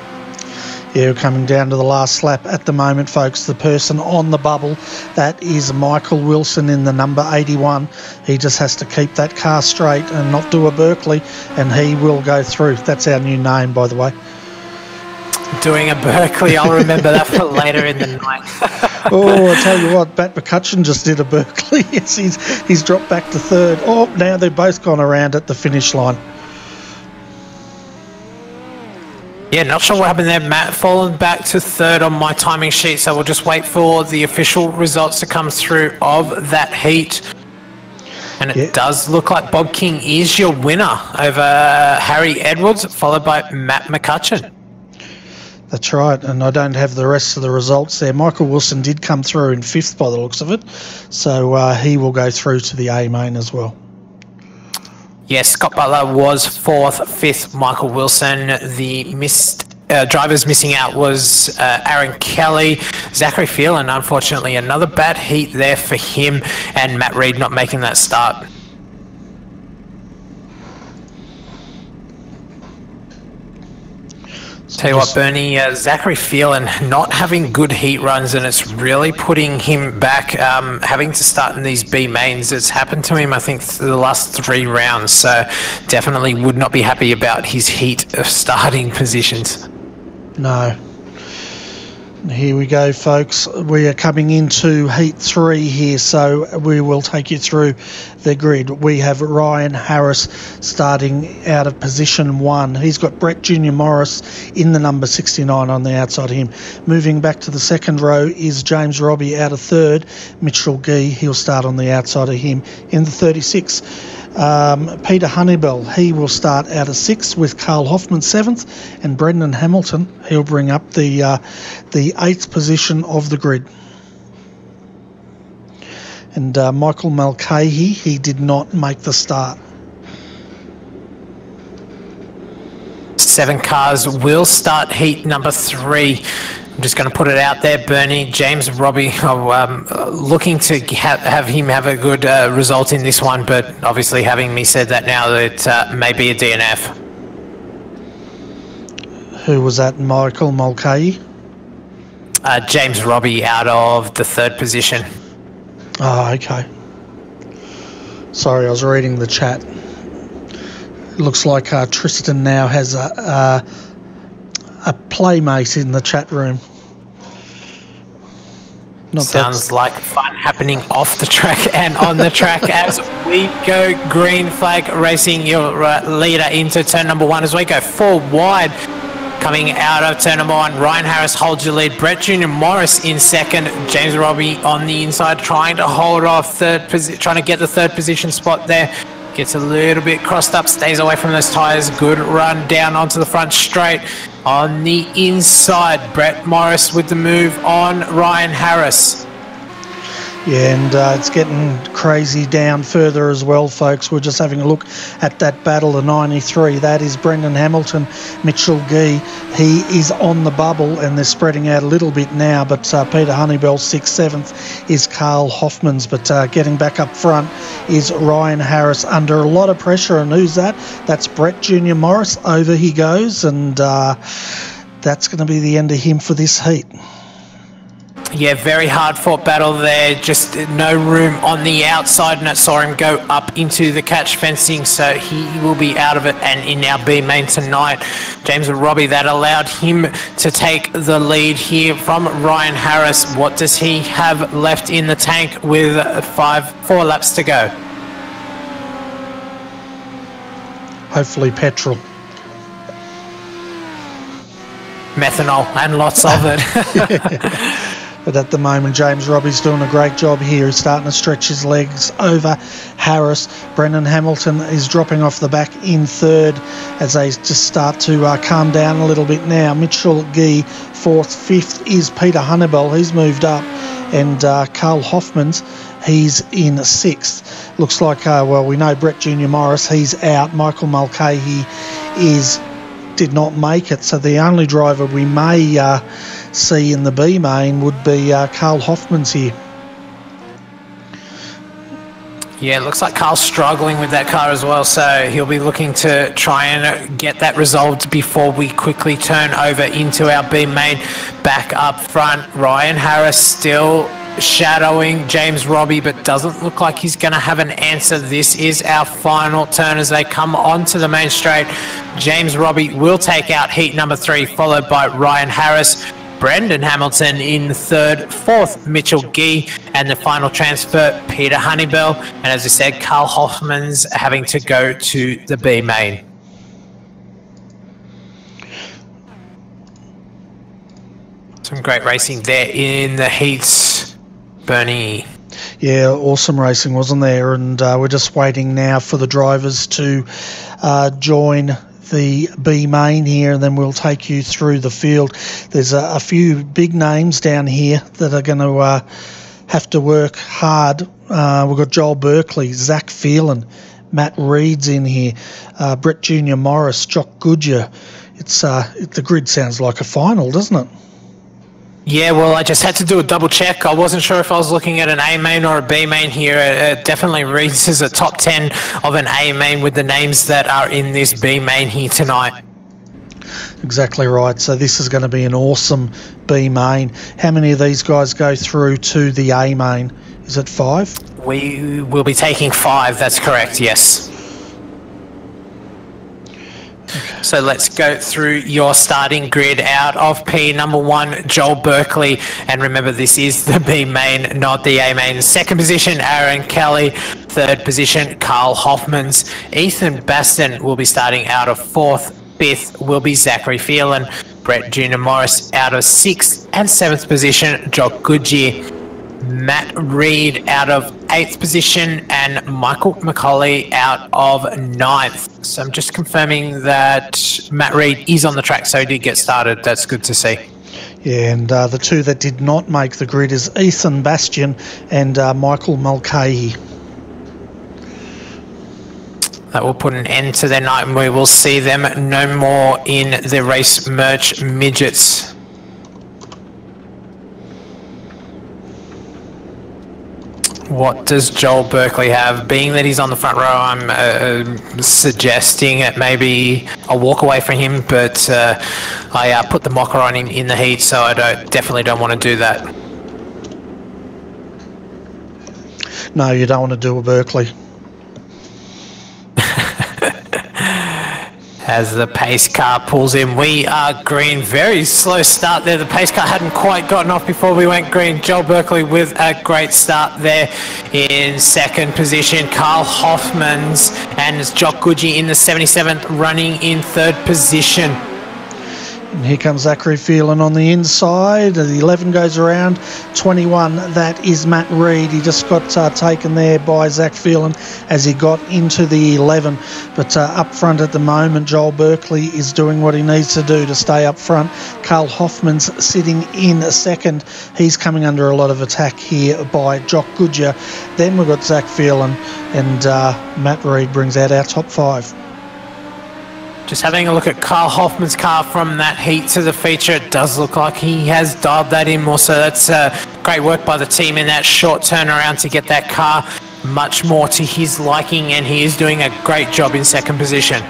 Speaker 1: Yeah, we're coming down to the last lap at the moment, folks. The person on the bubble, that is Michael Wilson in the number 81. He just has to keep that car straight and not do a Berkeley, and he will go through. That's our new name, by the way.
Speaker 2: Doing a Berkeley, I'll remember that for later in the night.
Speaker 1: Oh, I tell you what, Matt Mccutchen just did a Berkeley. Yes, he's dropped back to third. Oh, now they've both gone around at the finish line.
Speaker 2: Yeah, not sure what happened there. Matt fallen back to third on my timing sheet, so we'll just wait for the official results to come through of that heat. And it does look like Bob King is your winner over Harry Edwards, followed by Matt Mccutchen.
Speaker 1: That's right, and I don't have the rest of the results there. Michael Wilson did come through in 5th by the looks of it, so he will go through to the A main as well.
Speaker 2: Yes, Scott Butler was 4th, 5th Michael Wilson. The drivers missing out was Aaron Kelly, Zachary Phelan, unfortunately another bad heat there for him, and Matt Reed not making that start. Tell you what, Bernie, Zachary Phelan not having good heat runs, and it's really putting him back, having to start in these B mains. It's happened to him, I think, the last 3 rounds, so definitely would not be happy about his heat starting positions.
Speaker 1: No. Here we go, folks. We are coming into Heat 3 here, so we will take you through the grid. We have Ryan Harris starting out of position 1. He's got Brett Jr. Morris in the number 69 on the outside of him. Moving back to the second row is James Robbie out of 3rd. Mitchell Gee, he'll start on the outside of him in the 36. Peter Honeybell, he will start out of 6th with Carl Hoffman 7th, and Brendan Hamilton, he'll bring up the 8th position of the grid. And Michael Mulcahy, he did not make the start.
Speaker 2: 7 cars will start heat number 3. I'm just going to put it out there, Bernie. James Robbie, looking to have him have a good result in this one, but obviously having me said that now, it may be a DNF.
Speaker 1: Who was that, Michael Mulcahy?
Speaker 2: James Robbie out of the 3rd position.
Speaker 1: Oh, okay. Sorry, I was reading the chat. It looks like Tristan now has a playmate in the chat room.
Speaker 2: Sounds like fun happening off the track and on the track as we go green flag racing your leader into turn number 1 as we go 4 wide. Coming out of turn number 1, Ryan Harris holds your lead. Brett Jr. Morris in 2nd. James Robbie on the inside trying to hold off trying to get the 3rd position spot there. Gets a little bit crossed up, stays away from those tyres. Good run down onto the front straight. On the inside, Brett Morris with the move on Ryan Harris.
Speaker 1: Yeah, and it's getting crazy down further as well, folks. We're just having a look at that battle of 93. That is Brendan Hamilton, Mitchell Gee. He is on the bubble, and they're spreading out a little bit now, but Peter Honeybell, 6th, 7th is Carl Hoffmans. But getting back up front is Ryan Harris under a lot of pressure. And who's that? That's Brett Junior Morris. Over he goes, and that's going to be the end of him for this heat.
Speaker 2: Yeah, very hard fought battle there, just no room on the outside, and I saw him go up into the catch fencing, so he will be out of it. And in our B main tonight, James Robbie, that allowed him to take the lead here from Ryan Harris. What does he have left in the tank with 4 laps to go?
Speaker 1: Hopefully petrol.
Speaker 2: Methanol, and lots of it.
Speaker 1: But at the moment, James Robbie's doing a great job here. He's starting to stretch his legs over Harris. Brendan Hamilton is dropping off the back in 3rd as they just start to calm down a little bit now. Mitchell Gee, 4th. 5th is Peter Honeybell. He's moved up. And Carl Hoffmans, he's in 6th. Looks like, well, we know Brett Junior Morris, he's out. Michael Mulcahy did not make it. So the only driver we may see in the B main would be Carl Hoffmans here.
Speaker 2: Yeah, it looks like Carl's struggling with that car as well, so he'll be looking to try and get that resolved before we quickly turn over into our B main. Back up front, Ryan Harris still shadowing James Robbie, but doesn't look like he's going to have an answer. This is our final turn as they come onto the main straight. James Robbie will take out heat number 3, followed by Ryan Harris. Brendan Hamilton in 3rd, 4th Mitchell Gee, and the final transfer Peter Honeybell. And as I said, Carl Hoffmans having to go to the B main. Some great racing there in the heats, Bernie.
Speaker 1: Yeah, awesome racing, wasn't there? And we're just waiting now for the drivers to join the B main here, and then we'll take you through the field. There's a few big names down here that are going to have to work hard. We've got Joel Berkeley, Zach Phelan, Matt Reed's in here, Brett Junior Morris, Jock Goodyear. The grid sounds like a final, doesn't it?
Speaker 2: Yeah, well, I just had to do a double check. I wasn't sure if I was looking at an A main or a B main here. It definitely reads as a top 10 of an A main with the names that are in this B main here tonight.
Speaker 1: Exactly right. So this is going to be an awesome B main. How many of these guys go through to the A main? Is it 5?
Speaker 2: We will be taking 5. That's correct. Yes. So let's go through your starting grid. Out of P, number 1, Joel Berkeley. And remember, this is the B main, not the A main. 2nd position, Aaron Kelly. 3rd position, Carl Hoffmans. Ethan Baston will be starting out of 4th. 5th will be Zachary Phelan. Brett Junior Morris out of 6th. And 7th position, Jock Goodyear. Matt Reed out of 8th position, and Michael McCauley out of 9th. So I'm just confirming that Matt Reed is on the track, so he did get started. That's good to see.
Speaker 1: Yeah, and the 2 that did not make the grid is Ethan Bastian and Michael Mulcahy.
Speaker 2: That will put an end to their night, and we will see them no more in the race merch midgets. What does Joel Berkeley have? Being that he's on the front row, I'm suggesting it may be a walk away from him, but I put the mocker on him in the heat, so I definitely don't want to do that.
Speaker 1: No, you don't want to do a Berkeley.
Speaker 2: As the pace car pulls in, we are green. Very slow start there. The pace car hadn't quite gotten off before we went green. Joel Berkeley with a great start there in 2nd position. Carl Hoffmans and Jock Goodyear in the 77th, running in 3rd position.
Speaker 1: And here comes Zachary Phelan on the inside. The 11 goes around. 21, that is Matt Reid. He just got taken there by Zach Phelan as he got into the 11. But up front at the moment, Joel Berkeley is doing what he needs to do to stay up front. Carl Hoffman's sitting in second. He's coming under a lot of attack here by Jock Goodyear. Then we've got Zach Phelan, and Matt Reid brings out our top 5.
Speaker 2: Just having a look at Carl Hoffman's car from that heat to the feature, it does look like he has dialed that in more, so that's great work by the team in that short turnaround to get that car much more to his liking, and he is doing a great job in second position.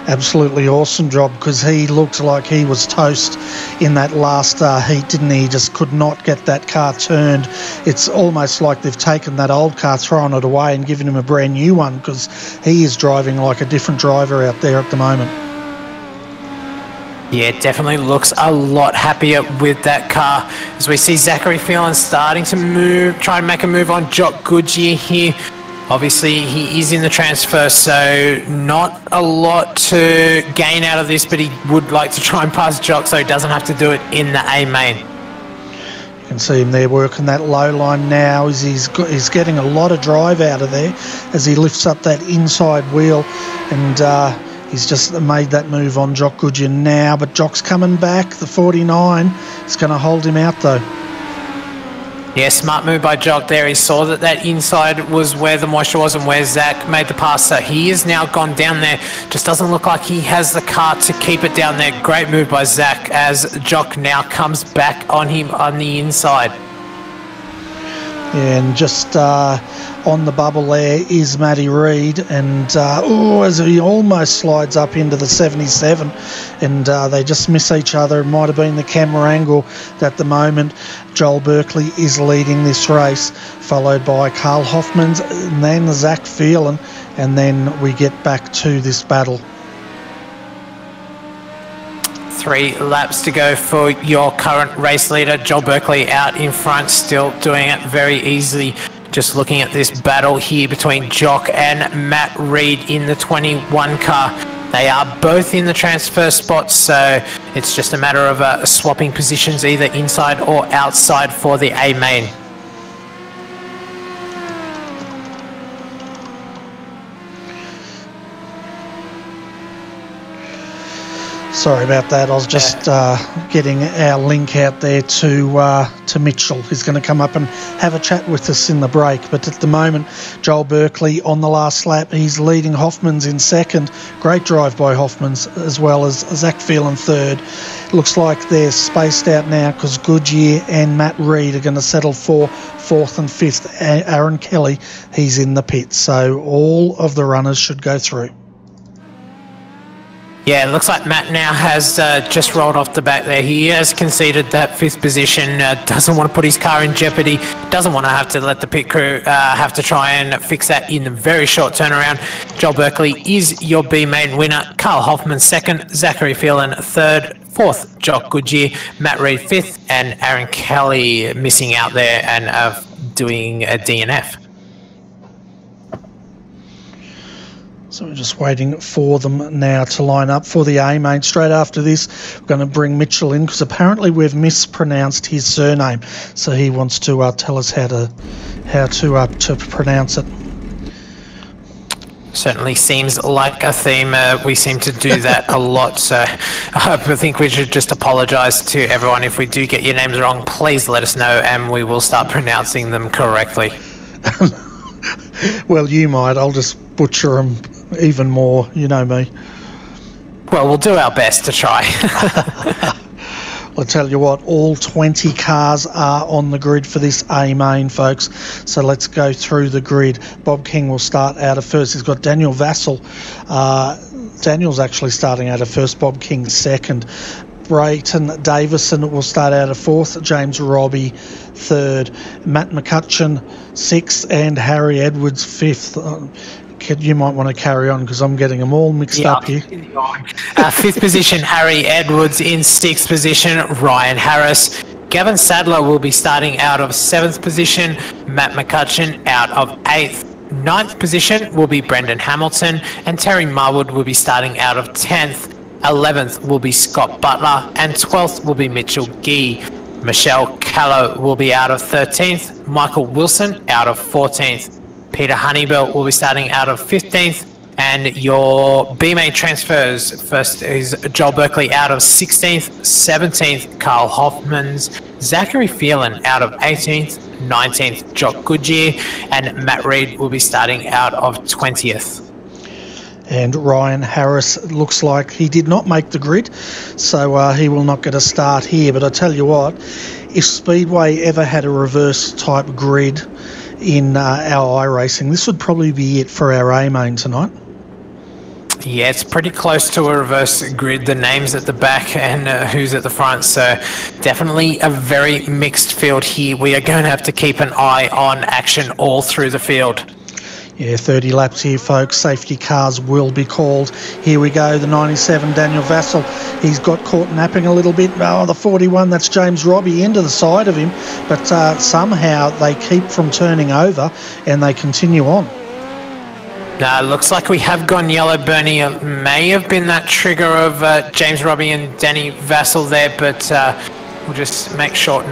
Speaker 1: Absolutely awesome job, because he looked like he was toast in that last heat, didn't he? He just could not get that car turned. It's almost like they've taken that old car, thrown it away and given him a brand new one, because he is driving like a different driver out there at the moment.
Speaker 2: Yeah, it definitely looks a lot happier with that car. As we see Zachary Phelan starting to try and make a move on Jock Goodyear here. Obviously, he is in the transfer, so not a lot to gain out of this, but he would like to try and pass Jock so he doesn't have to do it in the A main.
Speaker 1: You can see him there working that low line now. He's getting a lot of drive out of there as he lifts up that inside wheel, and he's just made that move on Jock Goodyear now, but Jock's coming back. The 49 is going to hold him out though.
Speaker 2: Yeah, smart move by Jock there. He saw that that inside was where the moisture was and where Zach made the pass. So he has now gone down there. Just doesn't look like he has the car to keep it down there. Great move by Zach as Jock now comes back on him on the inside.
Speaker 1: And just on the bubble there is Matty Reid, and as he almost slides up into the 77, and they just miss each other. It might have been the camera angle. At the moment, Joel Berkeley is leading this race, followed by Carl Hoffman, and then Zach Phelan, and then we get back to this battle.
Speaker 2: 3 laps to go for your current race leader. Joel Berkeley out in front, still doing it very easily. Just looking at this battle here between Jock and Matt Reid in the 21 car. They are both in the transfer spot, so it's just a matter of swapping positions either inside or outside for the A main.
Speaker 1: Sorry about that. I was just getting our link out there to Mitchell. He's going to come up and have a chat with us in the break. But at the moment, Joel Berkeley on the last lap. He's leading. Hoffman's in second. Great drive by Hoffman's, as well as Zach Phelan third. Looks like they're spaced out now because Goodyear and Matt Reid are going to settle for fourth and fifth. Aaron Kelly, he's in the pit. So all of the runners should go through.
Speaker 2: Yeah, it looks like Matt now has just rolled off the back there. He has conceded that fifth position, doesn't want to put his car in jeopardy, doesn't want to have to let the pit crew have to try and fix that in a very short turnaround. Joel Berkeley is your B main winner. Carl Hoffman second, Zachary Phelan third, fourth Jock Goodyear, Matt Reid fifth, and Aaron Kelly missing out there and doing a DNF.
Speaker 1: So we're just waiting for them now to line up for the A main. Straight after this, we're going to bring Mitchell in because apparently we've mispronounced his surname. So he wants to tell us how to pronounce it.
Speaker 2: Certainly seems like a theme. We seem to do that a lot. So I think we should just apologise to everyone. If we do get your names wrong, please let us know and we will start pronouncing them correctly.
Speaker 1: Well, you might. I'll just butcher them even more, you know me.
Speaker 2: Well, we'll do our best to try.
Speaker 1: I'll tell you what, all 20 cars are on the grid for this A main, folks. So let's go through the grid. Bob King will start out of first. He's got Daniel Vassell. Daniel's actually starting out of first. Bob King second. Brayton Davison will start out of fourth. James Robbie third. Matt Mccutchen sixth, and Harry Edwards fifth. You might want to carry on because I'm getting them all mixed up here.
Speaker 2: Fifth position, Harry Edwards. In sixth position, Ryan Harris. Gavin Sadler will be starting out of seventh position. Matt Mccutchen out of eighth. Ninth position will be Brendan Hamilton, and Terry Marwood will be starting out of 10th. 11th will be Scott Butler, and 12th will be Mitchell Gee. Michelle Callow will be out of 13th, Michael Wilson out of 14th, Peter Honeybell will be starting out of 15th, and your B-main transfers, first is Joel Berkeley out of 16th, 17th, Carl Hoffmans, Zachary Phelan out of 18th, 19th, Jock Goodyear, and Matt Reid will be starting out of 20th.
Speaker 1: And Ryan Harris looks like he did not make the grid, so he will not get a start here. But I tell you what, if Speedway ever had a reverse type grid in our iRacing, this would probably be it for our A-main tonight.
Speaker 2: Yeah, it's pretty close to a reverse grid, the names at the back and who's at the front, so definitely a very mixed field here. We are going to have to keep an eye on action all through the field.
Speaker 1: Yeah, 30 laps here, folks. Safety cars will be called. Here we go, the 97, Daniel Vassell. He's got caught napping a little bit. Oh, the 41, that's James Robbie into the side of him. But somehow they keep from turning over and they continue on.
Speaker 2: Looks like we have gone yellow. Bernie may have been that trigger of James Robbie and Danny Vassell there, but we'll just make sure.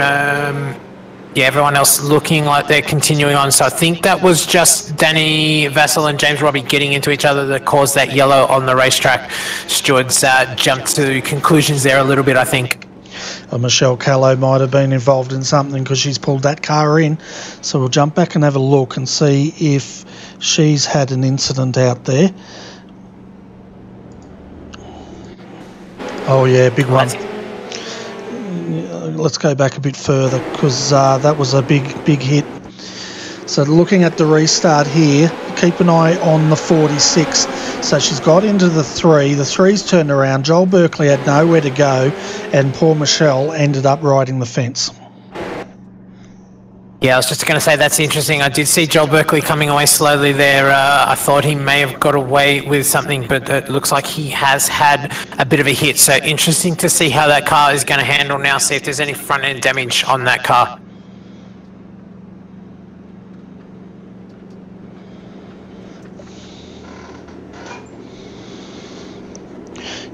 Speaker 2: Yeah, everyone else looking like they're continuing on. So I think that was just Danny Vassell and James Robbie getting into each other that caused that yellow on the racetrack. Stewards jumped to conclusions there a little bit, I think.
Speaker 1: Michelle Callow might have been involved in something because she's pulled that car in. So we'll jump back and have a look and see if she's had an incident out there. Oh yeah, big one. Let's go back a bit further because that was a big hit. So looking at the restart here, keep an eye on the 46. So she's got into the 3. The 3's turned around. Joel Berkeley had nowhere to go, and poor Michelle ended up riding the fence.
Speaker 2: Yeah, I was just going to say that's interesting. I did see Joel Berkeley coming away slowly there. I thought he may have got away with something, but it looks like he has had a bit of a hit. So interesting to see how that car is going to handle now, see if there's any front-end damage on that car.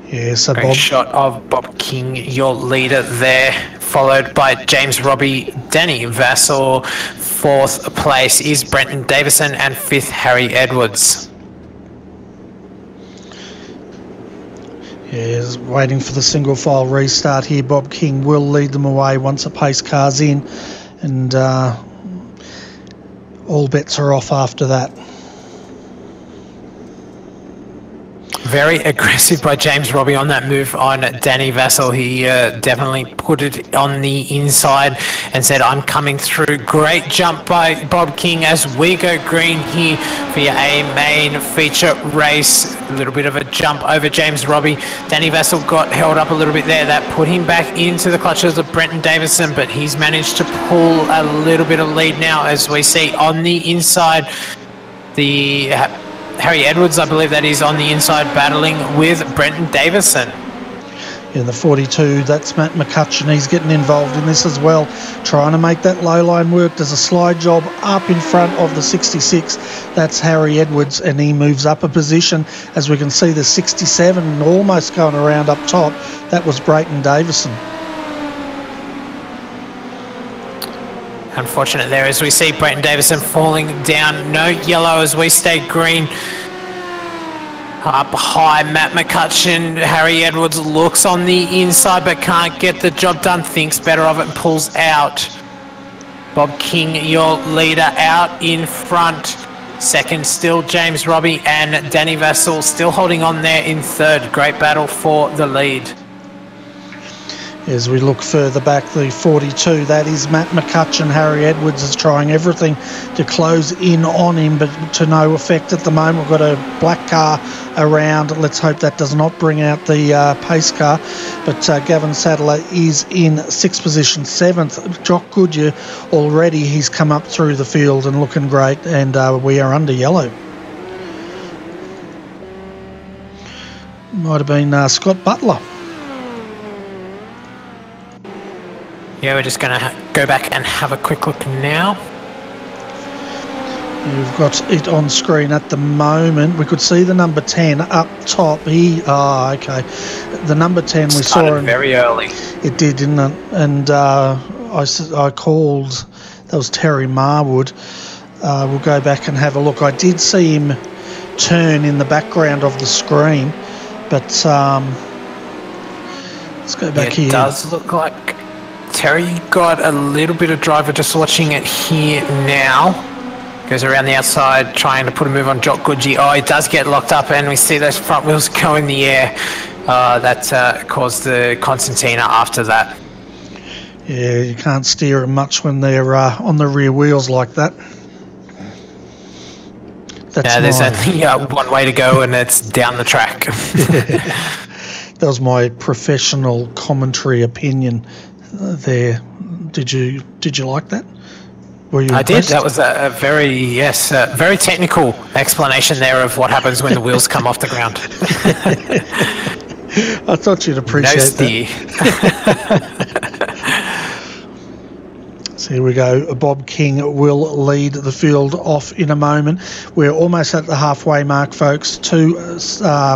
Speaker 1: Yeah, so
Speaker 2: Great shot of Bob King, your leader there, followed by James Robbie, Danny Vassell. 4th place is Brenton Davison, and 5th Harry Edwards.
Speaker 1: Yeah, waiting for the single file restart here. Bob King will lead them away once the pace car's in, and all bets are off after that.
Speaker 2: Very aggressive by James Robbie on that move on Danny Vassell. He definitely put it on the inside and said, I'm coming through. Great jump by Bob King as we go green here for your A-main feature race. A little bit of a jump over James Robbie. Danny Vassell got held up a little bit there. That put him back into the clutches of Brenton Davison, but he's managed to pull a little bit of lead now as we see on the inside. The Harry Edwards, I believe that is on the inside, battling with Brenton Davison.
Speaker 1: Yeah, the 42, that's Matt Mccutchen. He's getting involved in this as well, trying to make that low line work. There's a slide job up in front of the 66. That's Harry Edwards, and he moves up a position. As we can see, the 67 almost going around up top. That was Brenton Davison.
Speaker 2: Unfortunate there as we see Brenton Davison falling down. No yellow as we stay green. Up high, Matt Mccutchen. Harry Edwards looks on the inside but can't get the job done. Thinks better of it and pulls out. Bob King, your leader, out in front. 2nd still James Robbie, and Danny Vassell still holding on there in 3rd. Great battle for the lead.
Speaker 1: As we look further back, the 42, that is Matt Mccutchen. Harry Edwards is trying everything to close in on him, but to no effect at the moment. We've got a black car around. Let's hope that does not bring out the pace car. But Gavin Sadler is in 6th position. 7th, Jock Goodyear, already he's come up through the field and looking great, and we are under yellow. Might have been Scott Butler.
Speaker 2: Yeah, we're just going to go back and have a quick look now.
Speaker 1: You've got it on screen at the moment. We could see the number 10 up top. Okay. The number 10 we saw him
Speaker 2: very early.
Speaker 1: It did, didn't it? And I called. That was Terry Marwood. We'll go back and have a look. I did see him turn in the background of the screen, but let's go back here. It
Speaker 2: does look like Terry got a little bit of driver. Just watching it here now. Goes around the outside, trying to put a move on Jock Goodgie. Oh, it does get locked up, and we see those front wheels go in the air. That caused the Constantina after that.
Speaker 1: Yeah, you can't steer them much when they're on the rear wheels like that.
Speaker 2: There's only one way to go, and it's down the track.
Speaker 1: That was my professional commentary opinion there. Did you like that? Were you
Speaker 2: I
Speaker 1: impressed?
Speaker 2: did. That was a very technical explanation there of what happens when the wheels come off the ground.
Speaker 1: I thought you'd appreciate that. So here we go. Bob King will lead the field off in a moment. We're almost at the halfway mark, folks. 2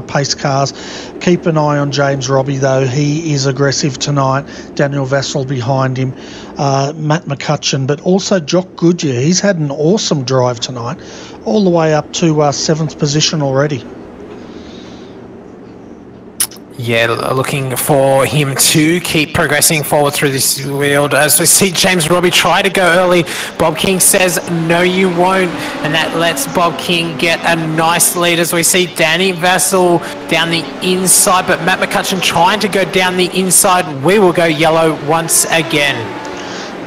Speaker 1: pace cars. Keep an eye on James Robbie, though. He is aggressive tonight. Daniel Vassell behind him. Matt Mccutchen, but also Jock Goodyear. He's had an awesome drive tonight, all the way up to 7th position already.
Speaker 2: Yeah, looking for him to keep progressing forward through this field. As we see James Robbie try to go early, Bob King says, no, you won't. And that lets Bob King get a nice lead as we see Danny Vassell down the inside, but Matt Mccutchen trying to go down the inside. We will go yellow once again.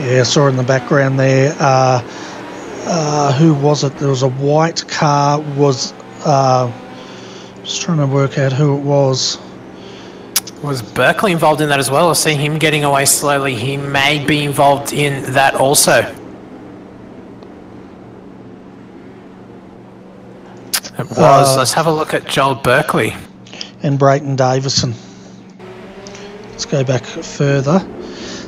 Speaker 2: Yeah, I saw in the background there, who was it? There was a white car, just trying to work out who it was. Was Berkeley involved in that as well? I see him getting away slowly. He may be involved in that also. It was. Let's have a look at Joel Berkeley.
Speaker 1: And Brayton Davison. Let's go back further.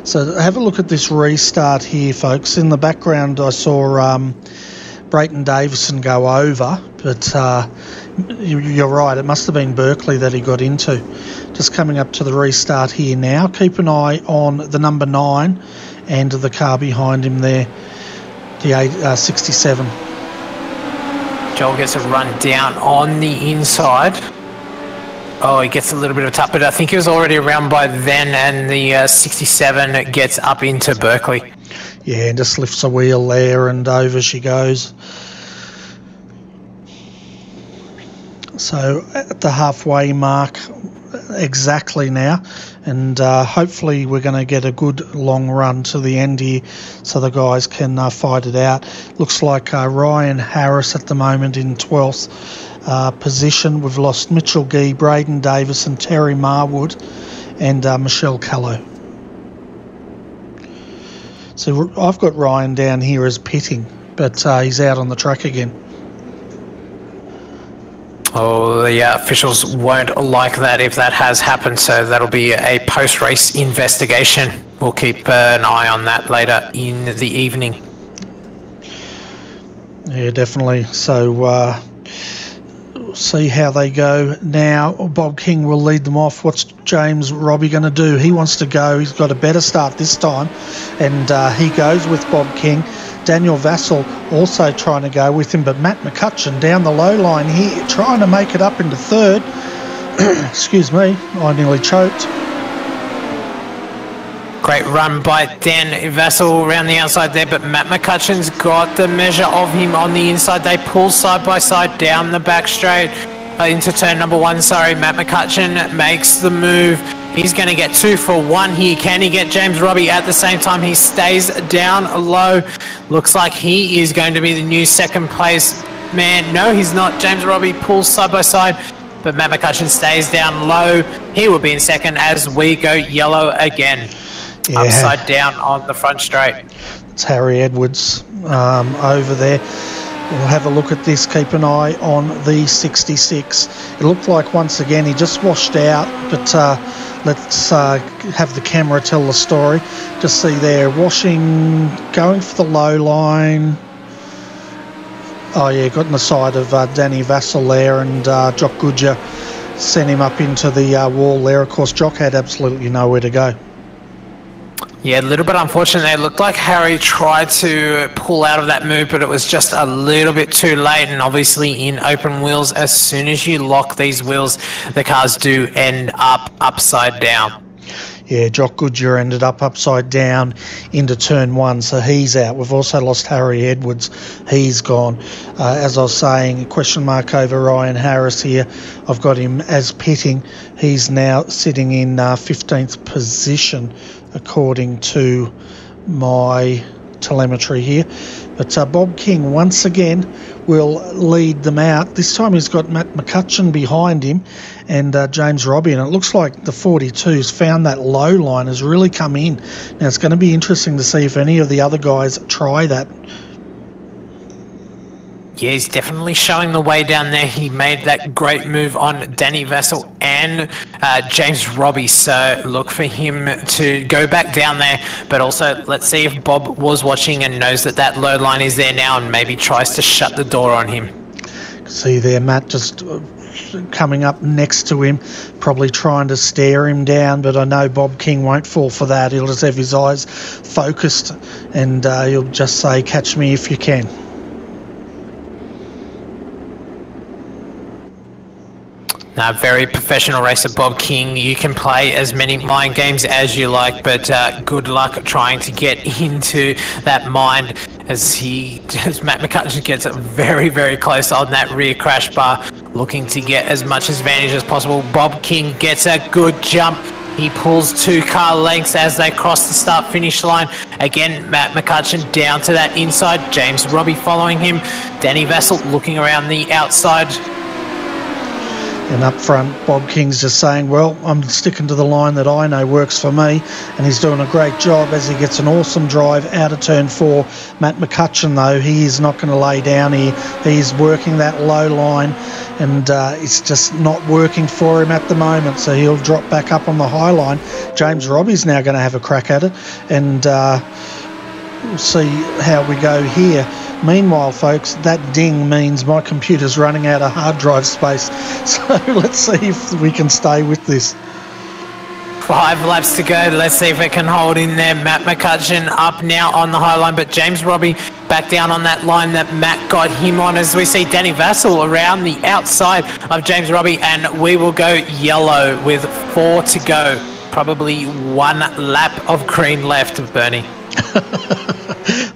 Speaker 1: So have a look at this restart here, folks. In the background I saw Brayton Davison go over, but you're right, it must have been Berkeley that he got into. Just coming up to the restart here now. Keep an eye on the number 9 and the car behind him there, the 67.
Speaker 2: Joel gets a run down on the inside. Oh, he gets a little bit of a tap, but I think he was already around by then, and the 67 gets up into Berkeley.
Speaker 1: Yeah, and just lifts a wheel there, and over she goes. So at the halfway mark exactly now, and hopefully we're going to get a good long run to the end here so the guys can fight it out. Looks like Ryan Harris at the moment in 12th position. We've lost Mitchell Gee, Braden Davison, Terry Marwood and Michelle Callow. So I've got Ryan down here as pitting, but he's out on the track again.
Speaker 2: Oh, the officials won't like that if that has happened, so that'll be a post-race investigation. We'll keep an eye on that later in the evening.
Speaker 1: Yeah, definitely. So we'll see how they go now. Bob King will lead them off. What's James Robbie going to do? He wants to go. He's got a better start this time, and he goes with Bob King. Daniel Vassell also trying to go with him, but Matt Mccutchen down the low line here, trying to make it up into 3rd. Excuse me, I nearly choked.
Speaker 2: Great run by Dan Vassell around the outside there, but Matt Mccutchen's got the measure of him on the inside. They pull side by side down the back straight into turn number 1. Sorry, Matt Mccutchen makes the move. He's going to get 2 for 1 here. Can he get James Robbie at the same time? He stays down low. Looks like he is going to be the new 2nd place man. No, he's not. James Robbie pulls side by side, but Matt Mccutchen stays down low. He will be in 2nd as we go yellow again. Yeah. Upside down on the front straight.
Speaker 1: It's Harry Edwards over there. We'll have a look at this. Keep an eye on the 66. It looked like once again he just washed out, but let's have the camera tell the story. Just see there, washing, going for the low line. Oh yeah, got in the side of Danny Vassell there, and Jock Goodyer sent him up into the wall there. Of course, Jock had absolutely nowhere to go.
Speaker 2: Yeah, a little bit unfortunate. It looked like Harry tried to pull out of that move, but it was just a little bit too late. And obviously in open wheels, as soon as you lock these wheels, the cars do end up upside down.
Speaker 1: Yeah, Jock Goodyer ended up upside down into turn 1, so he's out. We've also lost Harry Edwards. He's gone. As I was saying, question mark over Ryan Harris here. I've got him as pitting. He's now sitting in 15th position, according to my telemetry here. But Bob King once again will lead them out. This time he's got Matt Mccutchen behind him and James Robbie, and it looks like the 42's found that low line, has really come in. Now it's going to be interesting to see if any of the other guys try that.
Speaker 2: Yeah, he's definitely showing the way down there. He made that great move on Danny Vassell and James Robbie. So look for him to go back down there. But also, let's see if Bob was watching and knows that that low line is there now and maybe tries to shut the door on him.
Speaker 1: See there, Matt just coming up next to him, probably trying to stare him down, but I know Bob King won't fall for that. He'll just have his eyes focused and he'll just say, catch me if you can.
Speaker 2: Very professional racer, Bob King. You can play as many mind games as you like, but good luck trying to get into that mind as Matt Mccutchen gets very, very close on that rear crash bar, looking to get as much advantage as possible. Bob King gets a good jump. He pulls 2 car lengths as they cross the start-finish line. Again, Matt Mccutchen down to that inside. James Robbie following him. Danny Vassell looking around the outside.
Speaker 1: And up front, Bob King's just saying, well, I'm sticking to the line that I know works for me, and he's doing a great job as he gets an awesome drive out of turn 4. Matt Mccutchen, though, he is not going to lay down here. He's working that low line, and it's just not working for him at the moment, so he'll drop back up on the high line. James Robbie's now going to have a crack at it, and we'll see how we go here. Meanwhile, folks, that ding means my computer's running out of hard drive space. So let's see if we can stay with this.
Speaker 2: 5 laps to go. Let's see if it can hold in there. Matt Mccutchen up now on the high line, but James Robbie back down on that line that Matt got him on, as we see Danny Vassell around the outside of James Robbie, and we will go yellow with 4 to go. Probably 1 lap of green left, Bernie.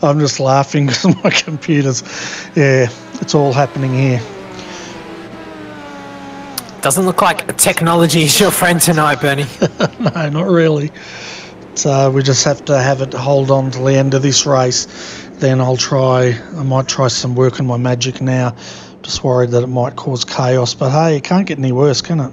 Speaker 1: I'm just laughing because my computer's, yeah, it's all happening here.
Speaker 2: Doesn't look like technology is your friend tonight, Bernie.
Speaker 1: No, not really. So we just have to have it hold on till the end of this race. Then I might try some work on my magic now. Just worried that it might cause chaos, but hey, it can't get any worse, can it?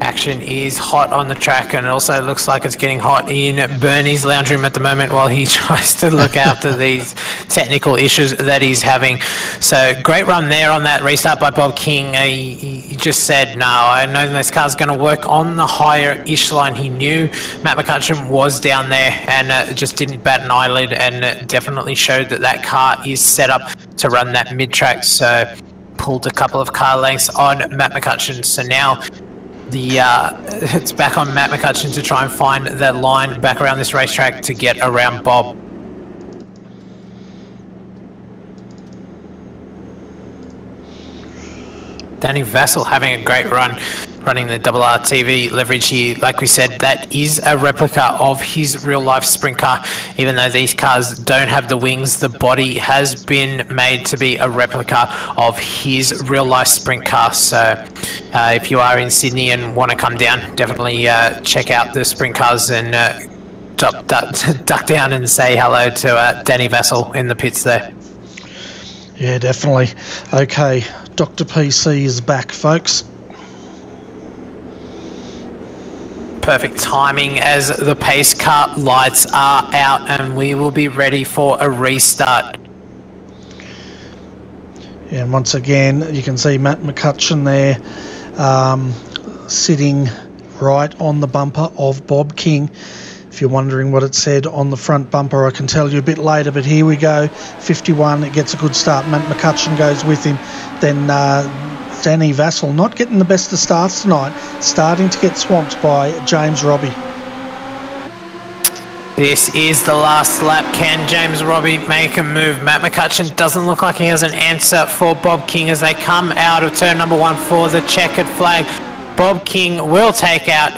Speaker 2: Action is hot on the track, and it also looks like it's getting hot in Bernie's lounge room at the moment while he tries to look after these technical issues that he's having. So great run there on that restart by Bob King. He just said, no, I know this car's going to work on the higher-ish line. He knew Matt Mccutchen was down there and just didn't bat an eyelid, and definitely showed that that car is set up to run that mid-track. So pulled a couple of car lengths on Matt Mccutchen. So now it's back on Matt Mccutchen to try and find that line back around this racetrack to get around Bob. Danny Vassell having a great run, running the RRTV leverage here. Like we said, that is a replica of his real-life sprint car. Even though these cars don't have the wings, the body has been made to be a replica of his real-life sprint car. So if you are in Sydney and want to come down, definitely check out the sprint cars and duck down and say hello to Danny Vassell in the pits there.
Speaker 1: Yeah, definitely. Okay, Dr. PC is back, folks.
Speaker 2: Perfect timing as the pace car lights are out and we will be ready for a restart.
Speaker 1: Yeah, and once again, you can see Matt Mccutchen there sitting right on the bumper of Bob King. If you're wondering what it said on the front bumper, I can tell you a bit later, but here we go. 51, it gets a good start. Matt Mccutchen goes with him. Then Danny Vassell, not getting the best of starts tonight, starting to get swamped by James Robbie.
Speaker 2: This is the last lap. Can James Robbie make a move? Matt Mccutchen doesn't look like he has an answer for Bob King as they come out of turn number 1 for the checkered flag. Bob King will take out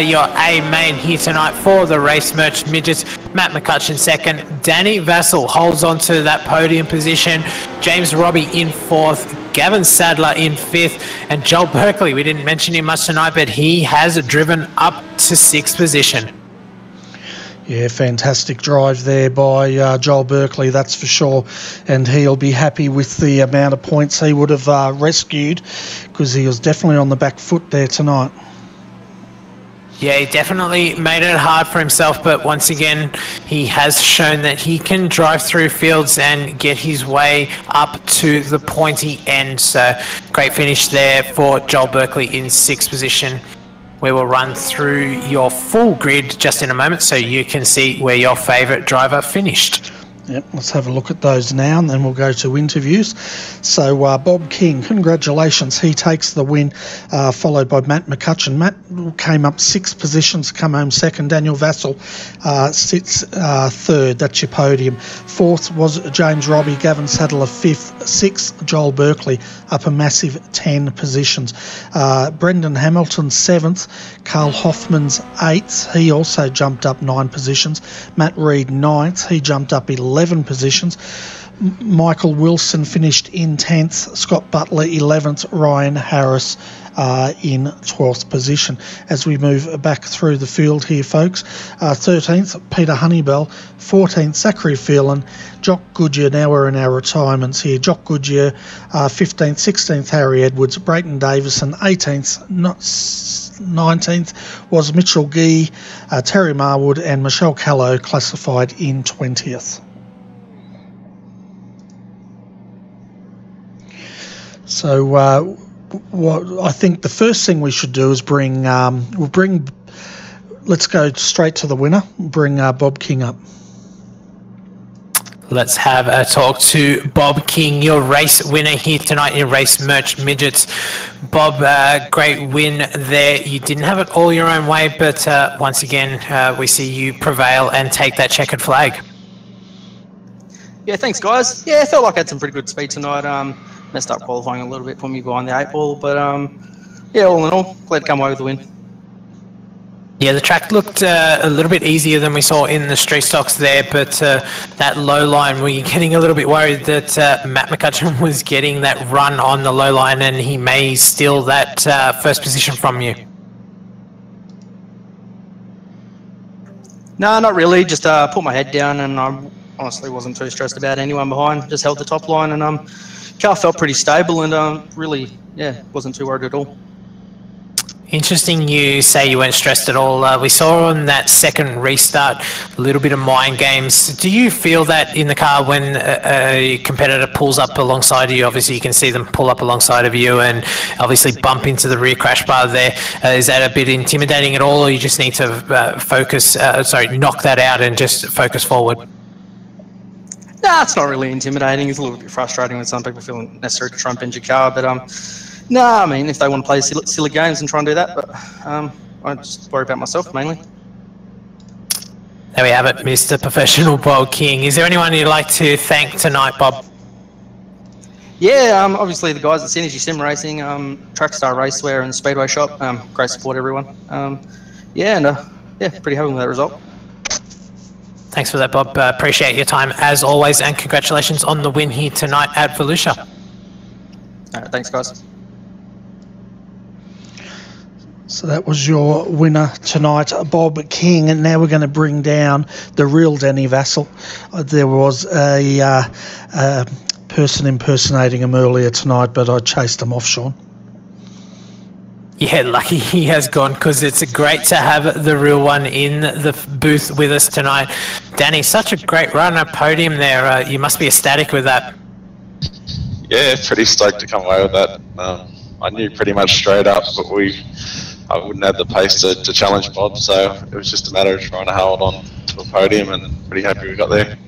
Speaker 2: your A main here tonight for the Race Merch Midgets. Matt Mccutchen second. Danny Vassell holds on to that podium position. James Robbie in 4th. Gavin Sadler in 5th. And Joel Berkeley, we didn't mention him much tonight, but he has driven up to 6th position.
Speaker 1: Yeah, fantastic drive there by Joel Berkeley, that's for sure. And he'll be happy with the amount of points he would have rescued, because he was definitely on the back foot there tonight.
Speaker 2: Yeah, he definitely made it hard for himself, but once again, he has shown that he can drive through fields and get his way up to the pointy end. So, great finish there for Joel Berkeley in 6th position. We will run through your full grid just in a moment so you can see where your favourite driver finished.
Speaker 1: Yep, let's have a look at those now, and then we'll go to interviews. So Bob King, congratulations, he takes the win, followed by Matt Mccutchen. Matt came up 6 positions, come home second. Daniel Vassell sits 3rd, that's your podium. 4th was James Robbie, Gavin Sadler 5th, 6th Joel Berkeley, up a massive 10 positions. Brendan Hamilton 7th, Carl Hoffman's 8th, he also jumped up 9 positions. Matt Reid 9th, he jumped up 11 positions. Michael Wilson finished in 10th, Scott Butler 11th, Ryan Harris in 12th position. As we move back through the field here, folks, 13th Peter Honeybell, 14th Zachary Phelan, Jock Goodyear, now we're in our retirements here, Jock Goodyear 15th, 16th Harry Edwards, Brayton Davison 18th, 19th was Mitchell Gee, Terry Marwood and Michelle Callow classified in 20th. So what I think the first thing we should do is let's go straight to the winner, bring Bob King up.
Speaker 2: Let's have a talk to Bob King, your race winner here tonight in Race Merch Midgets. Bob, great win there. You didn't have it all your own way, but once again, we see you prevail and take that checkered flag.
Speaker 4: Yeah, thanks, guys. Yeah, I felt like I had some pretty good speed tonight. Messed up qualifying a little bit, put me behind the 8 ball, but yeah, all in all, glad to come away with the win.
Speaker 2: Yeah, the track looked a little bit easier than we saw in the street stocks there, but that low line, were you getting a little bit worried that Matt Mccutchen was getting that run on the low line and he may steal that first position from you? No, not really. Just put my head down, and I honestly wasn't too stressed about anyone behind. Just held the top line, and car felt pretty stable, and really, yeah, wasn't too worried at all. Interesting you say you weren't stressed at all. We saw on that second restart a little bit of mind games. Do you feel that in the car when a competitor pulls up alongside you? Obviously you can see them pull up alongside of you and obviously bump into the rear crash bar there. Is that a bit intimidating at all, or you just need to knock that out and just focus forward?
Speaker 4: Nah, it's not really intimidating. It's a little bit frustrating when some people feel necessary to trump into your car, but nah, I mean, if they want to play silly games and try and do that, but I just worry about myself mainly.
Speaker 2: There we have it, Mr. Professional Bob King. Is there anyone you'd like to thank tonight, Bob?
Speaker 4: Yeah, obviously the guys at Synergy Sim Racing, Trackstar Racewear and Speedway Shop. Great support, everyone. Yeah, and yeah, pretty happy with that result.
Speaker 2: Thanks for that, Bob. Appreciate your time as always, and congratulations on the win here tonight at Volusia.
Speaker 4: All right, thanks, guys.
Speaker 1: So that was your winner tonight, Bob King, and now we're going to bring down the real Danny Vassell. There was a person impersonating him earlier tonight, but I chased him off, Sean.
Speaker 2: Yeah, lucky he has gone, because it's great to have the real one in the booth with us tonight. Danny, such a great run, a podium there. You must be ecstatic with that.
Speaker 5: Yeah, pretty stoked to come away with that. I knew pretty much straight up, but I wouldn't have the pace to challenge Bob. So it was just a matter of trying to hold on to a podium, and pretty happy we got there.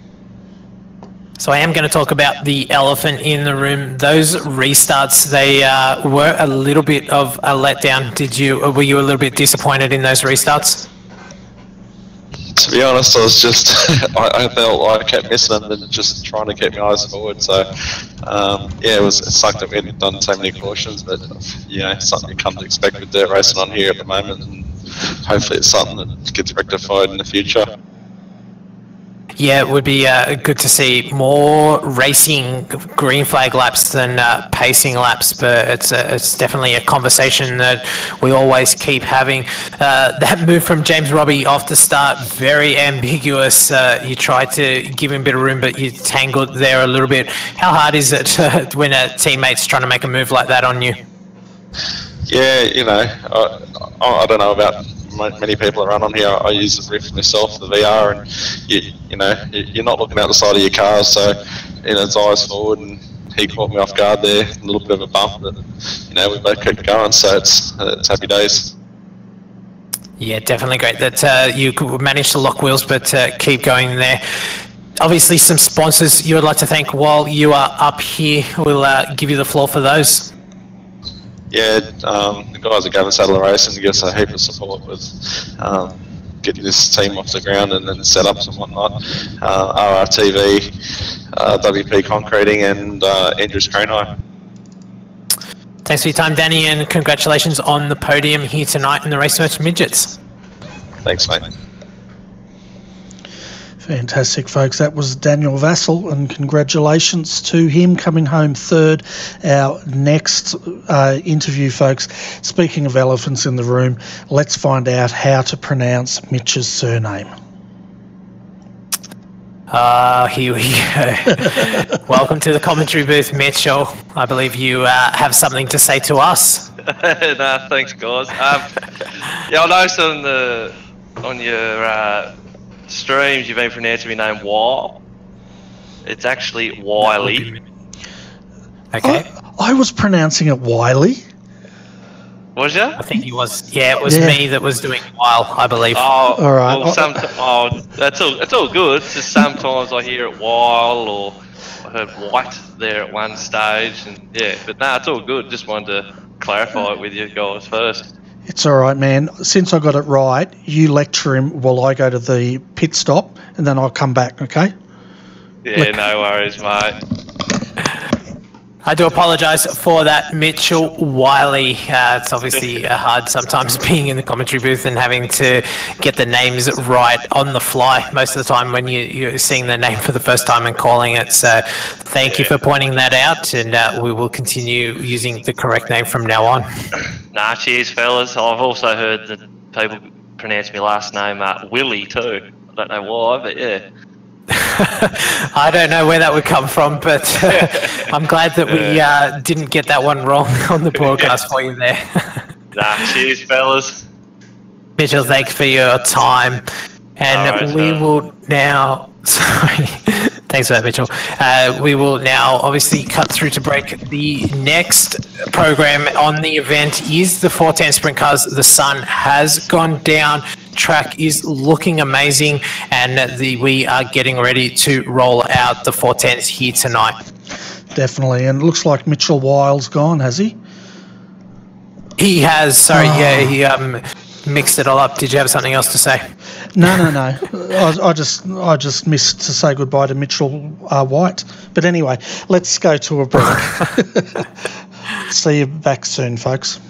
Speaker 2: So I am going to talk about the elephant in the room. Those restarts, they were a little bit of a letdown. Were you a little bit disappointed in those restarts?
Speaker 5: To be honest, I was just, I felt like I kept missing them and just trying to keep my eyes forward. So, yeah, it sucked that we hadn't done so many cautions, but, you know, something you come to expect with dirt racing on here at the moment, and hopefully it's something that gets rectified in the future.
Speaker 2: Yeah, it would be good to see more racing green flag laps than pacing laps, but it's definitely a conversation that we always keep having. That move from James Robbie off the start, very ambiguous. You tried to give him a bit of room, but you tangled there a little bit. How hard is it when a teammate's trying to make a move like that on you?
Speaker 5: Yeah, you know, I don't know about many people that run on here. I use the Rift myself, the VR, and you know, you're not looking out the side of your car, so you know, it's eyes forward, and he caught me off guard there, a little bit of a bump, but you know, we both kept going, so it's happy days.
Speaker 2: Yeah, definitely great that you managed to lock wheels, but keep going there. Obviously, some sponsors you would like to thank while you are up here. We'll give you the floor for those.
Speaker 5: Yeah, the guys at Gavin Saddler Racing give us a heap of support with getting this team off the ground and then setups and whatnot. RRTV, WP Concreting, and Andrews Craneye.
Speaker 2: Thanks for your time, Danny, and congratulations on the podium here tonight in the Race Merch Midgets.
Speaker 5: Thanks, mate.
Speaker 1: Fantastic, folks. That was Daniel Vassell, and congratulations to him coming home third. Our next interview, folks, speaking of elephants in the room, let's find out how to pronounce Mitch's surname.
Speaker 2: Here we go. Welcome to the commentary booth, Mitchell. I believe you have something to say to us.
Speaker 6: No, thanks, guys. Yeah, I noticed on your streams you've been pronouncing my name Wile. It's actually Wiley.
Speaker 2: Okay.
Speaker 6: Oh,
Speaker 1: I was pronouncing it Wiley.
Speaker 6: Was you?
Speaker 2: I think he was. Yeah, it was me that was doing Wile, I believe.
Speaker 6: Oh,
Speaker 1: all right.
Speaker 6: Well, that's all. It's all good. It's just sometimes I hear it Wile, or I heard White there at one stage, and yeah. But no, it's all good. Just wanted to clarify it with you guys first.
Speaker 1: It's all right, man. Since I got it right, you lecture him while I go to the pit stop, and then I'll come back, okay?
Speaker 6: Yeah, no worries, mate.
Speaker 2: I do apologise for that, Mitchell Wiley. It's obviously hard sometimes being in the commentary booth and having to get the names right on the fly most of the time when you're seeing the name for the first time and calling it. So thank you for pointing that out, and we will continue using the correct name from now on.
Speaker 6: Nah, cheers, fellas. I've also heard that people pronounce my last name Willie too. I don't know why, but yeah.
Speaker 2: I don't know where that would come from, but I'm glad that we didn't get that one wrong on the broadcast for you there.
Speaker 6: Nah, cheers, fellas.
Speaker 2: Mitchell, thanks for your time. And we will now... Sorry. Thanks for that, Mitchell. We will now obviously cut through to break. The next program on the event is the 410 Sprint Cars. The sun has gone down. Track is looking amazing, and we are getting ready to roll out the 410s here tonight.
Speaker 1: Definitely, and it looks like Mitchell Wile's gone, has he?
Speaker 2: He has. Sorry, yeah, he mixed it all up. Did you have something else to say?
Speaker 1: No. I just missed to say goodbye to Mitchell White. But anyway, let's go to a break. See you back soon, folks.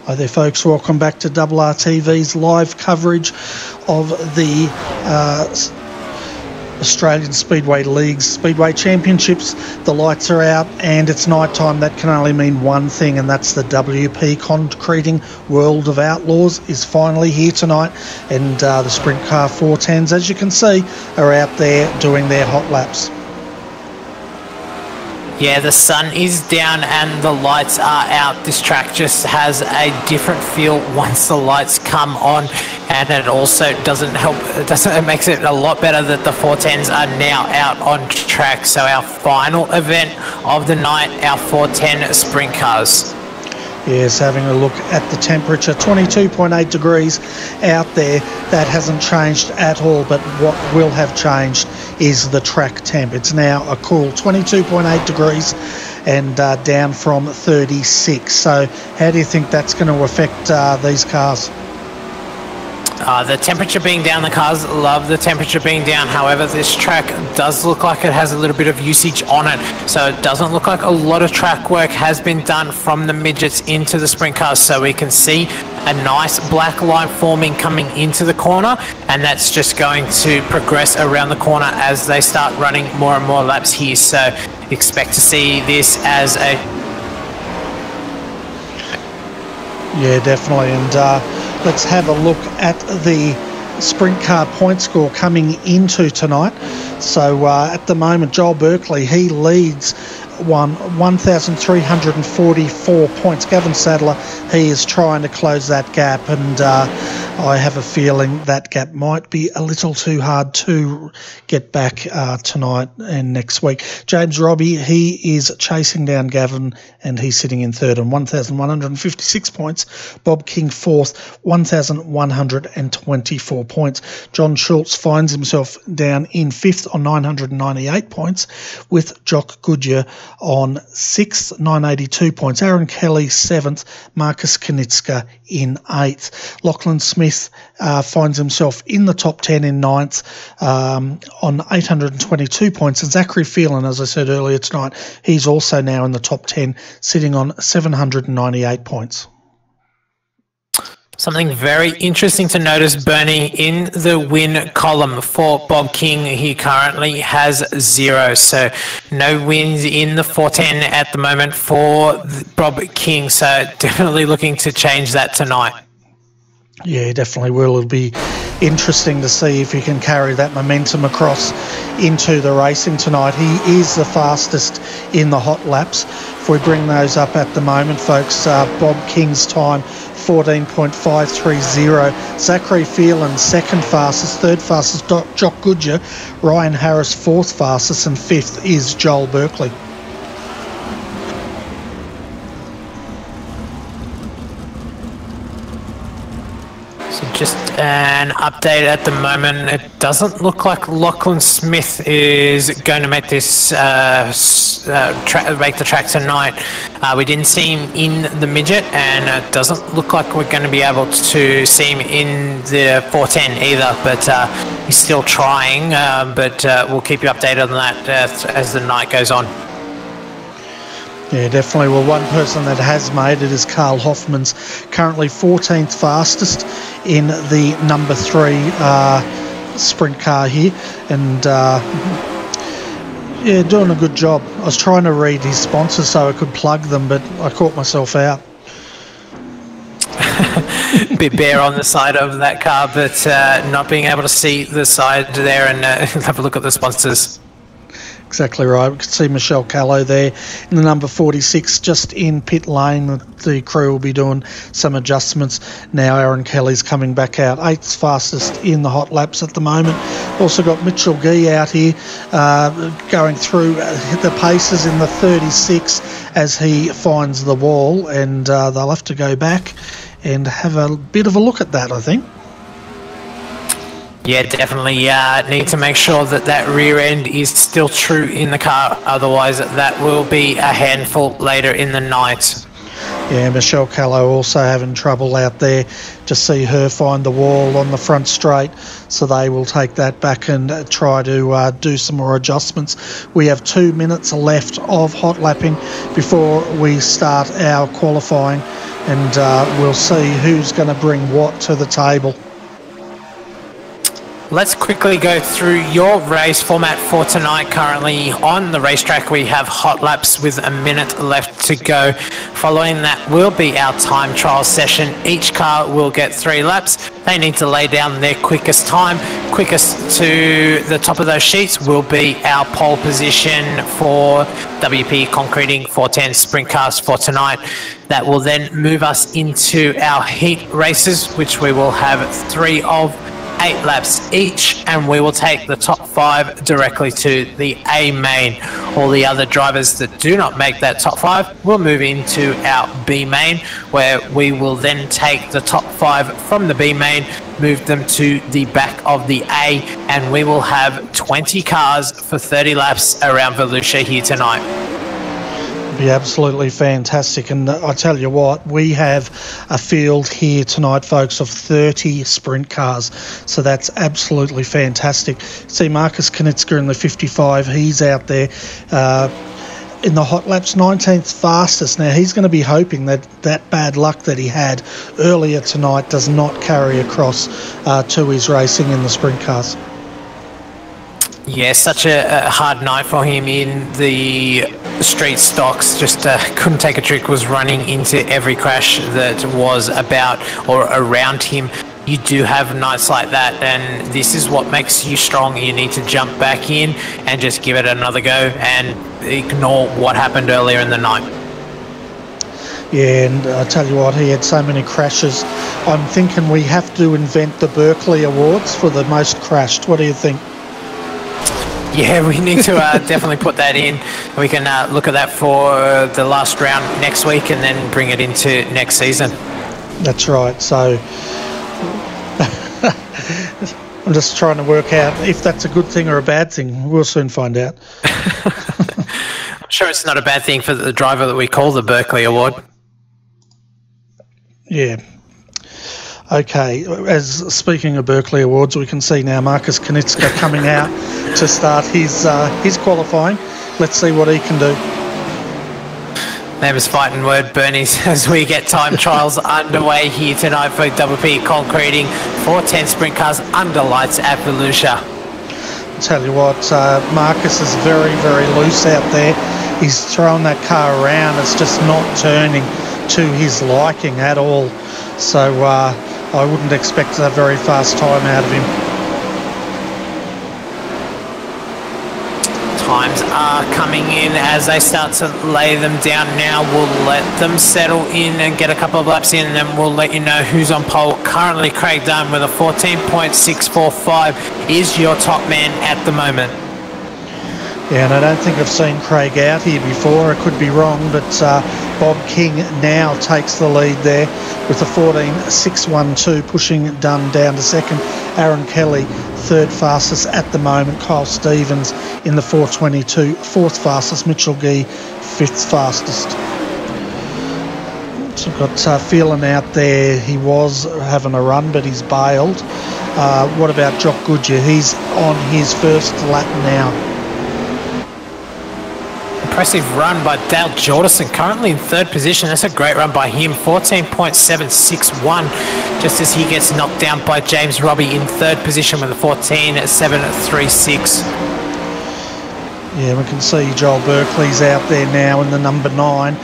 Speaker 1: Hi there folks, welcome back to RRTV's live coverage of the Australian Speedway League's Speedway Championships. The lights are out and it's night time. That can only mean one thing, and that's the WP Concreting World of Outlaws is finally here tonight, and the Sprint Car 410s, as you can see, are out there doing their hot laps.
Speaker 2: Yeah, the sun is down and the lights are out. This track just has a different feel once the lights come on, and it also it makes it a lot better that the 410s are now out on track. So our final event of the night, our 410 sprint cars.
Speaker 1: Yes, having a look at the temperature, 22.8 degrees out there. That hasn't changed at all, but what will have changed is the track temp. It's now a cool 22.8 degrees and down from 36. So how do you think that's going to affect these cars?
Speaker 2: The temperature being down, the cars love the temperature being down. However, this track does look like it has a little bit of usage on it. So it doesn't look like a lot of track work has been done from the midgets into the sprint cars. So we can see a nice black line forming coming into the corner, and that's just going to progress around the corner as they start running more and more laps here. So expect to see this as a...
Speaker 1: Yeah, definitely. And let's have a look at the sprint car point score coming into tonight. So at the moment, Joel Berkeley, he leads 1,344 points. Gavin Sadler, he is trying to close that gap, and I have a feeling that gap might be a little too hard to get back tonight and next week. James Robbie, he is chasing down Gavin, and he's sitting in third on 1,156 points. Bob King fourth, 1,124 points. John Schultz finds himself down in fifth on 998 points, with Jock Goodyear on sixth, 982 points. Aaron Kelly seventh, Marcus Knitska in eighth. Lachlan Smith finds himself in the top 10 in ninth on 822 points. And Zachary Phelan, as I said earlier tonight, he's also now in the top 10, sitting on 798 points.
Speaker 2: Something very interesting to notice, Bernie, in the win column for Bob King, he currently has 0. So no wins in the 410 at the moment for Bob King. So definitely looking to change that tonight.
Speaker 1: Yeah, definitely will. It'll be interesting to see if he can carry that momentum across into the racing tonight. He is the fastest in the hot laps. If we bring those up at the moment, folks, Bob King's time, 14.530. Zachary Phelan, second fastest. Third fastest, Jock Goodyear. Ryan Harris, fourth fastest. And fifth is Joel Berkeley.
Speaker 2: So just an update at the moment. It doesn't look like Lachlan Smith is going to make this make the track tonight. We didn't see him in the midget, and it doesn't look like we're going to be able to see him in the 410 either. But he's still trying. But we'll keep you updated on that as the night goes on.
Speaker 1: Yeah, definitely. Well, one person that has made it is Carl Hoffman's currently 14th fastest in the number 3 sprint car here, and yeah, doing a good job. I was trying to read his sponsors so I could plug them, but I caught myself out.
Speaker 2: Bit bare on the side of that car, but not being able to see the side there and have a look at the sponsors.
Speaker 1: Exactly right. We can see Michelle Callow there in the number 46, just in pit lane. The crew will be doing some adjustments. Now Aaron Kelly's coming back out, 8th fastest in the hot laps at the moment. Also got Mitchell Gee out here going through the paces in the 36 as he finds the wall, and they'll have to go back and have a bit of a look at that, I think.
Speaker 2: Yeah, definitely need to make sure that that rear end is still true in the car, otherwise that will be a handful later in the night.
Speaker 1: Yeah, Michelle Callow also having trouble out there. Just see her find the wall on the front straight, so they will take that back and try to do some more adjustments. We have 2 minutes left of hot lapping before we start our qualifying and we'll see who's going to bring what to the table.
Speaker 2: Let's quickly go through your race format for tonight. Currently on the racetrack, we have hot laps with a minute left to go. Following that will be our time trial session. Each car will get 3 laps. They need to lay down their quickest time. Quickest to the top of those sheets will be our pole position for WP Concreting 410 sprint cars for tonight. That will then move us into our heat races, which we will have 3 of. 8 laps each, and we will take the top 5 directly to the A main. All the other drivers that do not make that top 5 will move into our B main, where we will then take the top 5 from the B main, move them to the back of the A, and we will have 20 cars for 30 laps around Volusia here tonight.
Speaker 1: Be absolutely fantastic, and I tell you what, we have a field here tonight, folks, of 30 sprint cars, so that's absolutely fantastic. See Marcus Knitzka in the 55, he's out there in the hot laps, 19th fastest. Now he's going to be hoping that that bad luck that he had earlier tonight does not carry across to his racing in the sprint cars.
Speaker 2: Yeah, such a hard night for him in the street stocks. Just couldn't take a trick, was running into every crash that was about or around him. You do have nights like that, and this is what makes you strong. You need to jump back in and just give it another go and ignore what happened earlier in the night.
Speaker 1: Yeah, and I tell you what, he had so many crashes. I'm thinking we have to invent the Berkeley Awards for the most crashed. What do you think?
Speaker 2: Yeah, we need to definitely put that in. We can look at that for the last round next week and then bring it into next season. That's
Speaker 1: right. So I'm just trying to work out if that's a good thing or a bad thing. We'll soon find out.
Speaker 2: I'm sure it's not a bad thing for the driver that we call the Berkeley Award.
Speaker 1: Yeah. Okay, as speaking of Berkeley Awards, we can see now Marcus Knitzka coming out to start his qualifying. Let's see what he can do.
Speaker 2: Neighbours fighting word, Bernie's, as we get time trials underway here tonight for WP Concreting 410 sprint cars under lights at Volusia.
Speaker 1: I'll tell you what, Marcus is very, very loose out there. He's throwing that car around. It's just not turning to his liking at all. So I wouldn't expect a very fast time out of him.
Speaker 2: Times are coming in as they start to lay them down now. We'll let them settle in and get a couple of laps in, and then we'll let you know who's on pole. Currently, Craig Dunn with a 14.645 is your top man at the moment.
Speaker 1: Yeah, and I don't think I've seen Craig out here before. I could be wrong, but Bob King now takes the lead there with a 14.612, pushing Dunn down to second. Aaron Kelly, third fastest at the moment. Kyle Stevens in the 4.22, fourth fastest. Mitchell Gee, fifth fastest. So we've got Phelan out there. He was having a run, but he's bailed. What about Jock Goodyear? He's on his first lap now.
Speaker 2: Impressive run by Dale Jordison, currently in third position. That's a great run by him, 14.761, just as he gets knocked down by James Robbie in third position with a 14.736.
Speaker 1: Yeah, we can see Joel Berkeley's out there now in the number 9.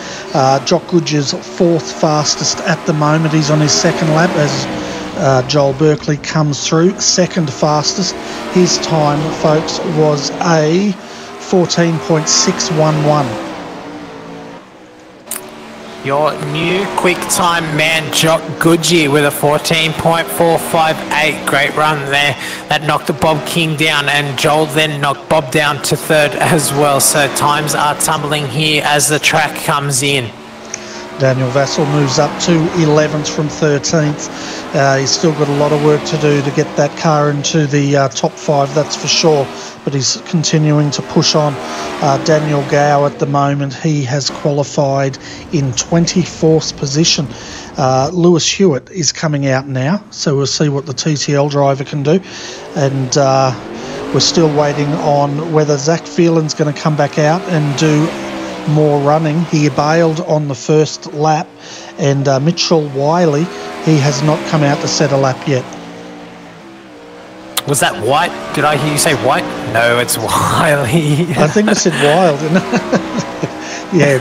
Speaker 1: Jock Goodyear's fourth fastest at the moment. He's on his second lap as Joel Berkeley comes through. Second fastest. His time, folks, was a 14.611.
Speaker 2: Your new quick time man, Jock Goodyear, with a 14.458. Great run there. That knocked Bob King down, and Joel then knocked Bob down to third as well. So times are tumbling here as the track comes in.
Speaker 1: Daniel Vassell moves up to 11th from 13th. He's still got a lot of work to do to get that car into the top 5, that's for sure. But he's continuing to push on. Daniel Gow at the moment, he has qualified in 24th position. Lewis Hewitt is coming out now, so we'll see what the TTL driver can do. And we're still waiting on whether Zach Phelan's going to come back out and do more running. He bailed on the first lap, and Mitchell Wiley, he has not come out to set a lap yet.
Speaker 2: Was that White? Did I hear you say White? No, it's Wiley.
Speaker 1: I think I said Wild. Yeah.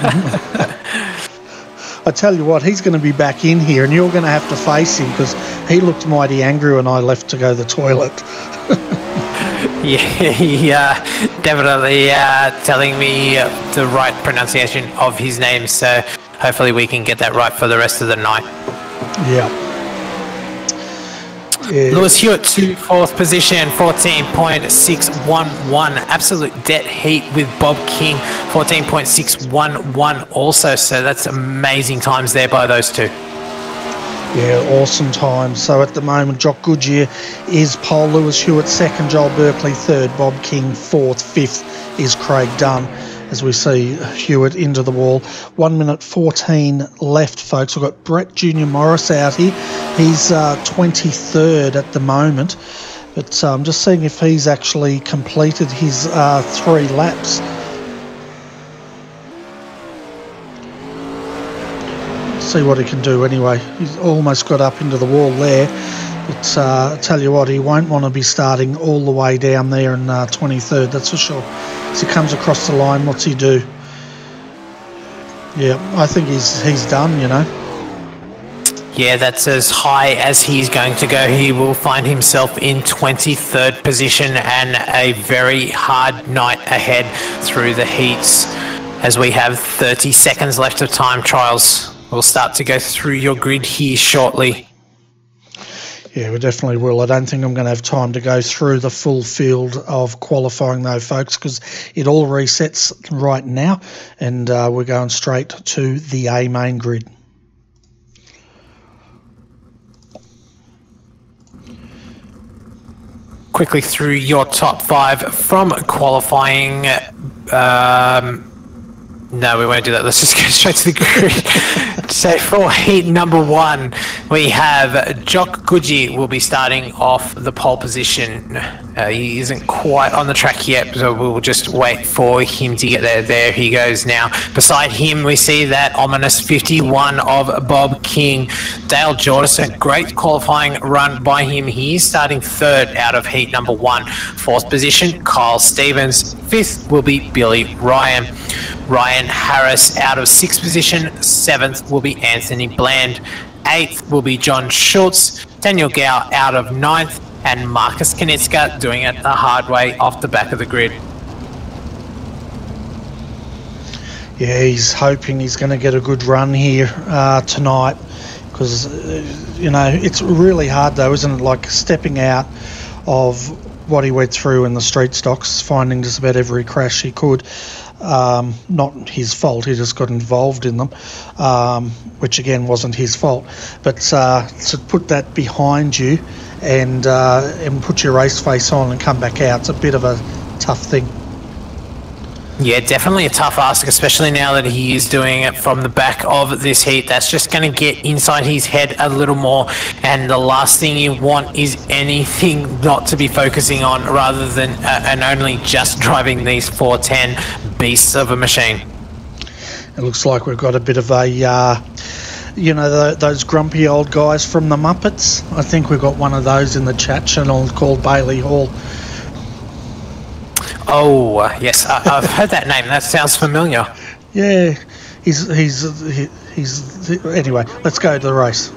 Speaker 1: I tell you what, he's going to be back in here, and you're going to have to face him because he looked mighty angry when I left to go to the toilet.
Speaker 2: Yeah, he definitely telling me the right pronunciation of his name, so hopefully we can get that right for the rest of the night.
Speaker 1: Yeah.
Speaker 2: Lewis Hewitt to 4th position, 14.611. Absolute dead heat with Bob King, 14.611 also. So that's amazing times there by those two.
Speaker 1: Yeah, awesome times. So at the moment, Jock Goodyear is pole, Lewis Hewitt second, Joel Berkeley third, Bob King fourth, fifth is Craig Dunn. As we see Hewitt into the wall. 1 minute 14 left, folks. We've got Brett Junior Morris out here. He's 23rd at the moment. But I'm just seeing if he's actually completed his 3 laps. See what he can do anyway. He's almost got up into the wall there. But I tell you what, he won't want to be starting all the way down there in 23rd, that's for sure. As he comes across the line, what's he do? Yeah, I think he's done, you know.
Speaker 2: Yeah, that's as high as he's going to go. He will find himself in 23rd position and a very hard night ahead through the heats as we have 30 seconds left of time trials. We'll start to go through your grid here shortly.
Speaker 1: Yeah, we definitely will. I don't think I'm going to have time to go through the full field of qualifying though, folks, because it all resets right now and we're going straight to the A main grid.
Speaker 2: Quickly through your top 5 from qualifying. No, we won't do that. Let's just go straight to the grid. So for heat number 1, we have Jock Goodyear will be starting off the pole position. He isn't quite on the track yet, so we'll just wait for him to get there. There he goes now. Beside him, we see that ominous 51 of Bob King. Dale Jordison, great qualifying run by him. He is starting 3rd out of heat number 1. 4th position, Kyle Stevens. 5th will be Billy Ryan. Ryan Harris out of 6th position. 7th will be Anthony Bland. 8th will be John Schultz. Daniel Gow out of 9th. And Marcus Kanitska doing it the hard way off the back of the grid.
Speaker 1: Yeah, he's hoping he's going to get a good run here tonight because, you know, it's really hard though, isn't it? Like stepping out of what he went through in the street stocks, finding just about every crash he could. Not his fault, he just got involved in them, which again wasn't his fault. But to put that behind you and put your race face on and come back out, it's a bit of a tough thing.
Speaker 2: Yeah, definitely a tough ask, especially now that he is doing it from the back of this heat. That's just going to get inside his head a little more, and the last thing you want is anything not to be focusing on rather than and only just driving these 410 beasts of a machine.
Speaker 1: It looks like we've got a bit of a, you know, those grumpy old guys from the Muppets. I think we've got one of those in the chat channel called Bailey Hall.
Speaker 2: Oh, yes, I've heard that name. That sounds familiar.
Speaker 1: Yeah, he's anyway, let's go to the race.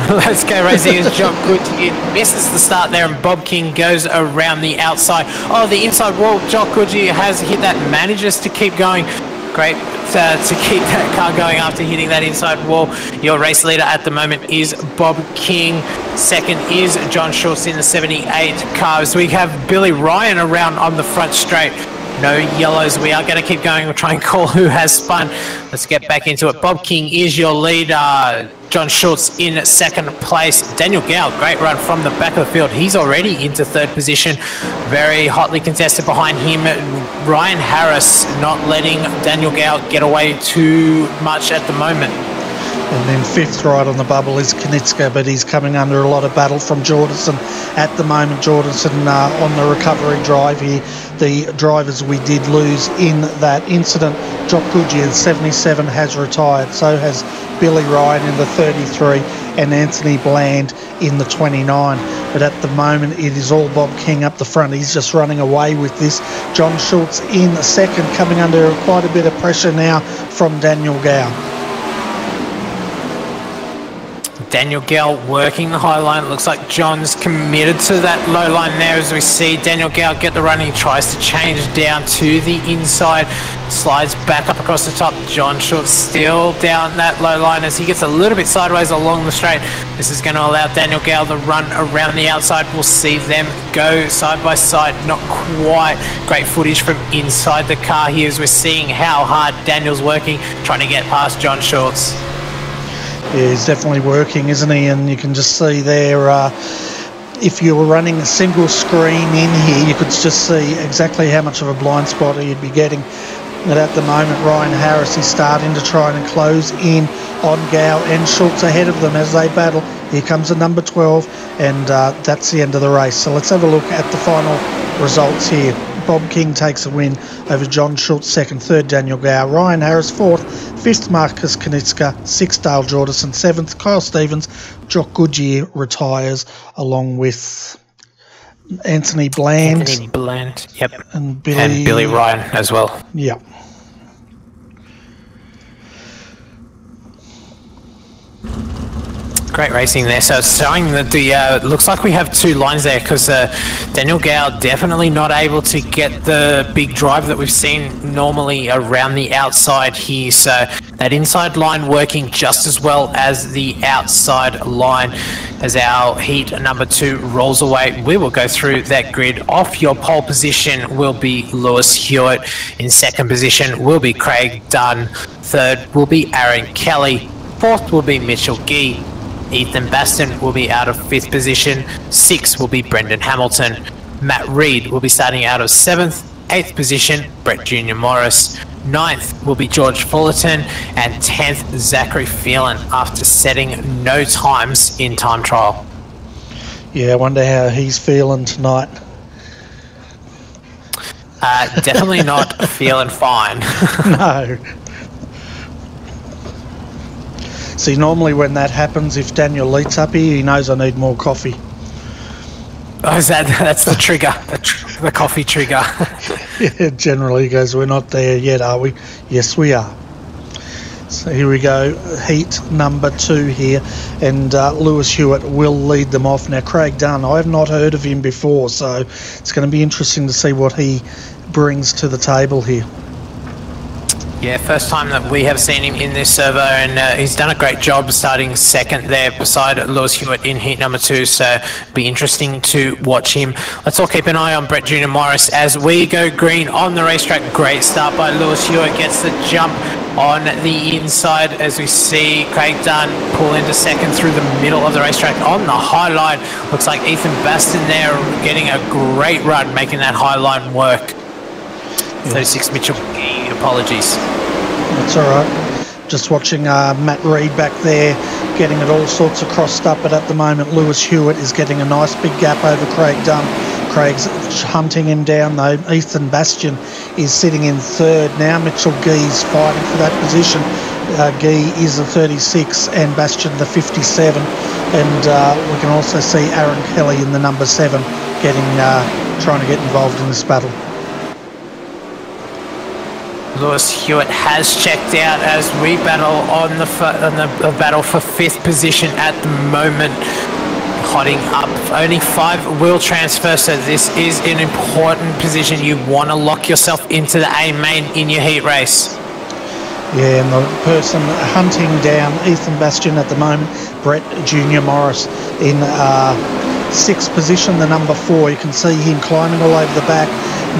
Speaker 2: Let's go racing as Jock Goodyear misses the start there and Bob King goes around the outside. Oh, the inside wall, Jock Goodyear has hit that, manages to keep going. Great to keep that car going after hitting that inside wall. Your race leader at the moment is Bob King. Second is John Schultz in the 78 cars. We have Billy Ryan around on the front straight. No yellows. We are going to keep going. We'll try and call who has spun. Let's get back into it. Bob King is your leader. John Schultz in second place. Daniel Gow, great run from the back of the field. He's already into 3rd position. Very hotly contested behind him. Ryan Harris not letting Daniel Gow get away too much at the moment.
Speaker 1: And then 5th right on the bubble is Kanitska, but he's coming under a lot of battle from Jordison at the moment. Jordison on the recovery drive here. The drivers we did lose in that incident. Jock Goodyear, 77, has retired. So has Billy Ryan in the 33 and Anthony Bland in the 29. But at the moment, it is all Bob King up the front. He's just running away with this. John Schultz in second, coming under quite a bit of pressure now from Daniel Gow.
Speaker 2: Daniel Gow working the high line. It looks like John's committed to that low line there as we see Daniel Gow get the run. He tries to change down to the inside, slides back up across the top. John Schultz still down that low line as he gets a little bit sideways along the straight. This is going to allow Daniel Gow to run around the outside. We'll see them go side by side. Not quite great footage from inside the car here as we're seeing how hard Daniel's working, trying to get past John Schultz.
Speaker 1: Yeah, he's definitely working, isn't he? And you can just see there, if you were running a single screen in here, you could just see exactly how much of a blind spot he'd be getting. But at the moment, Ryan Harris is starting to try and close in on Gow and Schultz ahead of them as they battle. Here comes the number 12, and that's the end of the race. So let's have a look at the final results here. Bob King takes a win over John Schultz, second, third Daniel Gow, Ryan Harris fourth, fifth Marcus Kanitska, sixth Dale Jordison, seventh Kyle Stevens. Jock Goodyear retires along with Anthony Bland.
Speaker 2: Yep.
Speaker 1: And Billy
Speaker 2: Ryan as well.
Speaker 1: Yeah.
Speaker 2: Great racing there. So it's showing that the looks like we have two lines there because Daniel Gow definitely not able to get the big drive that we've seen normally around the outside here. So that inside line working just as well as the outside line. As our heat number 2 rolls away, we will go through that grid. Off your pole position will be Lewis Hewitt. In second position will be Craig Dunn. Third will be Aaron Kelly. Fourth will be Mitchell Gee. Ethan Baston will be out of 5th position. 6th will be Brendan Hamilton. Matt Reed will be starting out of 7th. 8th position, Brett Junior Morris. 9th will be George Fullerton. And 10th, Zachary Phelan, after setting no times in time trial.
Speaker 1: Yeah, I wonder how he's feeling tonight.
Speaker 2: Definitely not feeling fine.
Speaker 1: No. See, normally when that happens, if Daniel Leite's up here, he knows I need more coffee.
Speaker 2: Oh, that's the trigger, the coffee trigger.
Speaker 1: Yeah, generally he goes, we're not there yet, are we? Yes, we are. So here we go, heat number 2 here, and Lewis Hewitt will lead them off. Now, Craig Dunn, I have not heard of him before, so it's going to be interesting to see what he brings to the table here.
Speaker 2: Yeah, first time that we have seen him in this servo, and he's done a great job starting second there beside Lewis Hewitt in heat number 2, so it'll be interesting to watch him. Let's all keep an eye on Brett Junior Morris as we go green on the racetrack. Great start by Lewis Hewitt, gets the jump on the inside as we see Craig Dunn pull into second through the middle of the racetrack on the high line. Looks like Ethan Baston there getting a great run, making that high line work. 36 Mitchell Gee, apologies.
Speaker 1: That's all right. Just watching Matt Reed back there, getting it all sorts of crossed up, but at the moment Lewis Hewitt is getting a nice big gap over Craig Dunn. Craig's hunting him down though. Ethan Bastion is sitting in third now. Mitchell Gee's fighting for that position. Gee is the 36 and Bastion the 57, and we can also see Aaron Kelly in the number 7 trying to get involved in this battle.
Speaker 2: Lewis Hewitt has checked out as we battle on the battle for 5th position at the moment. Hotting up, only 5 wheel transfer, so this is an important position. You want to lock yourself into the A main in your heat race.
Speaker 1: Yeah, and the person hunting down Ethan Bastion at the moment, Brett Junior Morris in 6th position, the number 4. You can see him climbing all over the back.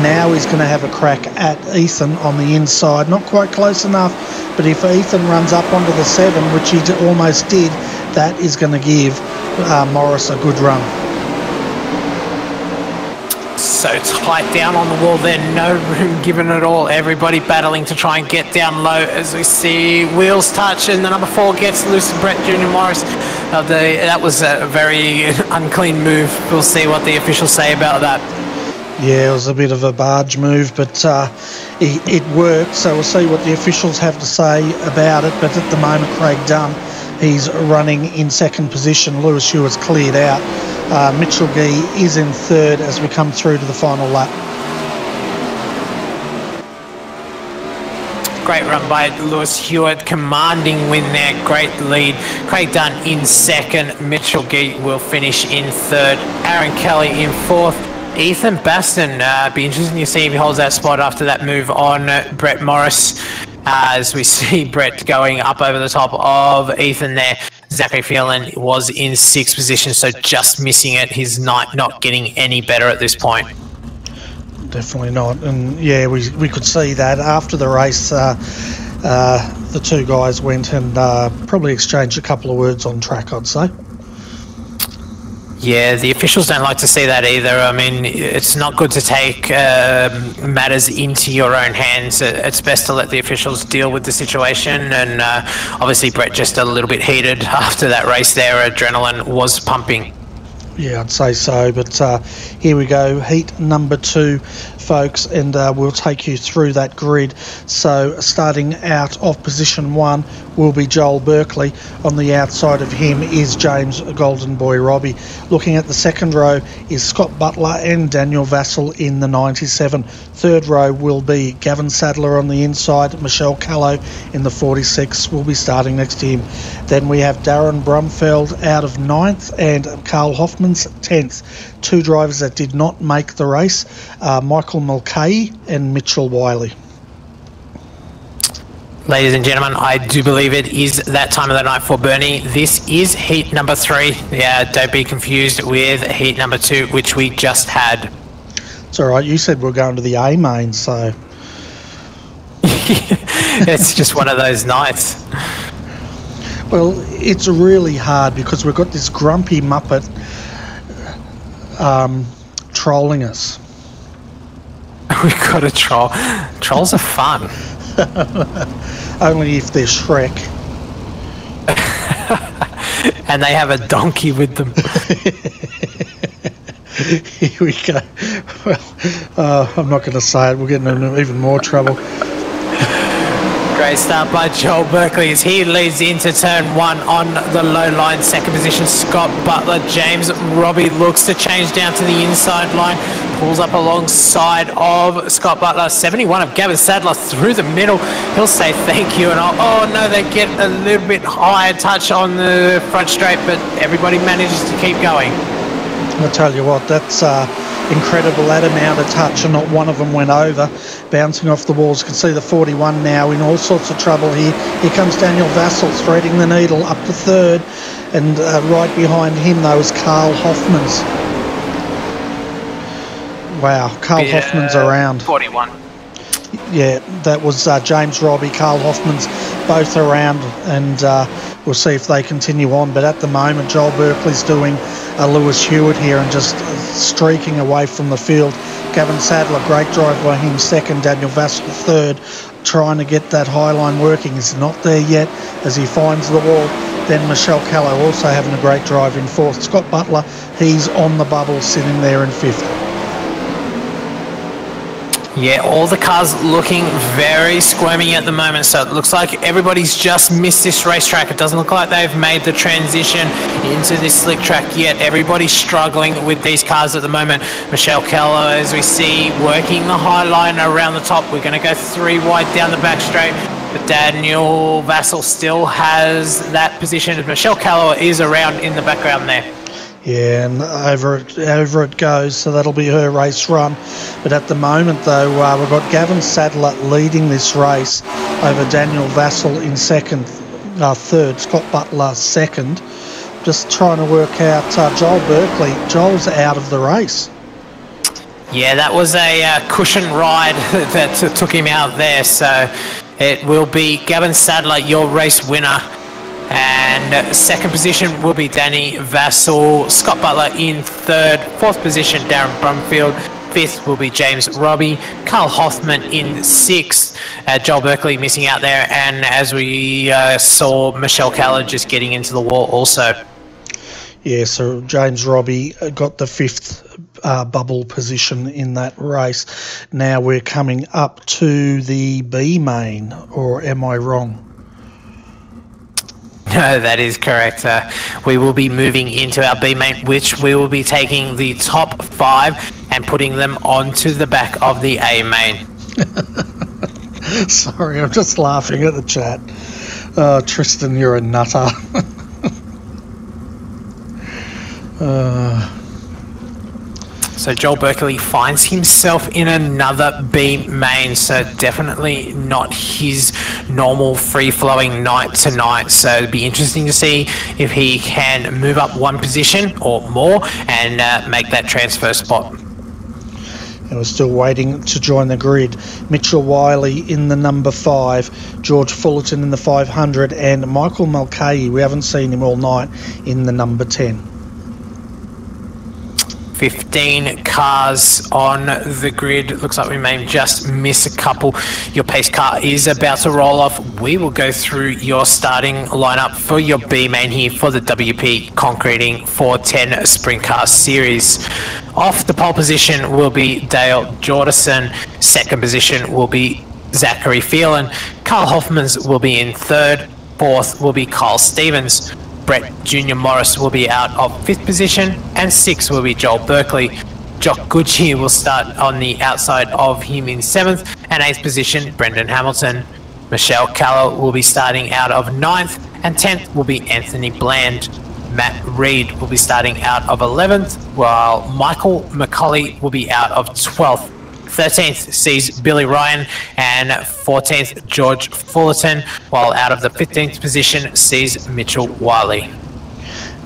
Speaker 1: Now he's going to have a crack at Ethan on the inside. Not quite close enough, but if Ethan runs up onto the 7, which he almost did, that is going to give Morris a good run.
Speaker 2: So tight down on the wall there, no room given at all. Everybody battling to try and get down low as we see wheels touch, and the number 4 gets loose. Brett Junior Morris. That was a very unclean move. We'll see what the officials say about that.
Speaker 1: Yeah, it was a bit of a barge move, but it worked. So we'll see what the officials have to say about it. But at the moment, Craig Dunn, he's running in second position. Lewis Hewitt's cleared out. Mitchell Gee is in third as we come through to the final lap.
Speaker 2: Great run by Lewis Hewitt, commanding win there, great lead. Craig Dunn in second, Mitchell Gee will finish in third, Aaron Kelly in fourth. Ethan Baston, be interesting to see if he holds that spot after that move on Brett Morris, as we see Brett going up over the top of Ethan there. Zachary Phelan was in sixth position, so just missing it. His night not getting any better at this point.
Speaker 1: Definitely not, and yeah, we could see that after the race. The two guys went and probably exchanged a couple of words on track, I'd say.
Speaker 2: Yeah, the officials don't like to see that either. I mean, it's not good to take matters into your own hands. It's best to let the officials deal with the situation, and obviously Brett just a little bit heated after that race there. Adrenaline was pumping.
Speaker 1: Yeah, I'd say so, but here we go, heat number 2, folks, and we'll take you through that grid. So starting out of position 1 will be Joel Berkeley. On the outside of him is James Golden Boy Robbie. Looking at the second row is Scott Butler and Daniel Vassell in the 97. Third row will be Gavin Sadler on the inside. Michelle Callow in the 46 will be starting next to him. Then we have Darren Brumfeld out of 9th and Carl Hoffman's 10th. Two drivers that did not make the race, Michael Mulcahy and Mitchell Wiley.
Speaker 2: Ladies and gentlemen, I do believe it is that time of the night for Bernie. This is heat number 3. Yeah, don't be confused with heat number 2, which we just had.
Speaker 1: It's all right. You said we're going to the A main, so...
Speaker 2: It's just one of those nights.
Speaker 1: Well, it's really hard because we've got this grumpy Muppet trolling us.
Speaker 2: We've got a troll. Trolls are fun.
Speaker 1: Only if they're Shrek.
Speaker 2: And they have a donkey with them.
Speaker 1: Here we go. Well, I'm not going to say it. We'll get into even more trouble.
Speaker 2: Great start by Joel Berkeley as he leads into turn 1 on the low line. Second position, Scott Butler. James Robbie looks to change down to the inside line. Pulls up alongside of Scott Butler. 71 of Gavin Sadler through the middle. He'll say thank you. And oh no, they get a little bit higher touch on the front straight, but everybody manages to keep going.
Speaker 1: I'll tell you what, that's incredible, that amount of touch, and not one of them went over, bouncing off the walls. You can see the 41 now in all sorts of trouble here. Here comes Daniel Vassell threading the needle up to third, and right behind him though is Carl Hoffmans. Wow, Carl Hoffman's around.
Speaker 2: 41.
Speaker 1: Yeah, that was James Robbie, Carl Hoffman's both around, and we'll see if they continue on. But at the moment, Joel Berkeley's doing a Lewis Hewitt here and just streaking away from the field. Gavin Sadler, great drive by him, second. Daniel Vassell, third, trying to get that high line working. He's not there yet as he finds the wall. Then Michelle Callow also having a great drive in fourth. Scott Butler, he's on the bubble, sitting there in fifth.
Speaker 2: Yeah, all the cars looking very squirmy at the moment, so it looks like everybody's just missed this racetrack. It doesn't look like they've made the transition into this slick track yet. Everybody's struggling with these cars at the moment. Michelle Keller, as we see, working the high line around the top. We're going to go 3 wide down the back straight, but Daniel Vassell still has that position. Michelle Keller is around in the background there.
Speaker 1: Yeah, and over it goes, so that'll be her race run. But at the moment, though, we've got Gavin Sadler leading this race over Daniel Vassell in second, third, Scott Butler second. Just trying to work out Joel Berkeley. Joel's out of the race.
Speaker 2: Yeah, that was a cushion ride that took him out there, so it will be Gavin Sadler, your race winner. And second position will be Danny Vassell, Scott Butler in third, fourth position Darren Brumfield, fifth will be James Robbie, Carl Hoffman in sixth, Joel Berkeley missing out there, and as we saw, Michelle Keller just getting into the wall also.
Speaker 1: Yeah, so James Robbie got the fifth bubble position in that race. Now we're coming up to the B main, or am I wrong?
Speaker 2: No, that is correct. We will be moving into our B main, which we will be taking the top 5 and putting them onto the back of the A main.
Speaker 1: Sorry, I'm just laughing at the chat. Tristan, you're a nutter.
Speaker 2: So Joel Berkeley finds himself in another B main, so definitely not his normal free-flowing night tonight. So it'd be interesting to see if he can move up one position or more and make that transfer spot.
Speaker 1: And we're still waiting to join the grid. Mitchell Wiley in the number 5, George Fullerton in the 500, and Michael Mulcahy, we haven't seen him all night, in the number 10.
Speaker 2: 15 cars on the grid. Looks like we may just miss a couple. Your pace car is about to roll off. We will go through your starting lineup for your B main here for the WP Concreting 410 Sprint Car Series. Off the pole position will be Dale Jordison. Second position will be Zachary Phelan. Carl Hoffmans will be in third. Fourth will be Kyle Stevens. Brett Junior Morris will be out of 5th position, and 6th will be Joel Berkeley. Jock Gucci will start on the outside of him in 7th, and 8th position Brendan Hamilton. Michelle Callow will be starting out of 9th, and 10th will be Anthony Bland. Matt Reed will be starting out of 11th, while Michael McCulley will be out of 12th. 13th sees Billy Ryan, and 14th George Fullerton, while out of the 15th position sees Mitchell Wiley.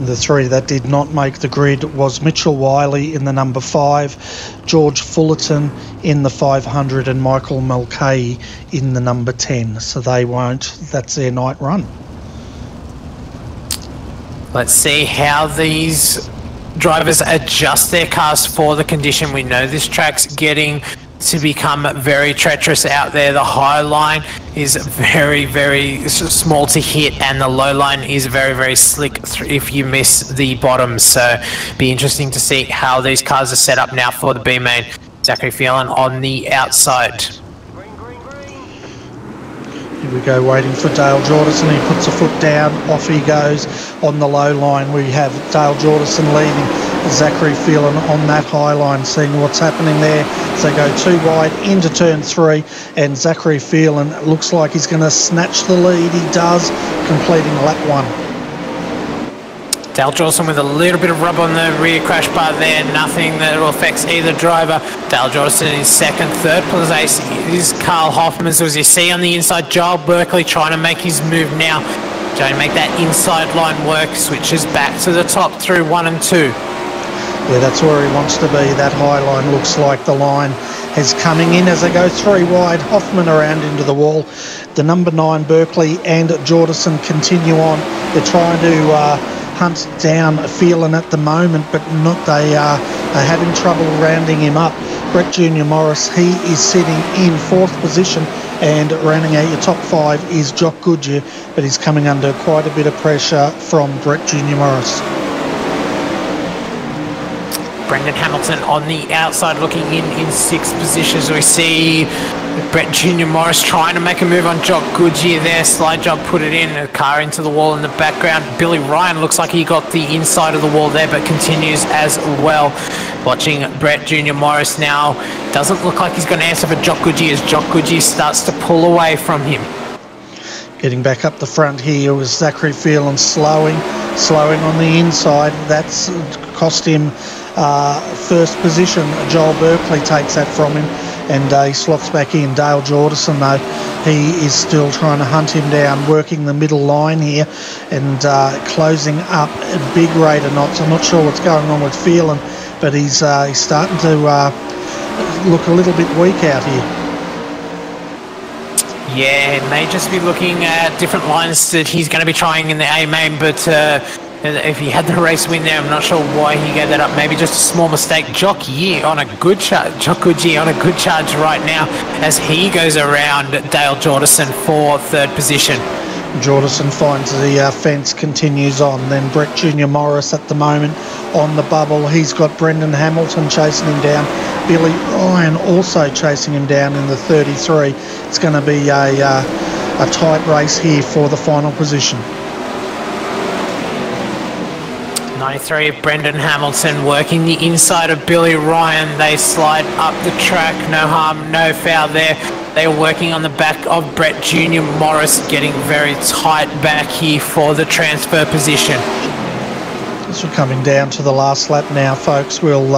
Speaker 1: The 3 that did not make the grid was Mitchell Wiley in the number 5, George Fullerton in the 500, and Michael Mulcahy in the number 10. So they won't, that's their night run.
Speaker 2: Let's see how these drivers adjust their cars for the condition. We know this track's getting to become very treacherous out there. The high line is very, very small to hit, and the low line is very, very slick if you miss the bottom. So be interesting to see how these cars are set up now for the B main. Zachary Phelan on the outside.
Speaker 1: Here we go, waiting for Dale Jordison. He puts a foot down, off he goes on the low line. We have Dale Jordison leading Zachary Phelan on that high line, seeing what's happening there. So they go too wide into turn 3, and Zachary Phelan looks like he's going to snatch the lead. He does, completing lap 1.
Speaker 2: Dale Jordison with a little bit of rub on the rear crash bar there, nothing that affects either driver. Dale Jordison in 2nd, 3rd place is Carl Hoffmans, as you see on the inside. Joel Berkeley trying to make his move now, trying to make that inside line work, switches back to the top through 1 and 2.
Speaker 1: Yeah, that's where he wants to be. That high line looks like the line is coming in as they go 3 wide. Hoffman around into the wall. The number 9, Berkeley and Jordison continue on. They're trying to hunt down Phelan at the moment, but they are having trouble rounding him up. Brett Junior Morris, he is sitting in 4th position, and rounding out your top 5 is Jock Goodyear, but he's coming under quite a bit of pressure from Brett Junior Morris.
Speaker 2: Brendan Hamilton on the outside looking in 6th position, as we see Brett Junior Morris trying to make a move on Jock Goodyear there. Slide job, put it in, a car into the wall in the background. Billy Ryan looks like he got the inside of the wall there, but continues as well. Watching Brett Junior Morris now, doesn't look like he's going to answer for Jock Goodyear as Jock Goodyear starts to pull away from him.
Speaker 1: Getting back up the front here was Zachary Phelan slowing on the inside. That's cost him 1st position. Joel Berkeley takes that from him, and he slots back in. Dale Jordison, though, he is still trying to hunt him down, working the middle line here and closing up a big rate of knots. I'm not sure what's going on with Phelan, but he's starting to look a little bit weak out here.
Speaker 2: Yeah, it may just be looking at different lines that he's going to be trying in the A main, but if he had the race win there, I'm not sure why he gave that up. Maybe just a small mistake. Jock Goodyear on a good charge right now as he goes around Dale Jordison for 3rd position.
Speaker 1: Jordison finds the fence, continues on. Then Brett Junior Morris at the moment on the bubble. He's got Brendan Hamilton chasing him down. Billy Ryan also chasing him down in the 33. It's going to be a tight race here for the final position.
Speaker 2: 93, Brendan Hamilton working the inside of Billy Ryan. They slide up the track. No harm, no foul there. They are working on the back of Brett Junior Morris, getting very tight back here for the transfer position.
Speaker 1: As we're coming down to the last lap now, folks, we'll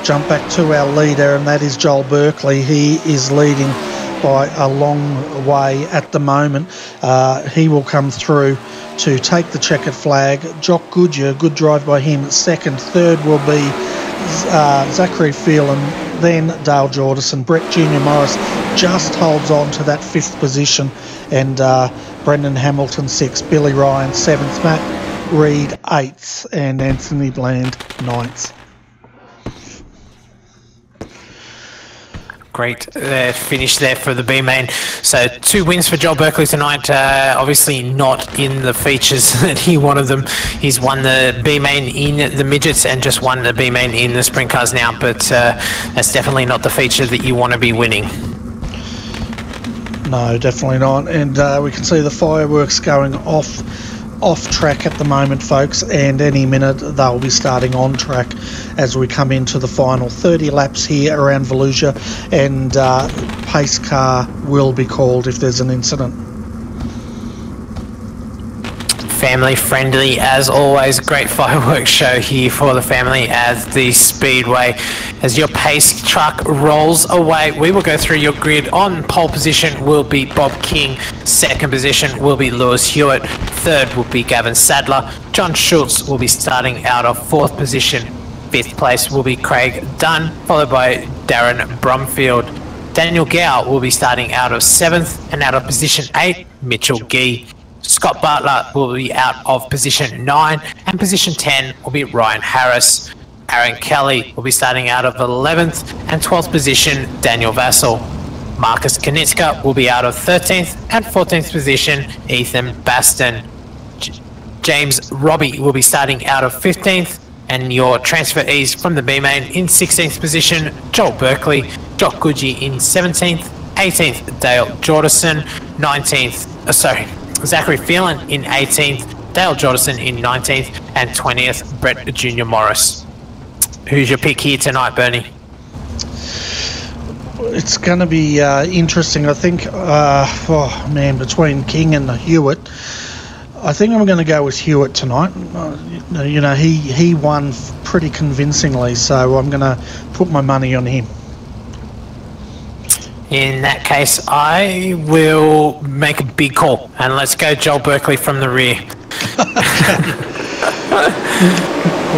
Speaker 1: jump back to our leader, and that is Joel Berkeley. He is leading by a long way at the moment. He will come through to take the checkered flag. Jock Goodyear, good drive by him. Second, third will be Zachary Phelan, then Dale Jordison. Brett Junior Morris just holds on to that 5th position, and Brendan Hamilton 6th, Billy Ryan 7th, Matt Reed 8th, and Anthony Bland 9th.
Speaker 2: Great finish there for the B main. So 2 wins for Joel Berkeley tonight. Obviously not in the features that he wanted them. He's won the B main in the midgets and just won the B main in the sprint cars now, but that's definitely not the feature that you want to be winning.
Speaker 1: No, definitely not. And we can see the fireworks going off track at the moment, folks, and any minute they'll be starting on track as we come into the final 30 laps here around Volusia, and pace car will be called if there's an incident.
Speaker 2: Family friendly as always. Great fireworks show here for the family at the Speedway. As your pace truck rolls away, we will go through your grid. On pole position will be Bob King. Second position will be Lewis Hewitt. Third will be Gavin Sadler. John Schultz will be starting out of 4th position. 5th place will be Craig Dunn, followed by Darren Brumfield. Daniel Gow will be starting out of 7th, and out of position 8, Mitchell Gee. Scott Bartlett will be out of position 9, and position 10 will be Ryan Harris. Aaron Kelly will be starting out of 11th, and 12th position, Daniel Vassell. Marcus Kanitska will be out of 13th, and 14th position, Ethan Baston. James Robbie will be starting out of 15th, and your transferees from the B main in 16th position, Joel Berkeley, Jock Goodyear in 17th, 18th, Dale Jordison, 19th, Zachary Phelan in 18th, Dale Jordison in 19th, and 20th, Brett Junior Morris. Who's your pick here tonight, Bernie?
Speaker 1: It's going to be interesting. I think, between King and Hewitt, I think I'm going to go with Hewitt tonight. You know, he won pretty convincingly, so I'm going to put my money on him.
Speaker 2: In that case, I will make a big call, and let's go Joel Berkeley from the rear.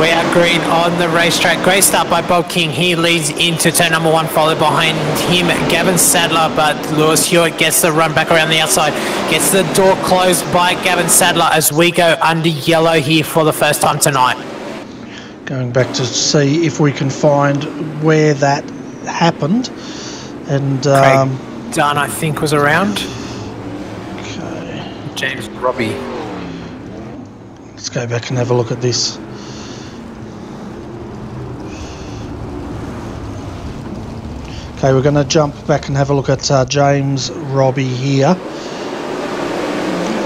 Speaker 2: We are green on the racetrack. Great start by Bob King. He leads into turn number 1, followed behind him Gavin Sadler, but Lewis Hewitt gets the run back around the outside. Gets the door closed by Gavin Sadler as we go under yellow here for the first time tonight.
Speaker 1: Going back to see if we can find where that happened. And
Speaker 2: Craig Dunn, I think, was around.
Speaker 1: Okay.
Speaker 2: James Robbie.
Speaker 1: Let's go back and have a look at this. Okay, we're going to jump back and have a look at James Robbie here.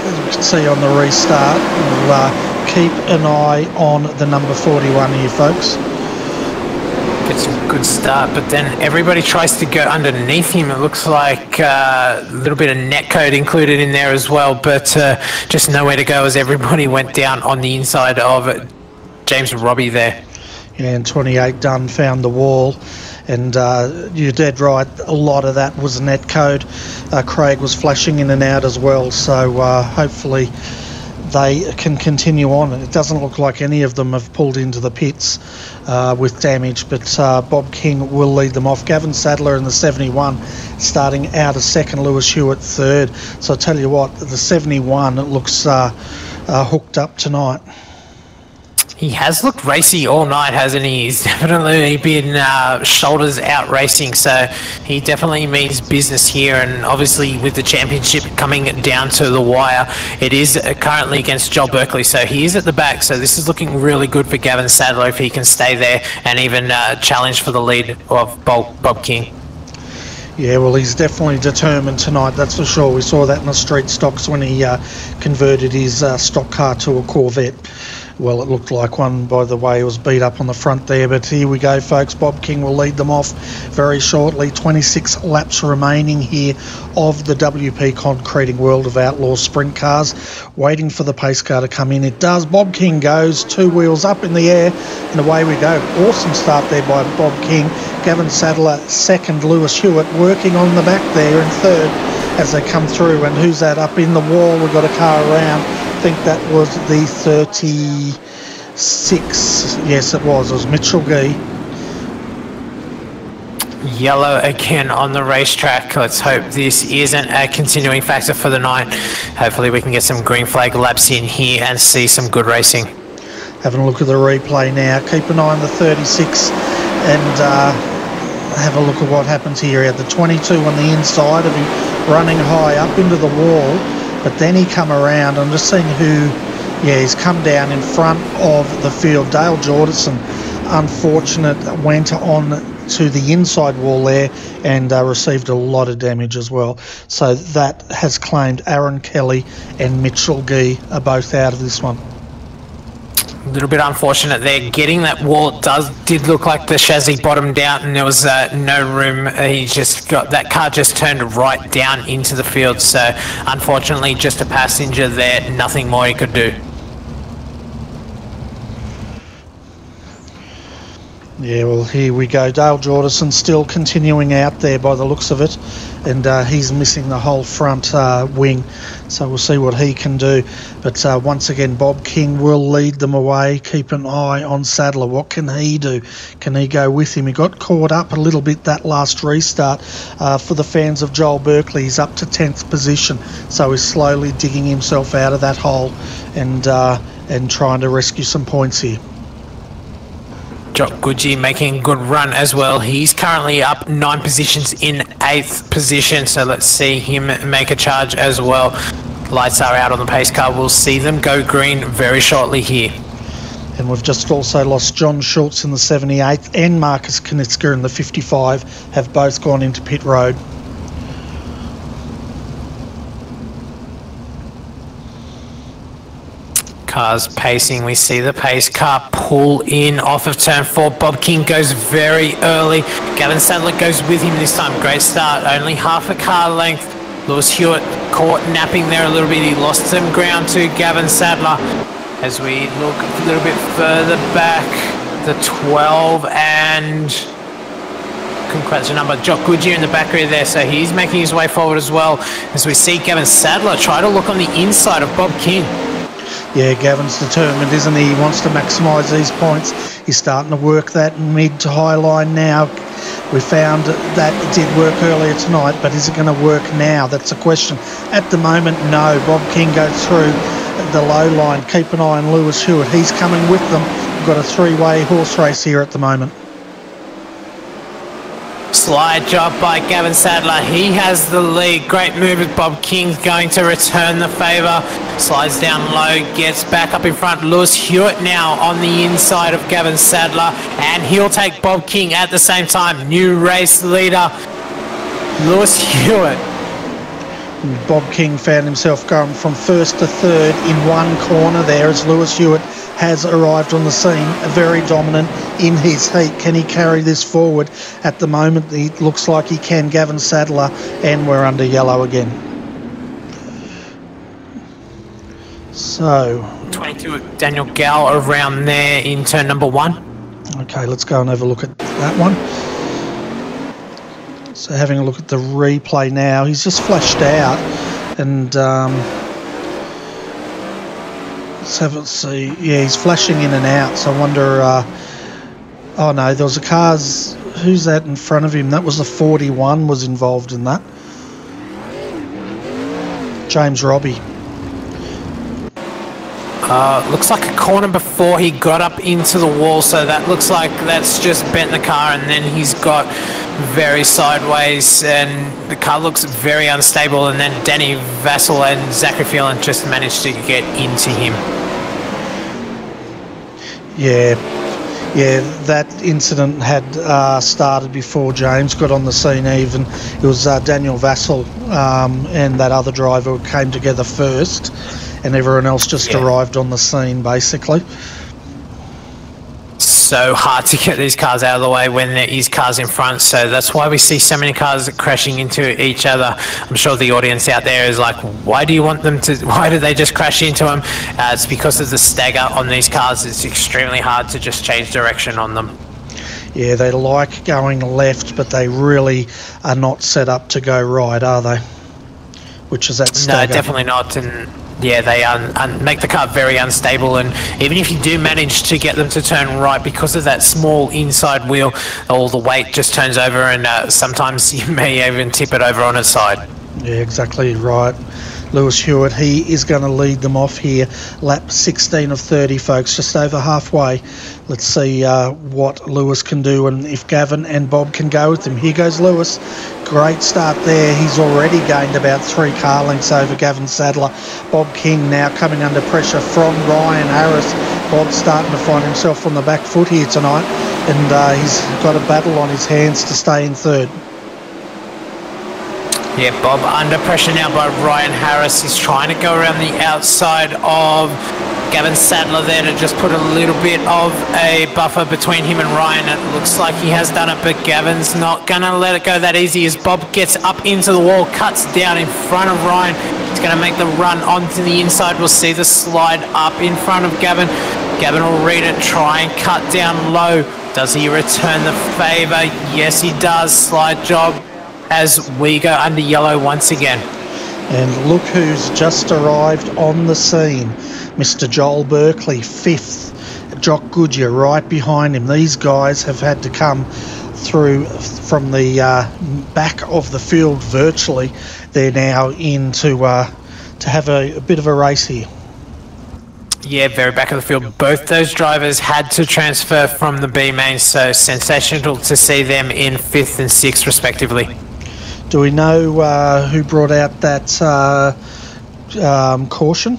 Speaker 1: As we can see on the restart, we'll keep an eye on the number 41 here, folks.
Speaker 2: Gets a good start, but then everybody tries to go underneath him. It looks like a little bit of netcode included in there as well, but just nowhere to go as everybody went down on the inside of James Robbie there.
Speaker 1: Yeah, and 28 Dunn found the wall, and you're dead right, a lot of that was netcode. Craig was flashing in and out as well, so hopefully they can continue on. It doesn't look like any of them have pulled into the pits with damage, but Bob King will lead them off. Gavin Sadler in the 71 starting out of 2nd, Lewis Hewitt 3rd. So I tell you what, the 71 looks hooked up tonight.
Speaker 2: He has looked racy all night, hasn't he? He's definitely been shoulders out racing, so he definitely means business here. And obviously with the championship coming down to the wire, it is currently against Joel Berkeley, so he is at the back. So this is looking really good for Gavin Sadler if he can stay there and even challenge for the lead of Bob King.
Speaker 1: Yeah, well, he's definitely determined tonight, that's for sure. We saw that in the street stocks when he converted his stock car to a Corvette. Well, it looked like one by the way it was beat up on the front there, but here we go, folks. Bob King will lead them off very shortly. 26 laps remaining here of the WP Concreting World of Outlaw sprint cars, waiting for the pace car to come in. It does. Bob King goes, 2 wheels up in the air, and away we go. Awesome start there by Bob King. Gavin Sadler second, Lewis Hewitt working on the back there in third as they come through. And who's that up in the wall? We've got a car around. I think that was the 36. Yes, it was Mitchell Gee.
Speaker 2: Yellow again on the racetrack. Let's hope this isn't a continuing factor for the night. Hopefully we can get some green flag laps in here and see some good racing.
Speaker 1: Having a look at the replay now. Keep an eye on the 36 and have a look at what happens here. He had the 22 on the inside of him, running high up into the wall. But then he come around. I'm just seeing who, yeah, he's come down in front of the field. Dale Jordison, unfortunate, went on to the inside wall there and received a lot of damage as well. So that has claimed Aaron Kelly and Mitchell Gee are both out of this one.
Speaker 2: A little bit unfortunate there. Getting that wall did look like the chassis bottomed out and there was no room. He just got that car just turned right down into the field. So unfortunately, just a passenger there. Nothing more he could do.
Speaker 1: Yeah, well, here we go. Dale Jordison still continuing out there by the looks of it, and he's missing the whole front wing, so we'll see what he can do. But once again, Bob King will lead them away. Keep an eye on Sadler. What can he do? Can he go with him? He got caught up a little bit that last restart. For the fans of Joel Berkeley, he's up to 10th position, so he's slowly digging himself out of that hole and trying to rescue some points here.
Speaker 2: Jock Goodgie making a good run as well. He's currently up 9 positions in 8th position, so let's see him make a charge as well. Lights are out on the pace car. We'll see them go green very shortly here.
Speaker 1: And we've just also lost John Schultz in the 78th and Marcus Knitzker in the 55 have both gone into pit road.
Speaker 2: Cars pacing. We see the pace car pull in off of turn 4. Bob King goes very early. Gavin Sadler goes with him this time. Great start. Only half a car length. Lewis Hewitt caught napping there a little bit. He lost some ground to Gavin Sadler. As we look a little bit further back, the 12 and congrats, number Jock Goodyear in the back rear there, so he's making his way forward as well. As we see Gavin Sadler try to look on the inside of Bob King.
Speaker 1: Yeah, Gavin's determined, isn't he? He wants to maximise these points. He's starting to work that mid to high line now. We found that it did work earlier tonight, but is it going to work now? That's a question. At the moment, no. Bob King goes through the low line. Keep an eye on Lewis Hewitt. He's coming with them. We've got a 3-way horse race here at the moment.
Speaker 2: Slide job by Gavin Sadler. He has the lead. Great move with Bob King going to return the favour. Slides down low, gets back up in front. Lewis Hewitt now on the inside of Gavin Sadler, and he'll take Bob King at the same time. New race leader, Lewis Hewitt.
Speaker 1: Bob King found himself going from first to third in one corner there as Lewis Hewitt has arrived on the scene, very dominant in his heat. Can he carry this forward? At the moment, it looks like he can. Gavin Sadler, and we're under yellow again. So
Speaker 2: 22 Daniel Gow around there in turn number 1.
Speaker 1: Okay, let's go and have a look at that one. So having a look at the replay now, he's just flashed out, and let's see. Yeah, he's flashing in and out. So I wonder. Oh no, there was a car's. Who's that in front of him? That was the 41 was involved in that. James Robbie.
Speaker 2: Looks like a corner before he got up into the wall, so that looks like that's just bent the car, and then he's got very sideways, and the car looks very unstable, and then Danny Vassell and Zachary Phelan just managed to get into him.
Speaker 1: Yeah, that incident had started before James got on the scene even. It was Daniel Vassell and that other driver who came together first, and everyone else just arrived on the scene, basically.
Speaker 2: So hard to get these cars out of the way when there is cars in front, so that's why we see so many cars crashing into each other. I'm sure the audience out there is like, why do they just crash into them? It's because of the stagger on these cars. It's extremely hard to just change direction on them.
Speaker 1: Yeah, they like going left, but they really are not set up to go right, are they? Which is that stagger.
Speaker 2: No, definitely not. And yeah, they make the car very unstable, and even if you do manage to get them to turn right, because of that small inside wheel, all the weight just turns over, and sometimes you may even tip it over on its side.
Speaker 1: Yeah, exactly right. Lewis Hewitt, he is going to lead them off here. Lap 16 of 30, folks, just over halfway. Let's see what Lewis can do, and if Gavin and Bob can go with him. Here goes Lewis. Great start there. He's already gained about 3 car lengths over Gavin Sadler. Bob King now coming under pressure from Ryan Harris. Bob's starting to find himself on the back foot here tonight, and he's got a battle on his hands to stay in third.
Speaker 2: Yeah, Bob under pressure now by Ryan Harris. He's trying to go around the outside of Gavin Sadler there to just put a little bit of a buffer between him and Ryan. It looks like he has done it, but Gavin's not going to let it go that easy as Bob gets up into the wall, cuts down in front of Ryan. He's going to make the run onto the inside. We'll see the slide up in front of Gavin. Gavin will read it, try and cut down low. Does he return the favour? Yes, he does. Slide job as we go under yellow once again.
Speaker 1: And look who's just arrived on the scene. Mr. Joel Berkeley, 5th. Jock Goodyear right behind him. These guys have had to come through from the back of the field virtually. They're now in to have a bit of a race here.
Speaker 2: Yeah, very back of the field. Both those drivers had to transfer from the B main, so sensational to see them in 5th and 6th respectively.
Speaker 1: Do we know who brought out that caution?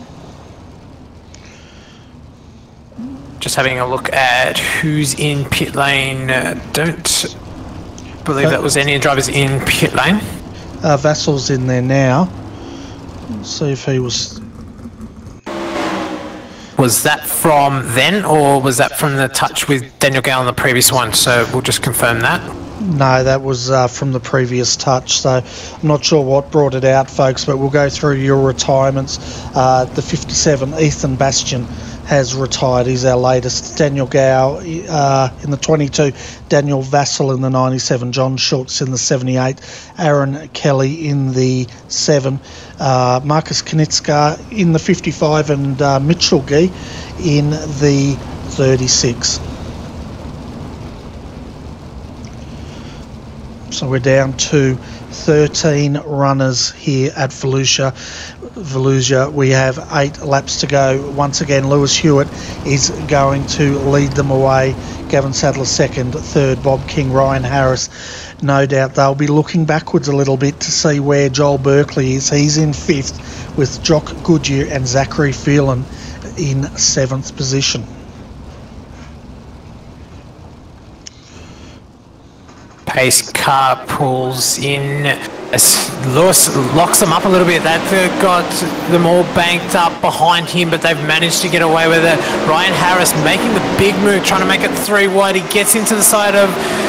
Speaker 2: Just having a look at who's in pit lane. Don't believe that was any drivers in pit lane.
Speaker 1: Vassell's in there now. Let's see if he was...
Speaker 2: Was that from then, or was that from the touch with Daniel Gale on the previous one? So we'll just confirm that.
Speaker 1: No, that was from the previous touch, so I'm not sure what brought it out, folks, but we'll go through your retirements. The 57, Ethan Bastian, has retired. He's our latest. Daniel Gow in the 22, Daniel Vassell in the 97, John Schultz in the 78, Aaron Kelly in the 7, Marcus Knitska in the 55, and Mitchell Gee in the 36. So we're down to 13 runners here at Volusia. We have 8 laps to go. Once again, Lewis Hewitt is going to lead them away. Gavin Sadler 2nd, 3rd, Bob King, Ryan Harris. No doubt they'll be looking backwards a little bit to see where Joel Berkeley is. He's in 5th with Jock Goodyear and Zachary Phelan in 7th position.
Speaker 2: Pace car pulls in as Lewis locks them up a little bit. They've got them all banked up behind him, but they've managed to get away with it. Ryan Harris making the big move, trying to make it 3 wide. He gets into the side of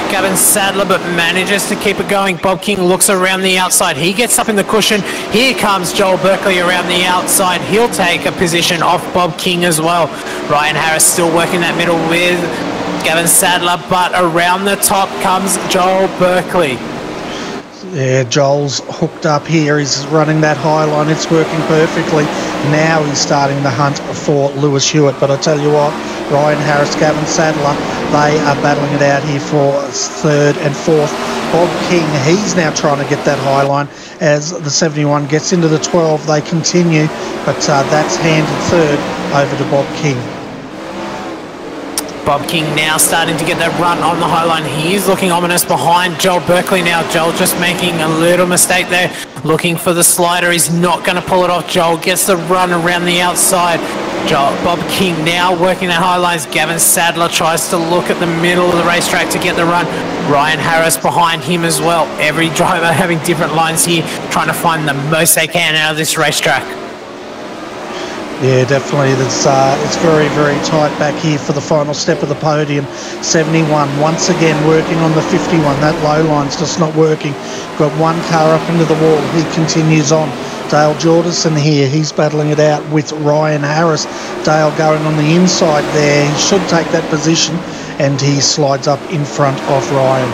Speaker 2: Gavin Sadler, but manages to keep it going. Bob King looks around the outside. He gets up in the cushion. Here comes Joel Berkeley around the outside. He'll take a position off Bob King as well. Ryan Harris still working that middle with Gavin Sadler, but around the top comes Joel Berkeley.
Speaker 1: Yeah, Joel's hooked up here. He's running that high line. It's working perfectly. Now he's starting the hunt for Lewis Hewitt. But I tell you what, Ryan Harris, Gavin Sadler, they are battling it out here for 3rd and 4th. Bob King, he's now trying to get that high line as the 71 gets into the 12. They continue, but that's handed 3rd over to Bob King.
Speaker 2: Bob King now starting to get that run on the high line. He is looking ominous behind Joel Berkeley now. Joel just making a little mistake there. Looking for the slider. He's not going to pull it off. Joel gets the run around the outside. Bob King now working that high lines. Gavin Sadler tries to look at the middle of the racetrack to get the run. Ryan Harris behind him as well. Every driver having different lines here, trying to find the most they can out of this racetrack.
Speaker 1: Yeah, definitely. It's very, very tight back here for the final step of the podium. 71 once again working on the 51. That low line's just not working. Got one car up into the wall. He continues on. Dale Jordison here. He's battling it out with Ryan Harris. Dale going on the inside there. He should take that position, and he slides up in front of Ryan.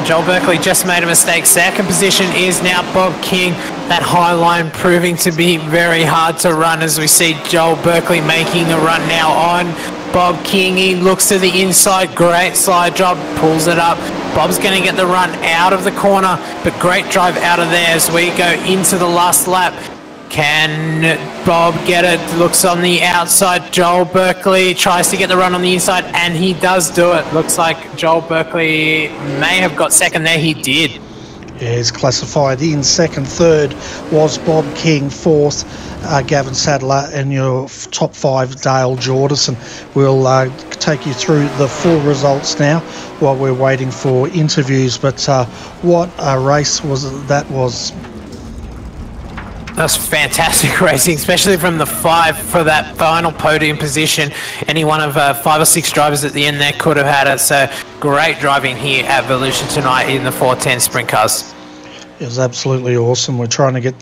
Speaker 2: Joel Berkeley just made a mistake. 2nd position is now Bob King. That high line proving to be very hard to run as we see Joel Berkeley making a run now on Bob King. He looks to the inside. Great slide job. Pulls it up. Bob's going to get the run out of the corner, but great drive out of there as we go into the last lap. Can Bob get it? Looks on the outside. Joel Berkeley tries to get the run on the inside, and he does do it. Looks like Joel Berkeley may have got 2nd there. He did.
Speaker 1: Yeah, he's classified in 2nd. 3rd was Bob King. 4th, Gavin Sadler, and your top 5, Dale Jordison. We'll take you through the full results now while we're waiting for interviews. But what a race that was.
Speaker 2: That's fantastic racing, especially from the 5 for that final podium position. Any one of 5 or 6 drivers at the end there could have had it. So great driving here at Volusia tonight in the 410 sprint cars.
Speaker 1: It was absolutely awesome. We're trying to get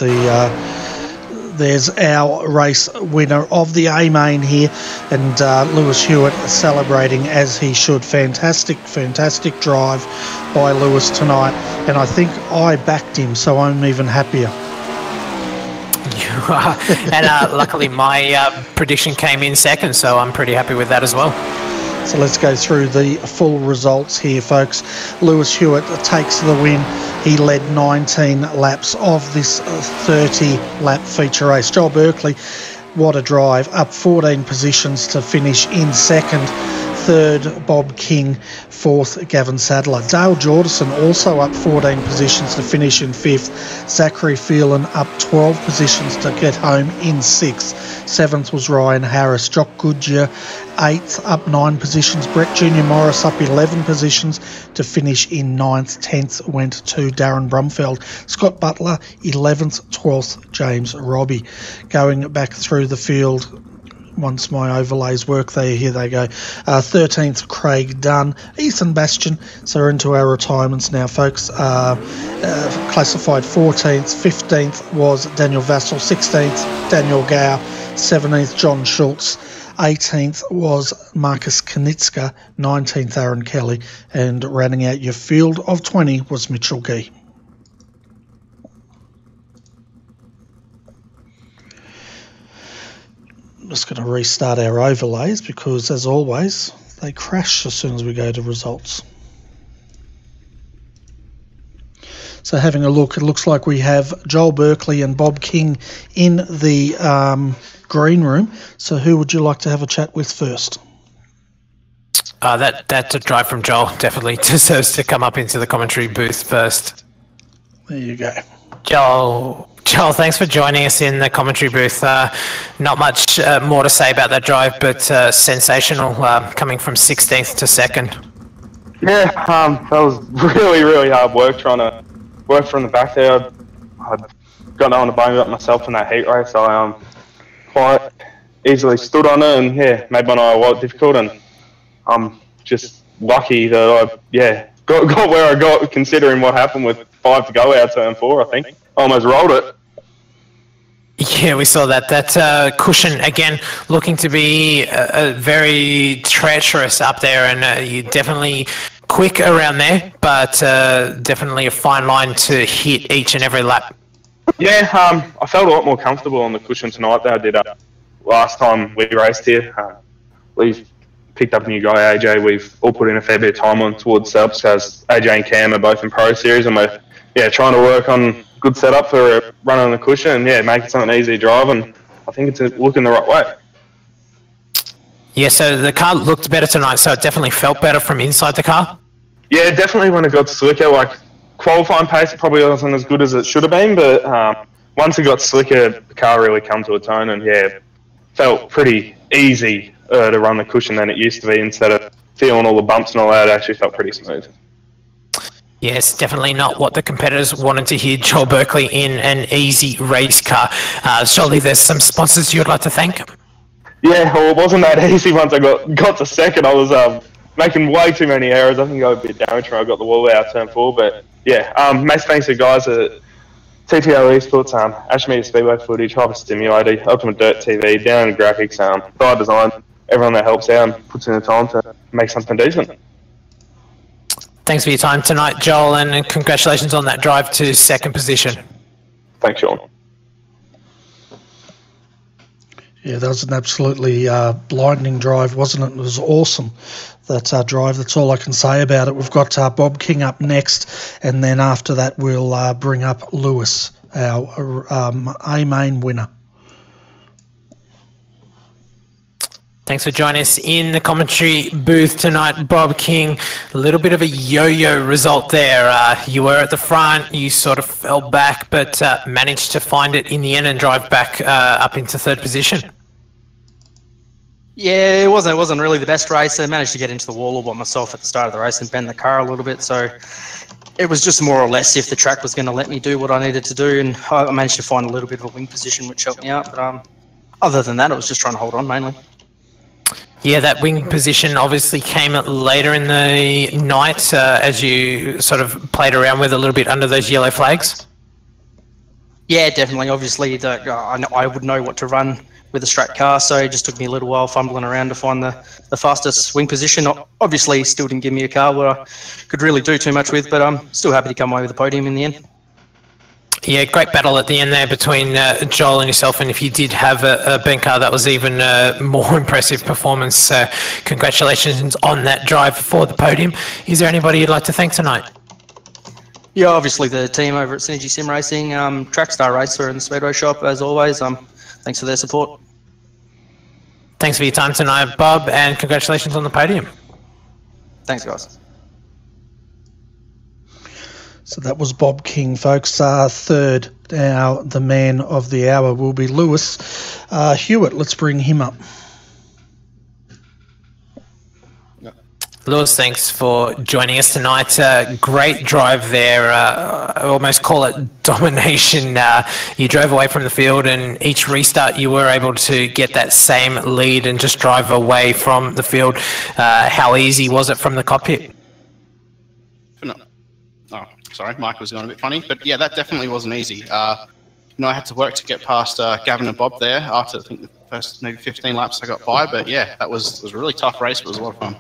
Speaker 1: there's our race winner of the A-Main here, and Lewis Hewitt celebrating as he should. Fantastic drive by Lewis tonight, and I think I backed him, so I'm even happier.
Speaker 2: And luckily my prediction came in 2nd, so I'm pretty happy with that as well.
Speaker 1: So let's go through the full results here, folks. Lewis Hewitt takes the win. He led 19 laps of this 30-lap feature race. Joel Berkeley, what a drive, up 14 positions to finish in 2nd. 3rd, Bob King. 4th, Gavin Sadler. Dale Jordison also up 14 positions to finish in 5th. Zachary Phelan up 12 positions to get home in 6th. 7th was Ryan Harris. Jock Goodyear 8th, up 9 positions. Brett Junior Morris up 11 positions to finish in 9th. 10th went to Darren Brumfeld. Scott Butler 11th. 12th, James Robbie. Going back through the field, once my overlays work, here they go. 13th, Craig Dunn. Ethan Bastian. So we're into our retirements now, folks. Classified 14th. 15th was Daniel Vassell. 16th, Daniel Gow. 17th, John Schultz. 18th was Marcus Knitska. 19th, Aaron Kelly. And rounding out your field of 20 was Mitchell Gee. Just going to restart our overlays because, as always, they crash as soon as we go to results. So having a look, it looks like we have Joel Berkeley and Bob King in the green room. So who would you like to have a chat with first?
Speaker 2: That's a drive from Joel. Definitely deserves to come up into the commentary booth first.
Speaker 1: There you go.
Speaker 2: Joel, thanks for joining us in the commentary booth. Not much more to say about that drive, but sensational, coming from 16th to 2nd.
Speaker 7: Yeah, that was really, really hard work trying to work from the back there. I'd got no one to bone about myself in that heat race. I quite easily stood on it and, yeah, made my night a lot difficult. And I'm just lucky that I, got where I got, considering what happened with 5 to go out turn 4, I think. Almost rolled it.
Speaker 2: Yeah, we saw that. That cushion, again, looking to be very treacherous up there, and you definitely quick around there, but definitely a fine line to hit each and every lap.
Speaker 7: Yeah, I felt a lot more comfortable on the cushion tonight than I did last time we raced here. At we've picked up a new guy, AJ. We've all put in a fair bit of time on towards setups because AJ and Cam are both in Pro Series, and we're trying to work on good setup for a run on the cushion and make it something easy to drive, and I think it's looking the right way.
Speaker 2: Yeah, so the car looked better tonight, so it definitely felt better from inside the car?
Speaker 7: Yeah, definitely when it got slicker. Like, qualifying pace, it probably wasn't as good as it should have been, but once it got slicker, the car really come to its own, and felt pretty easy to run the cushion than it used to be. Instead of feeling all the bumps and all that, it actually felt pretty smooth.
Speaker 2: Yes, definitely not what the competitors wanted to hear. Joel Berkeley in an easy race car. Surely there's some sponsors you'd like to thank? Yeah,
Speaker 7: well, it wasn't that easy once I got to second. I was making way too many errors. I think I got a bit damaged when I got the wall out turn 4. But most thanks to the guys at TTO Esports, Oceania Speedway footage, Hyper Stimulator, Ultimate Dirt TV, Down in Graphics, Fire Design, everyone that helps out and puts in the time to make something decent.
Speaker 2: Thanks for your time tonight, Joel, and congratulations on that drive to second position.
Speaker 7: Thanks, Sean.
Speaker 1: Yeah, that was an absolutely blinding drive, wasn't it? It was awesome, that drive. That's all I can say about it. We've got Bob King up next, and then after that we'll bring up Lewis, our A-main winner.
Speaker 2: Thanks for joining us in the commentary booth tonight, Bob King. A little bit of a yo-yo result there. You were at the front, you sort of fell back, but managed to find it in the end and drive back up into third position.
Speaker 4: Yeah, it wasn't really the best race. I managed to get into the wall all by myself at the start of the race and bend the car a little bit, so it was just more or less if the track was going to let me do what I needed to do, and I managed to find a little bit of a wing position which helped me out, but other than that, I was just trying to hold on mainly.
Speaker 2: Yeah, that wing position obviously came later in the night as you sort of played around with a little bit under those yellow flags.
Speaker 4: Yeah, definitely. Obviously, I would know what to run with a straight car, so it just took me a little while fumbling around to find the fastest wing position. Obviously, still didn't give me a car where I could really do too much with, but I'm still happy to come away with the podium in the end.
Speaker 2: Yeah, great battle at the end there between Joel and yourself, and if you did have a Ben car, that was even more impressive performance. So congratulations on that drive for the podium. Is there anybody you'd like to thank tonight?
Speaker 4: Yeah, obviously the team over at Synergy Sim Racing, Trackstar Racer and the Speedway Shop, as always. Thanks for their support.
Speaker 2: Thanks for your time tonight, Bob, and congratulations on the podium.
Speaker 4: Thanks, guys.
Speaker 1: So that was Bob King, folks. Third, now the man of the hour will be Lewis Hewitt. Let's bring him up.
Speaker 2: Lewis, thanks for joining us tonight. Great drive there. I almost call it domination. You drove away from the field, and each restart you were able to get that same lead and just drive away from the field. How easy was it from the cockpit?
Speaker 8: Oh, sorry, Mike was going a bit funny, but yeah, that definitely wasn't easy. I had to work to get past Gavin and Bob there after I think the first maybe 15 laps I got by, but yeah, it was a really tough race, but it was a lot of fun.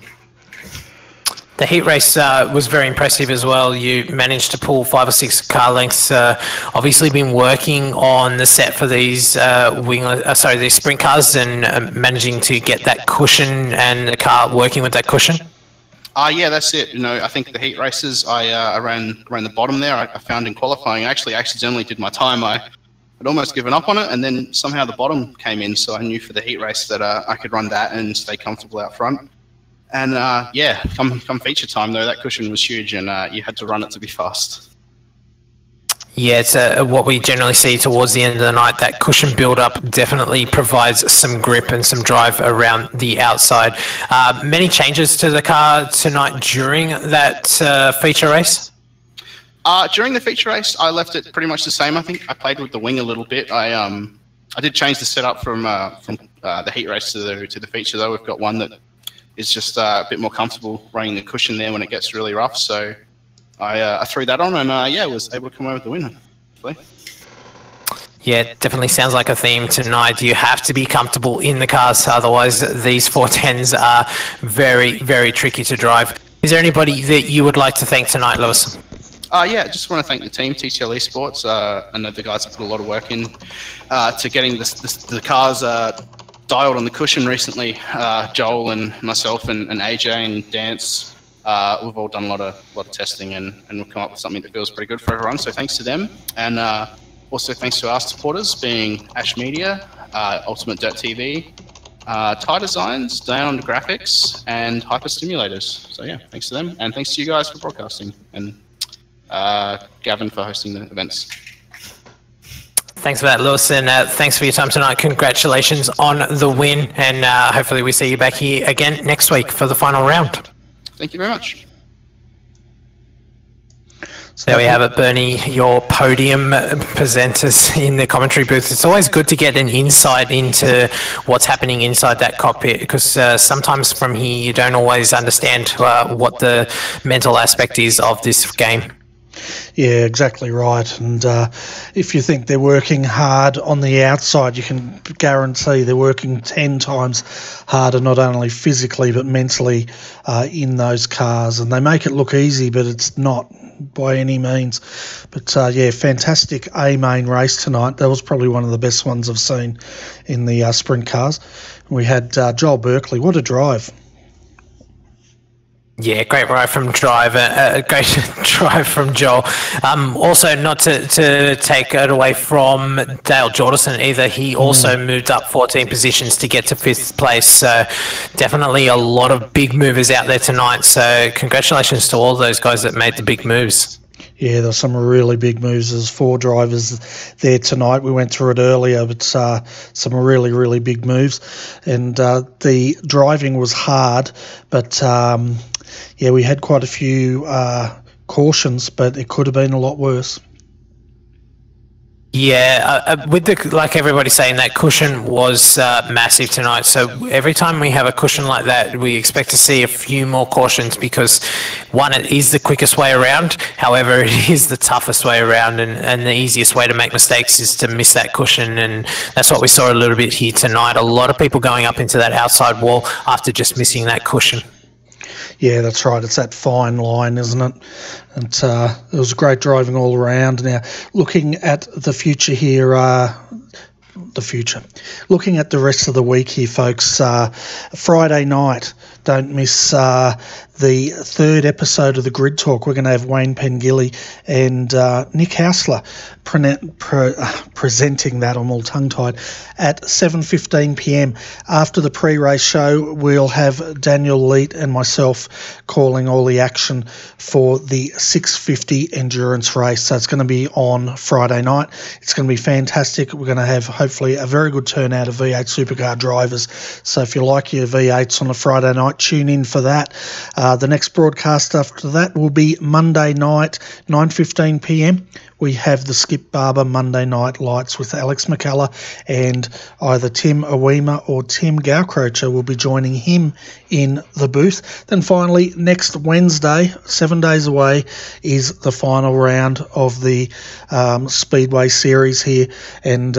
Speaker 2: The heat race was very impressive as well. You managed to pull 5 or 6 car lengths. Obviously, been working on the set for these these sprint cars and managing to get that cushion and the car working with that cushion.
Speaker 8: Yeah, that's it. I think the heat races I ran the bottom there. I found in qualifying. I actually accidentally did my time. I'd almost given up on it, and then somehow the bottom came in. So I knew for the heat race that I could run that and stay comfortable out front. And come feature time though, that cushion was huge, and you had to run it to be fast.
Speaker 2: Yeah, it's what we generally see towards the end of the night. That cushion build-up definitely provides some grip and some drive around the outside. Many changes to the car tonight during that feature race?
Speaker 8: During the feature race, I left it pretty much the same. I think I played with the wing a little bit. I did change the setup from the heat race to the feature though. We've got one that is just a bit more comfortable running the cushion there when it gets really rough. So I threw that on and was able to come away with the win.
Speaker 2: Yeah, it definitely sounds like a theme tonight. You have to be comfortable in the cars, otherwise these 410s are very, very tricky to drive. Is there anybody that you would like to thank tonight, Lewis?
Speaker 8: Yeah, just want to thank the team, TTL Esports. I know the guys have put a lot of work in to getting the cars dialed on the cushion recently. Joel and myself and AJ and Dance, we've all done a lot of testing and we've come up with something that feels pretty good for everyone. So thanks to them, and also thanks to our supporters, being Ash Media, Ultimate Dirt TV, Tie Designs, Diamond Graphics, and Hyper Stimulators. So yeah, thanks to them, and thanks to you guys for broadcasting, and Gavin for hosting the events.
Speaker 2: Thanks for that, Lewis, and thanks for your time tonight. Congratulations on the win, and hopefully we see you back here again next week for the final round.
Speaker 8: Thank you very much.
Speaker 2: There we have it, Bernie, your podium presenters in the commentary booth. It's always good to get an insight into what's happening inside that cockpit, because sometimes from here you don't always understand what the mental aspect is of this game.
Speaker 1: Yeah, exactly right. And if you think they're working hard on the outside, you can guarantee they're working 10 times harder, not only physically but mentally in those cars. And they make it look easy, but it's not by any means. But yeah, fantastic A-main race tonight. That was probably one of the best ones I've seen in the sprint cars. We had Joel Berkeley. What a drive. Yeah,
Speaker 2: great ride from great drive from Joel. Also, not to take it away from Dale Jordison either, he also moved up 14 positions to get to 5th place. So definitely a lot of big movers out there tonight. So congratulations to all those guys that made the big moves.
Speaker 1: Yeah, there's some really big moves. There's 4 drivers there tonight. We went through it earlier, but some really, really big moves. And the driving was hard, but yeah, we had quite a few cautions, but it could have been a lot worse.
Speaker 2: Yeah, with like everybody's saying, that cushion was massive tonight. So every time we have a cushion like that, we expect to see a few more cautions, because one, it is the quickest way around. However, it is the toughest way around, and the easiest way to make mistakes is to miss that cushion. And that's what we saw a little bit here tonight. A lot of people going up into that outside wall after just missing that cushion.
Speaker 1: Yeah, that's right. It's that fine line, isn't it? And it was great driving all around. Now, looking at the future here, looking at the rest of the week here, folks, Friday night, don't miss the 3rd episode of the Grid Talk. We're going to have Wayne Pengilly and Nick Hausler presenting that. I'm all tongue-tied at 7:15 p.m. After the pre-race show, we'll have Daniel Leet and myself calling all the action for the 650 endurance race. So it's going to be on Friday night. It's going to be fantastic. We're going to have hopefully a very good turnout of V8 supercar drivers. So if you like your V8s on a Friday night, tune in for that. The next broadcast after that will be Monday night, 9:15 p.m. We have the Skip Barber Monday Night Lights with Alex McCullough, and either Tim Awima or Tim Gowcrocher will be joining him in the booth. Then finally, next Wednesday, 7 days away, is the final round of the Speedway series here, and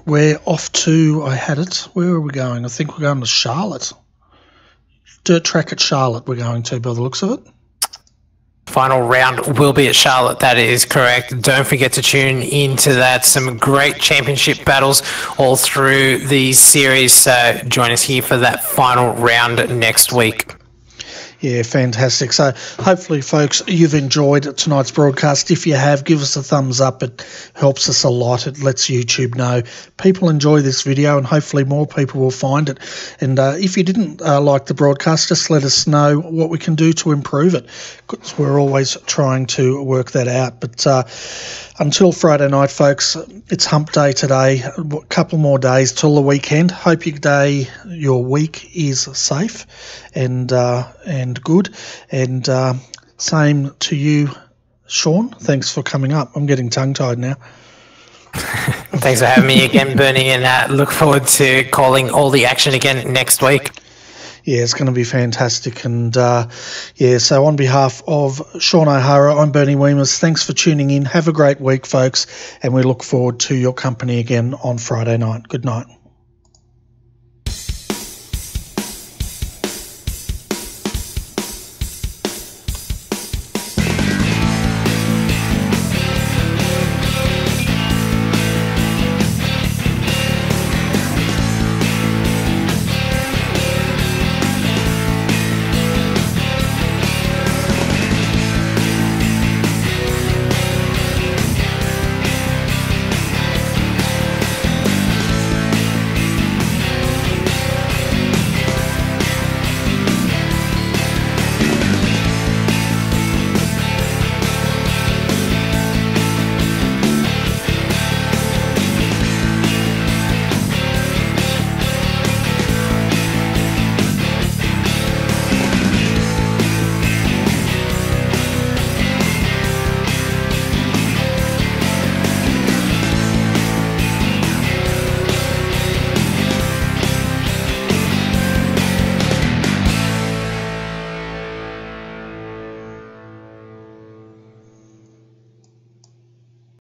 Speaker 1: we're off to, where are we going? I think we're going to Charlotte. Dirt track at Charlotte we're going to, by the looks of it.
Speaker 2: Final round will be at Charlotte, that is correct. Don't forget to tune into that. Some great championship battles all through the series. So join us here for that final round next week.
Speaker 1: Yeah, fantastic. So hopefully, folks, you've enjoyed tonight's broadcast. If you have, give us a thumbs up. It helps us a lot. It lets YouTube know people enjoy this video, and hopefully more people will find it. And if you didn't like the broadcast, just let us know what we can do to improve it, because we're always trying to work that out. But until Friday night, folks, it's hump day today. A couple more days till the weekend. Hope your week is safe and good. And same to you, Sean. Thanks for coming up. I'm getting tongue-tied now.
Speaker 2: Thanks for having me again, Bernie, and look forward to calling all the action again next week.
Speaker 1: Yeah, it's going to be fantastic. And yeah, so on behalf of Sean O'Hara, I'm Bernie Weemers. Thanks for tuning in. Have a great week, folks, and we look forward to your company again on Friday night. Good night.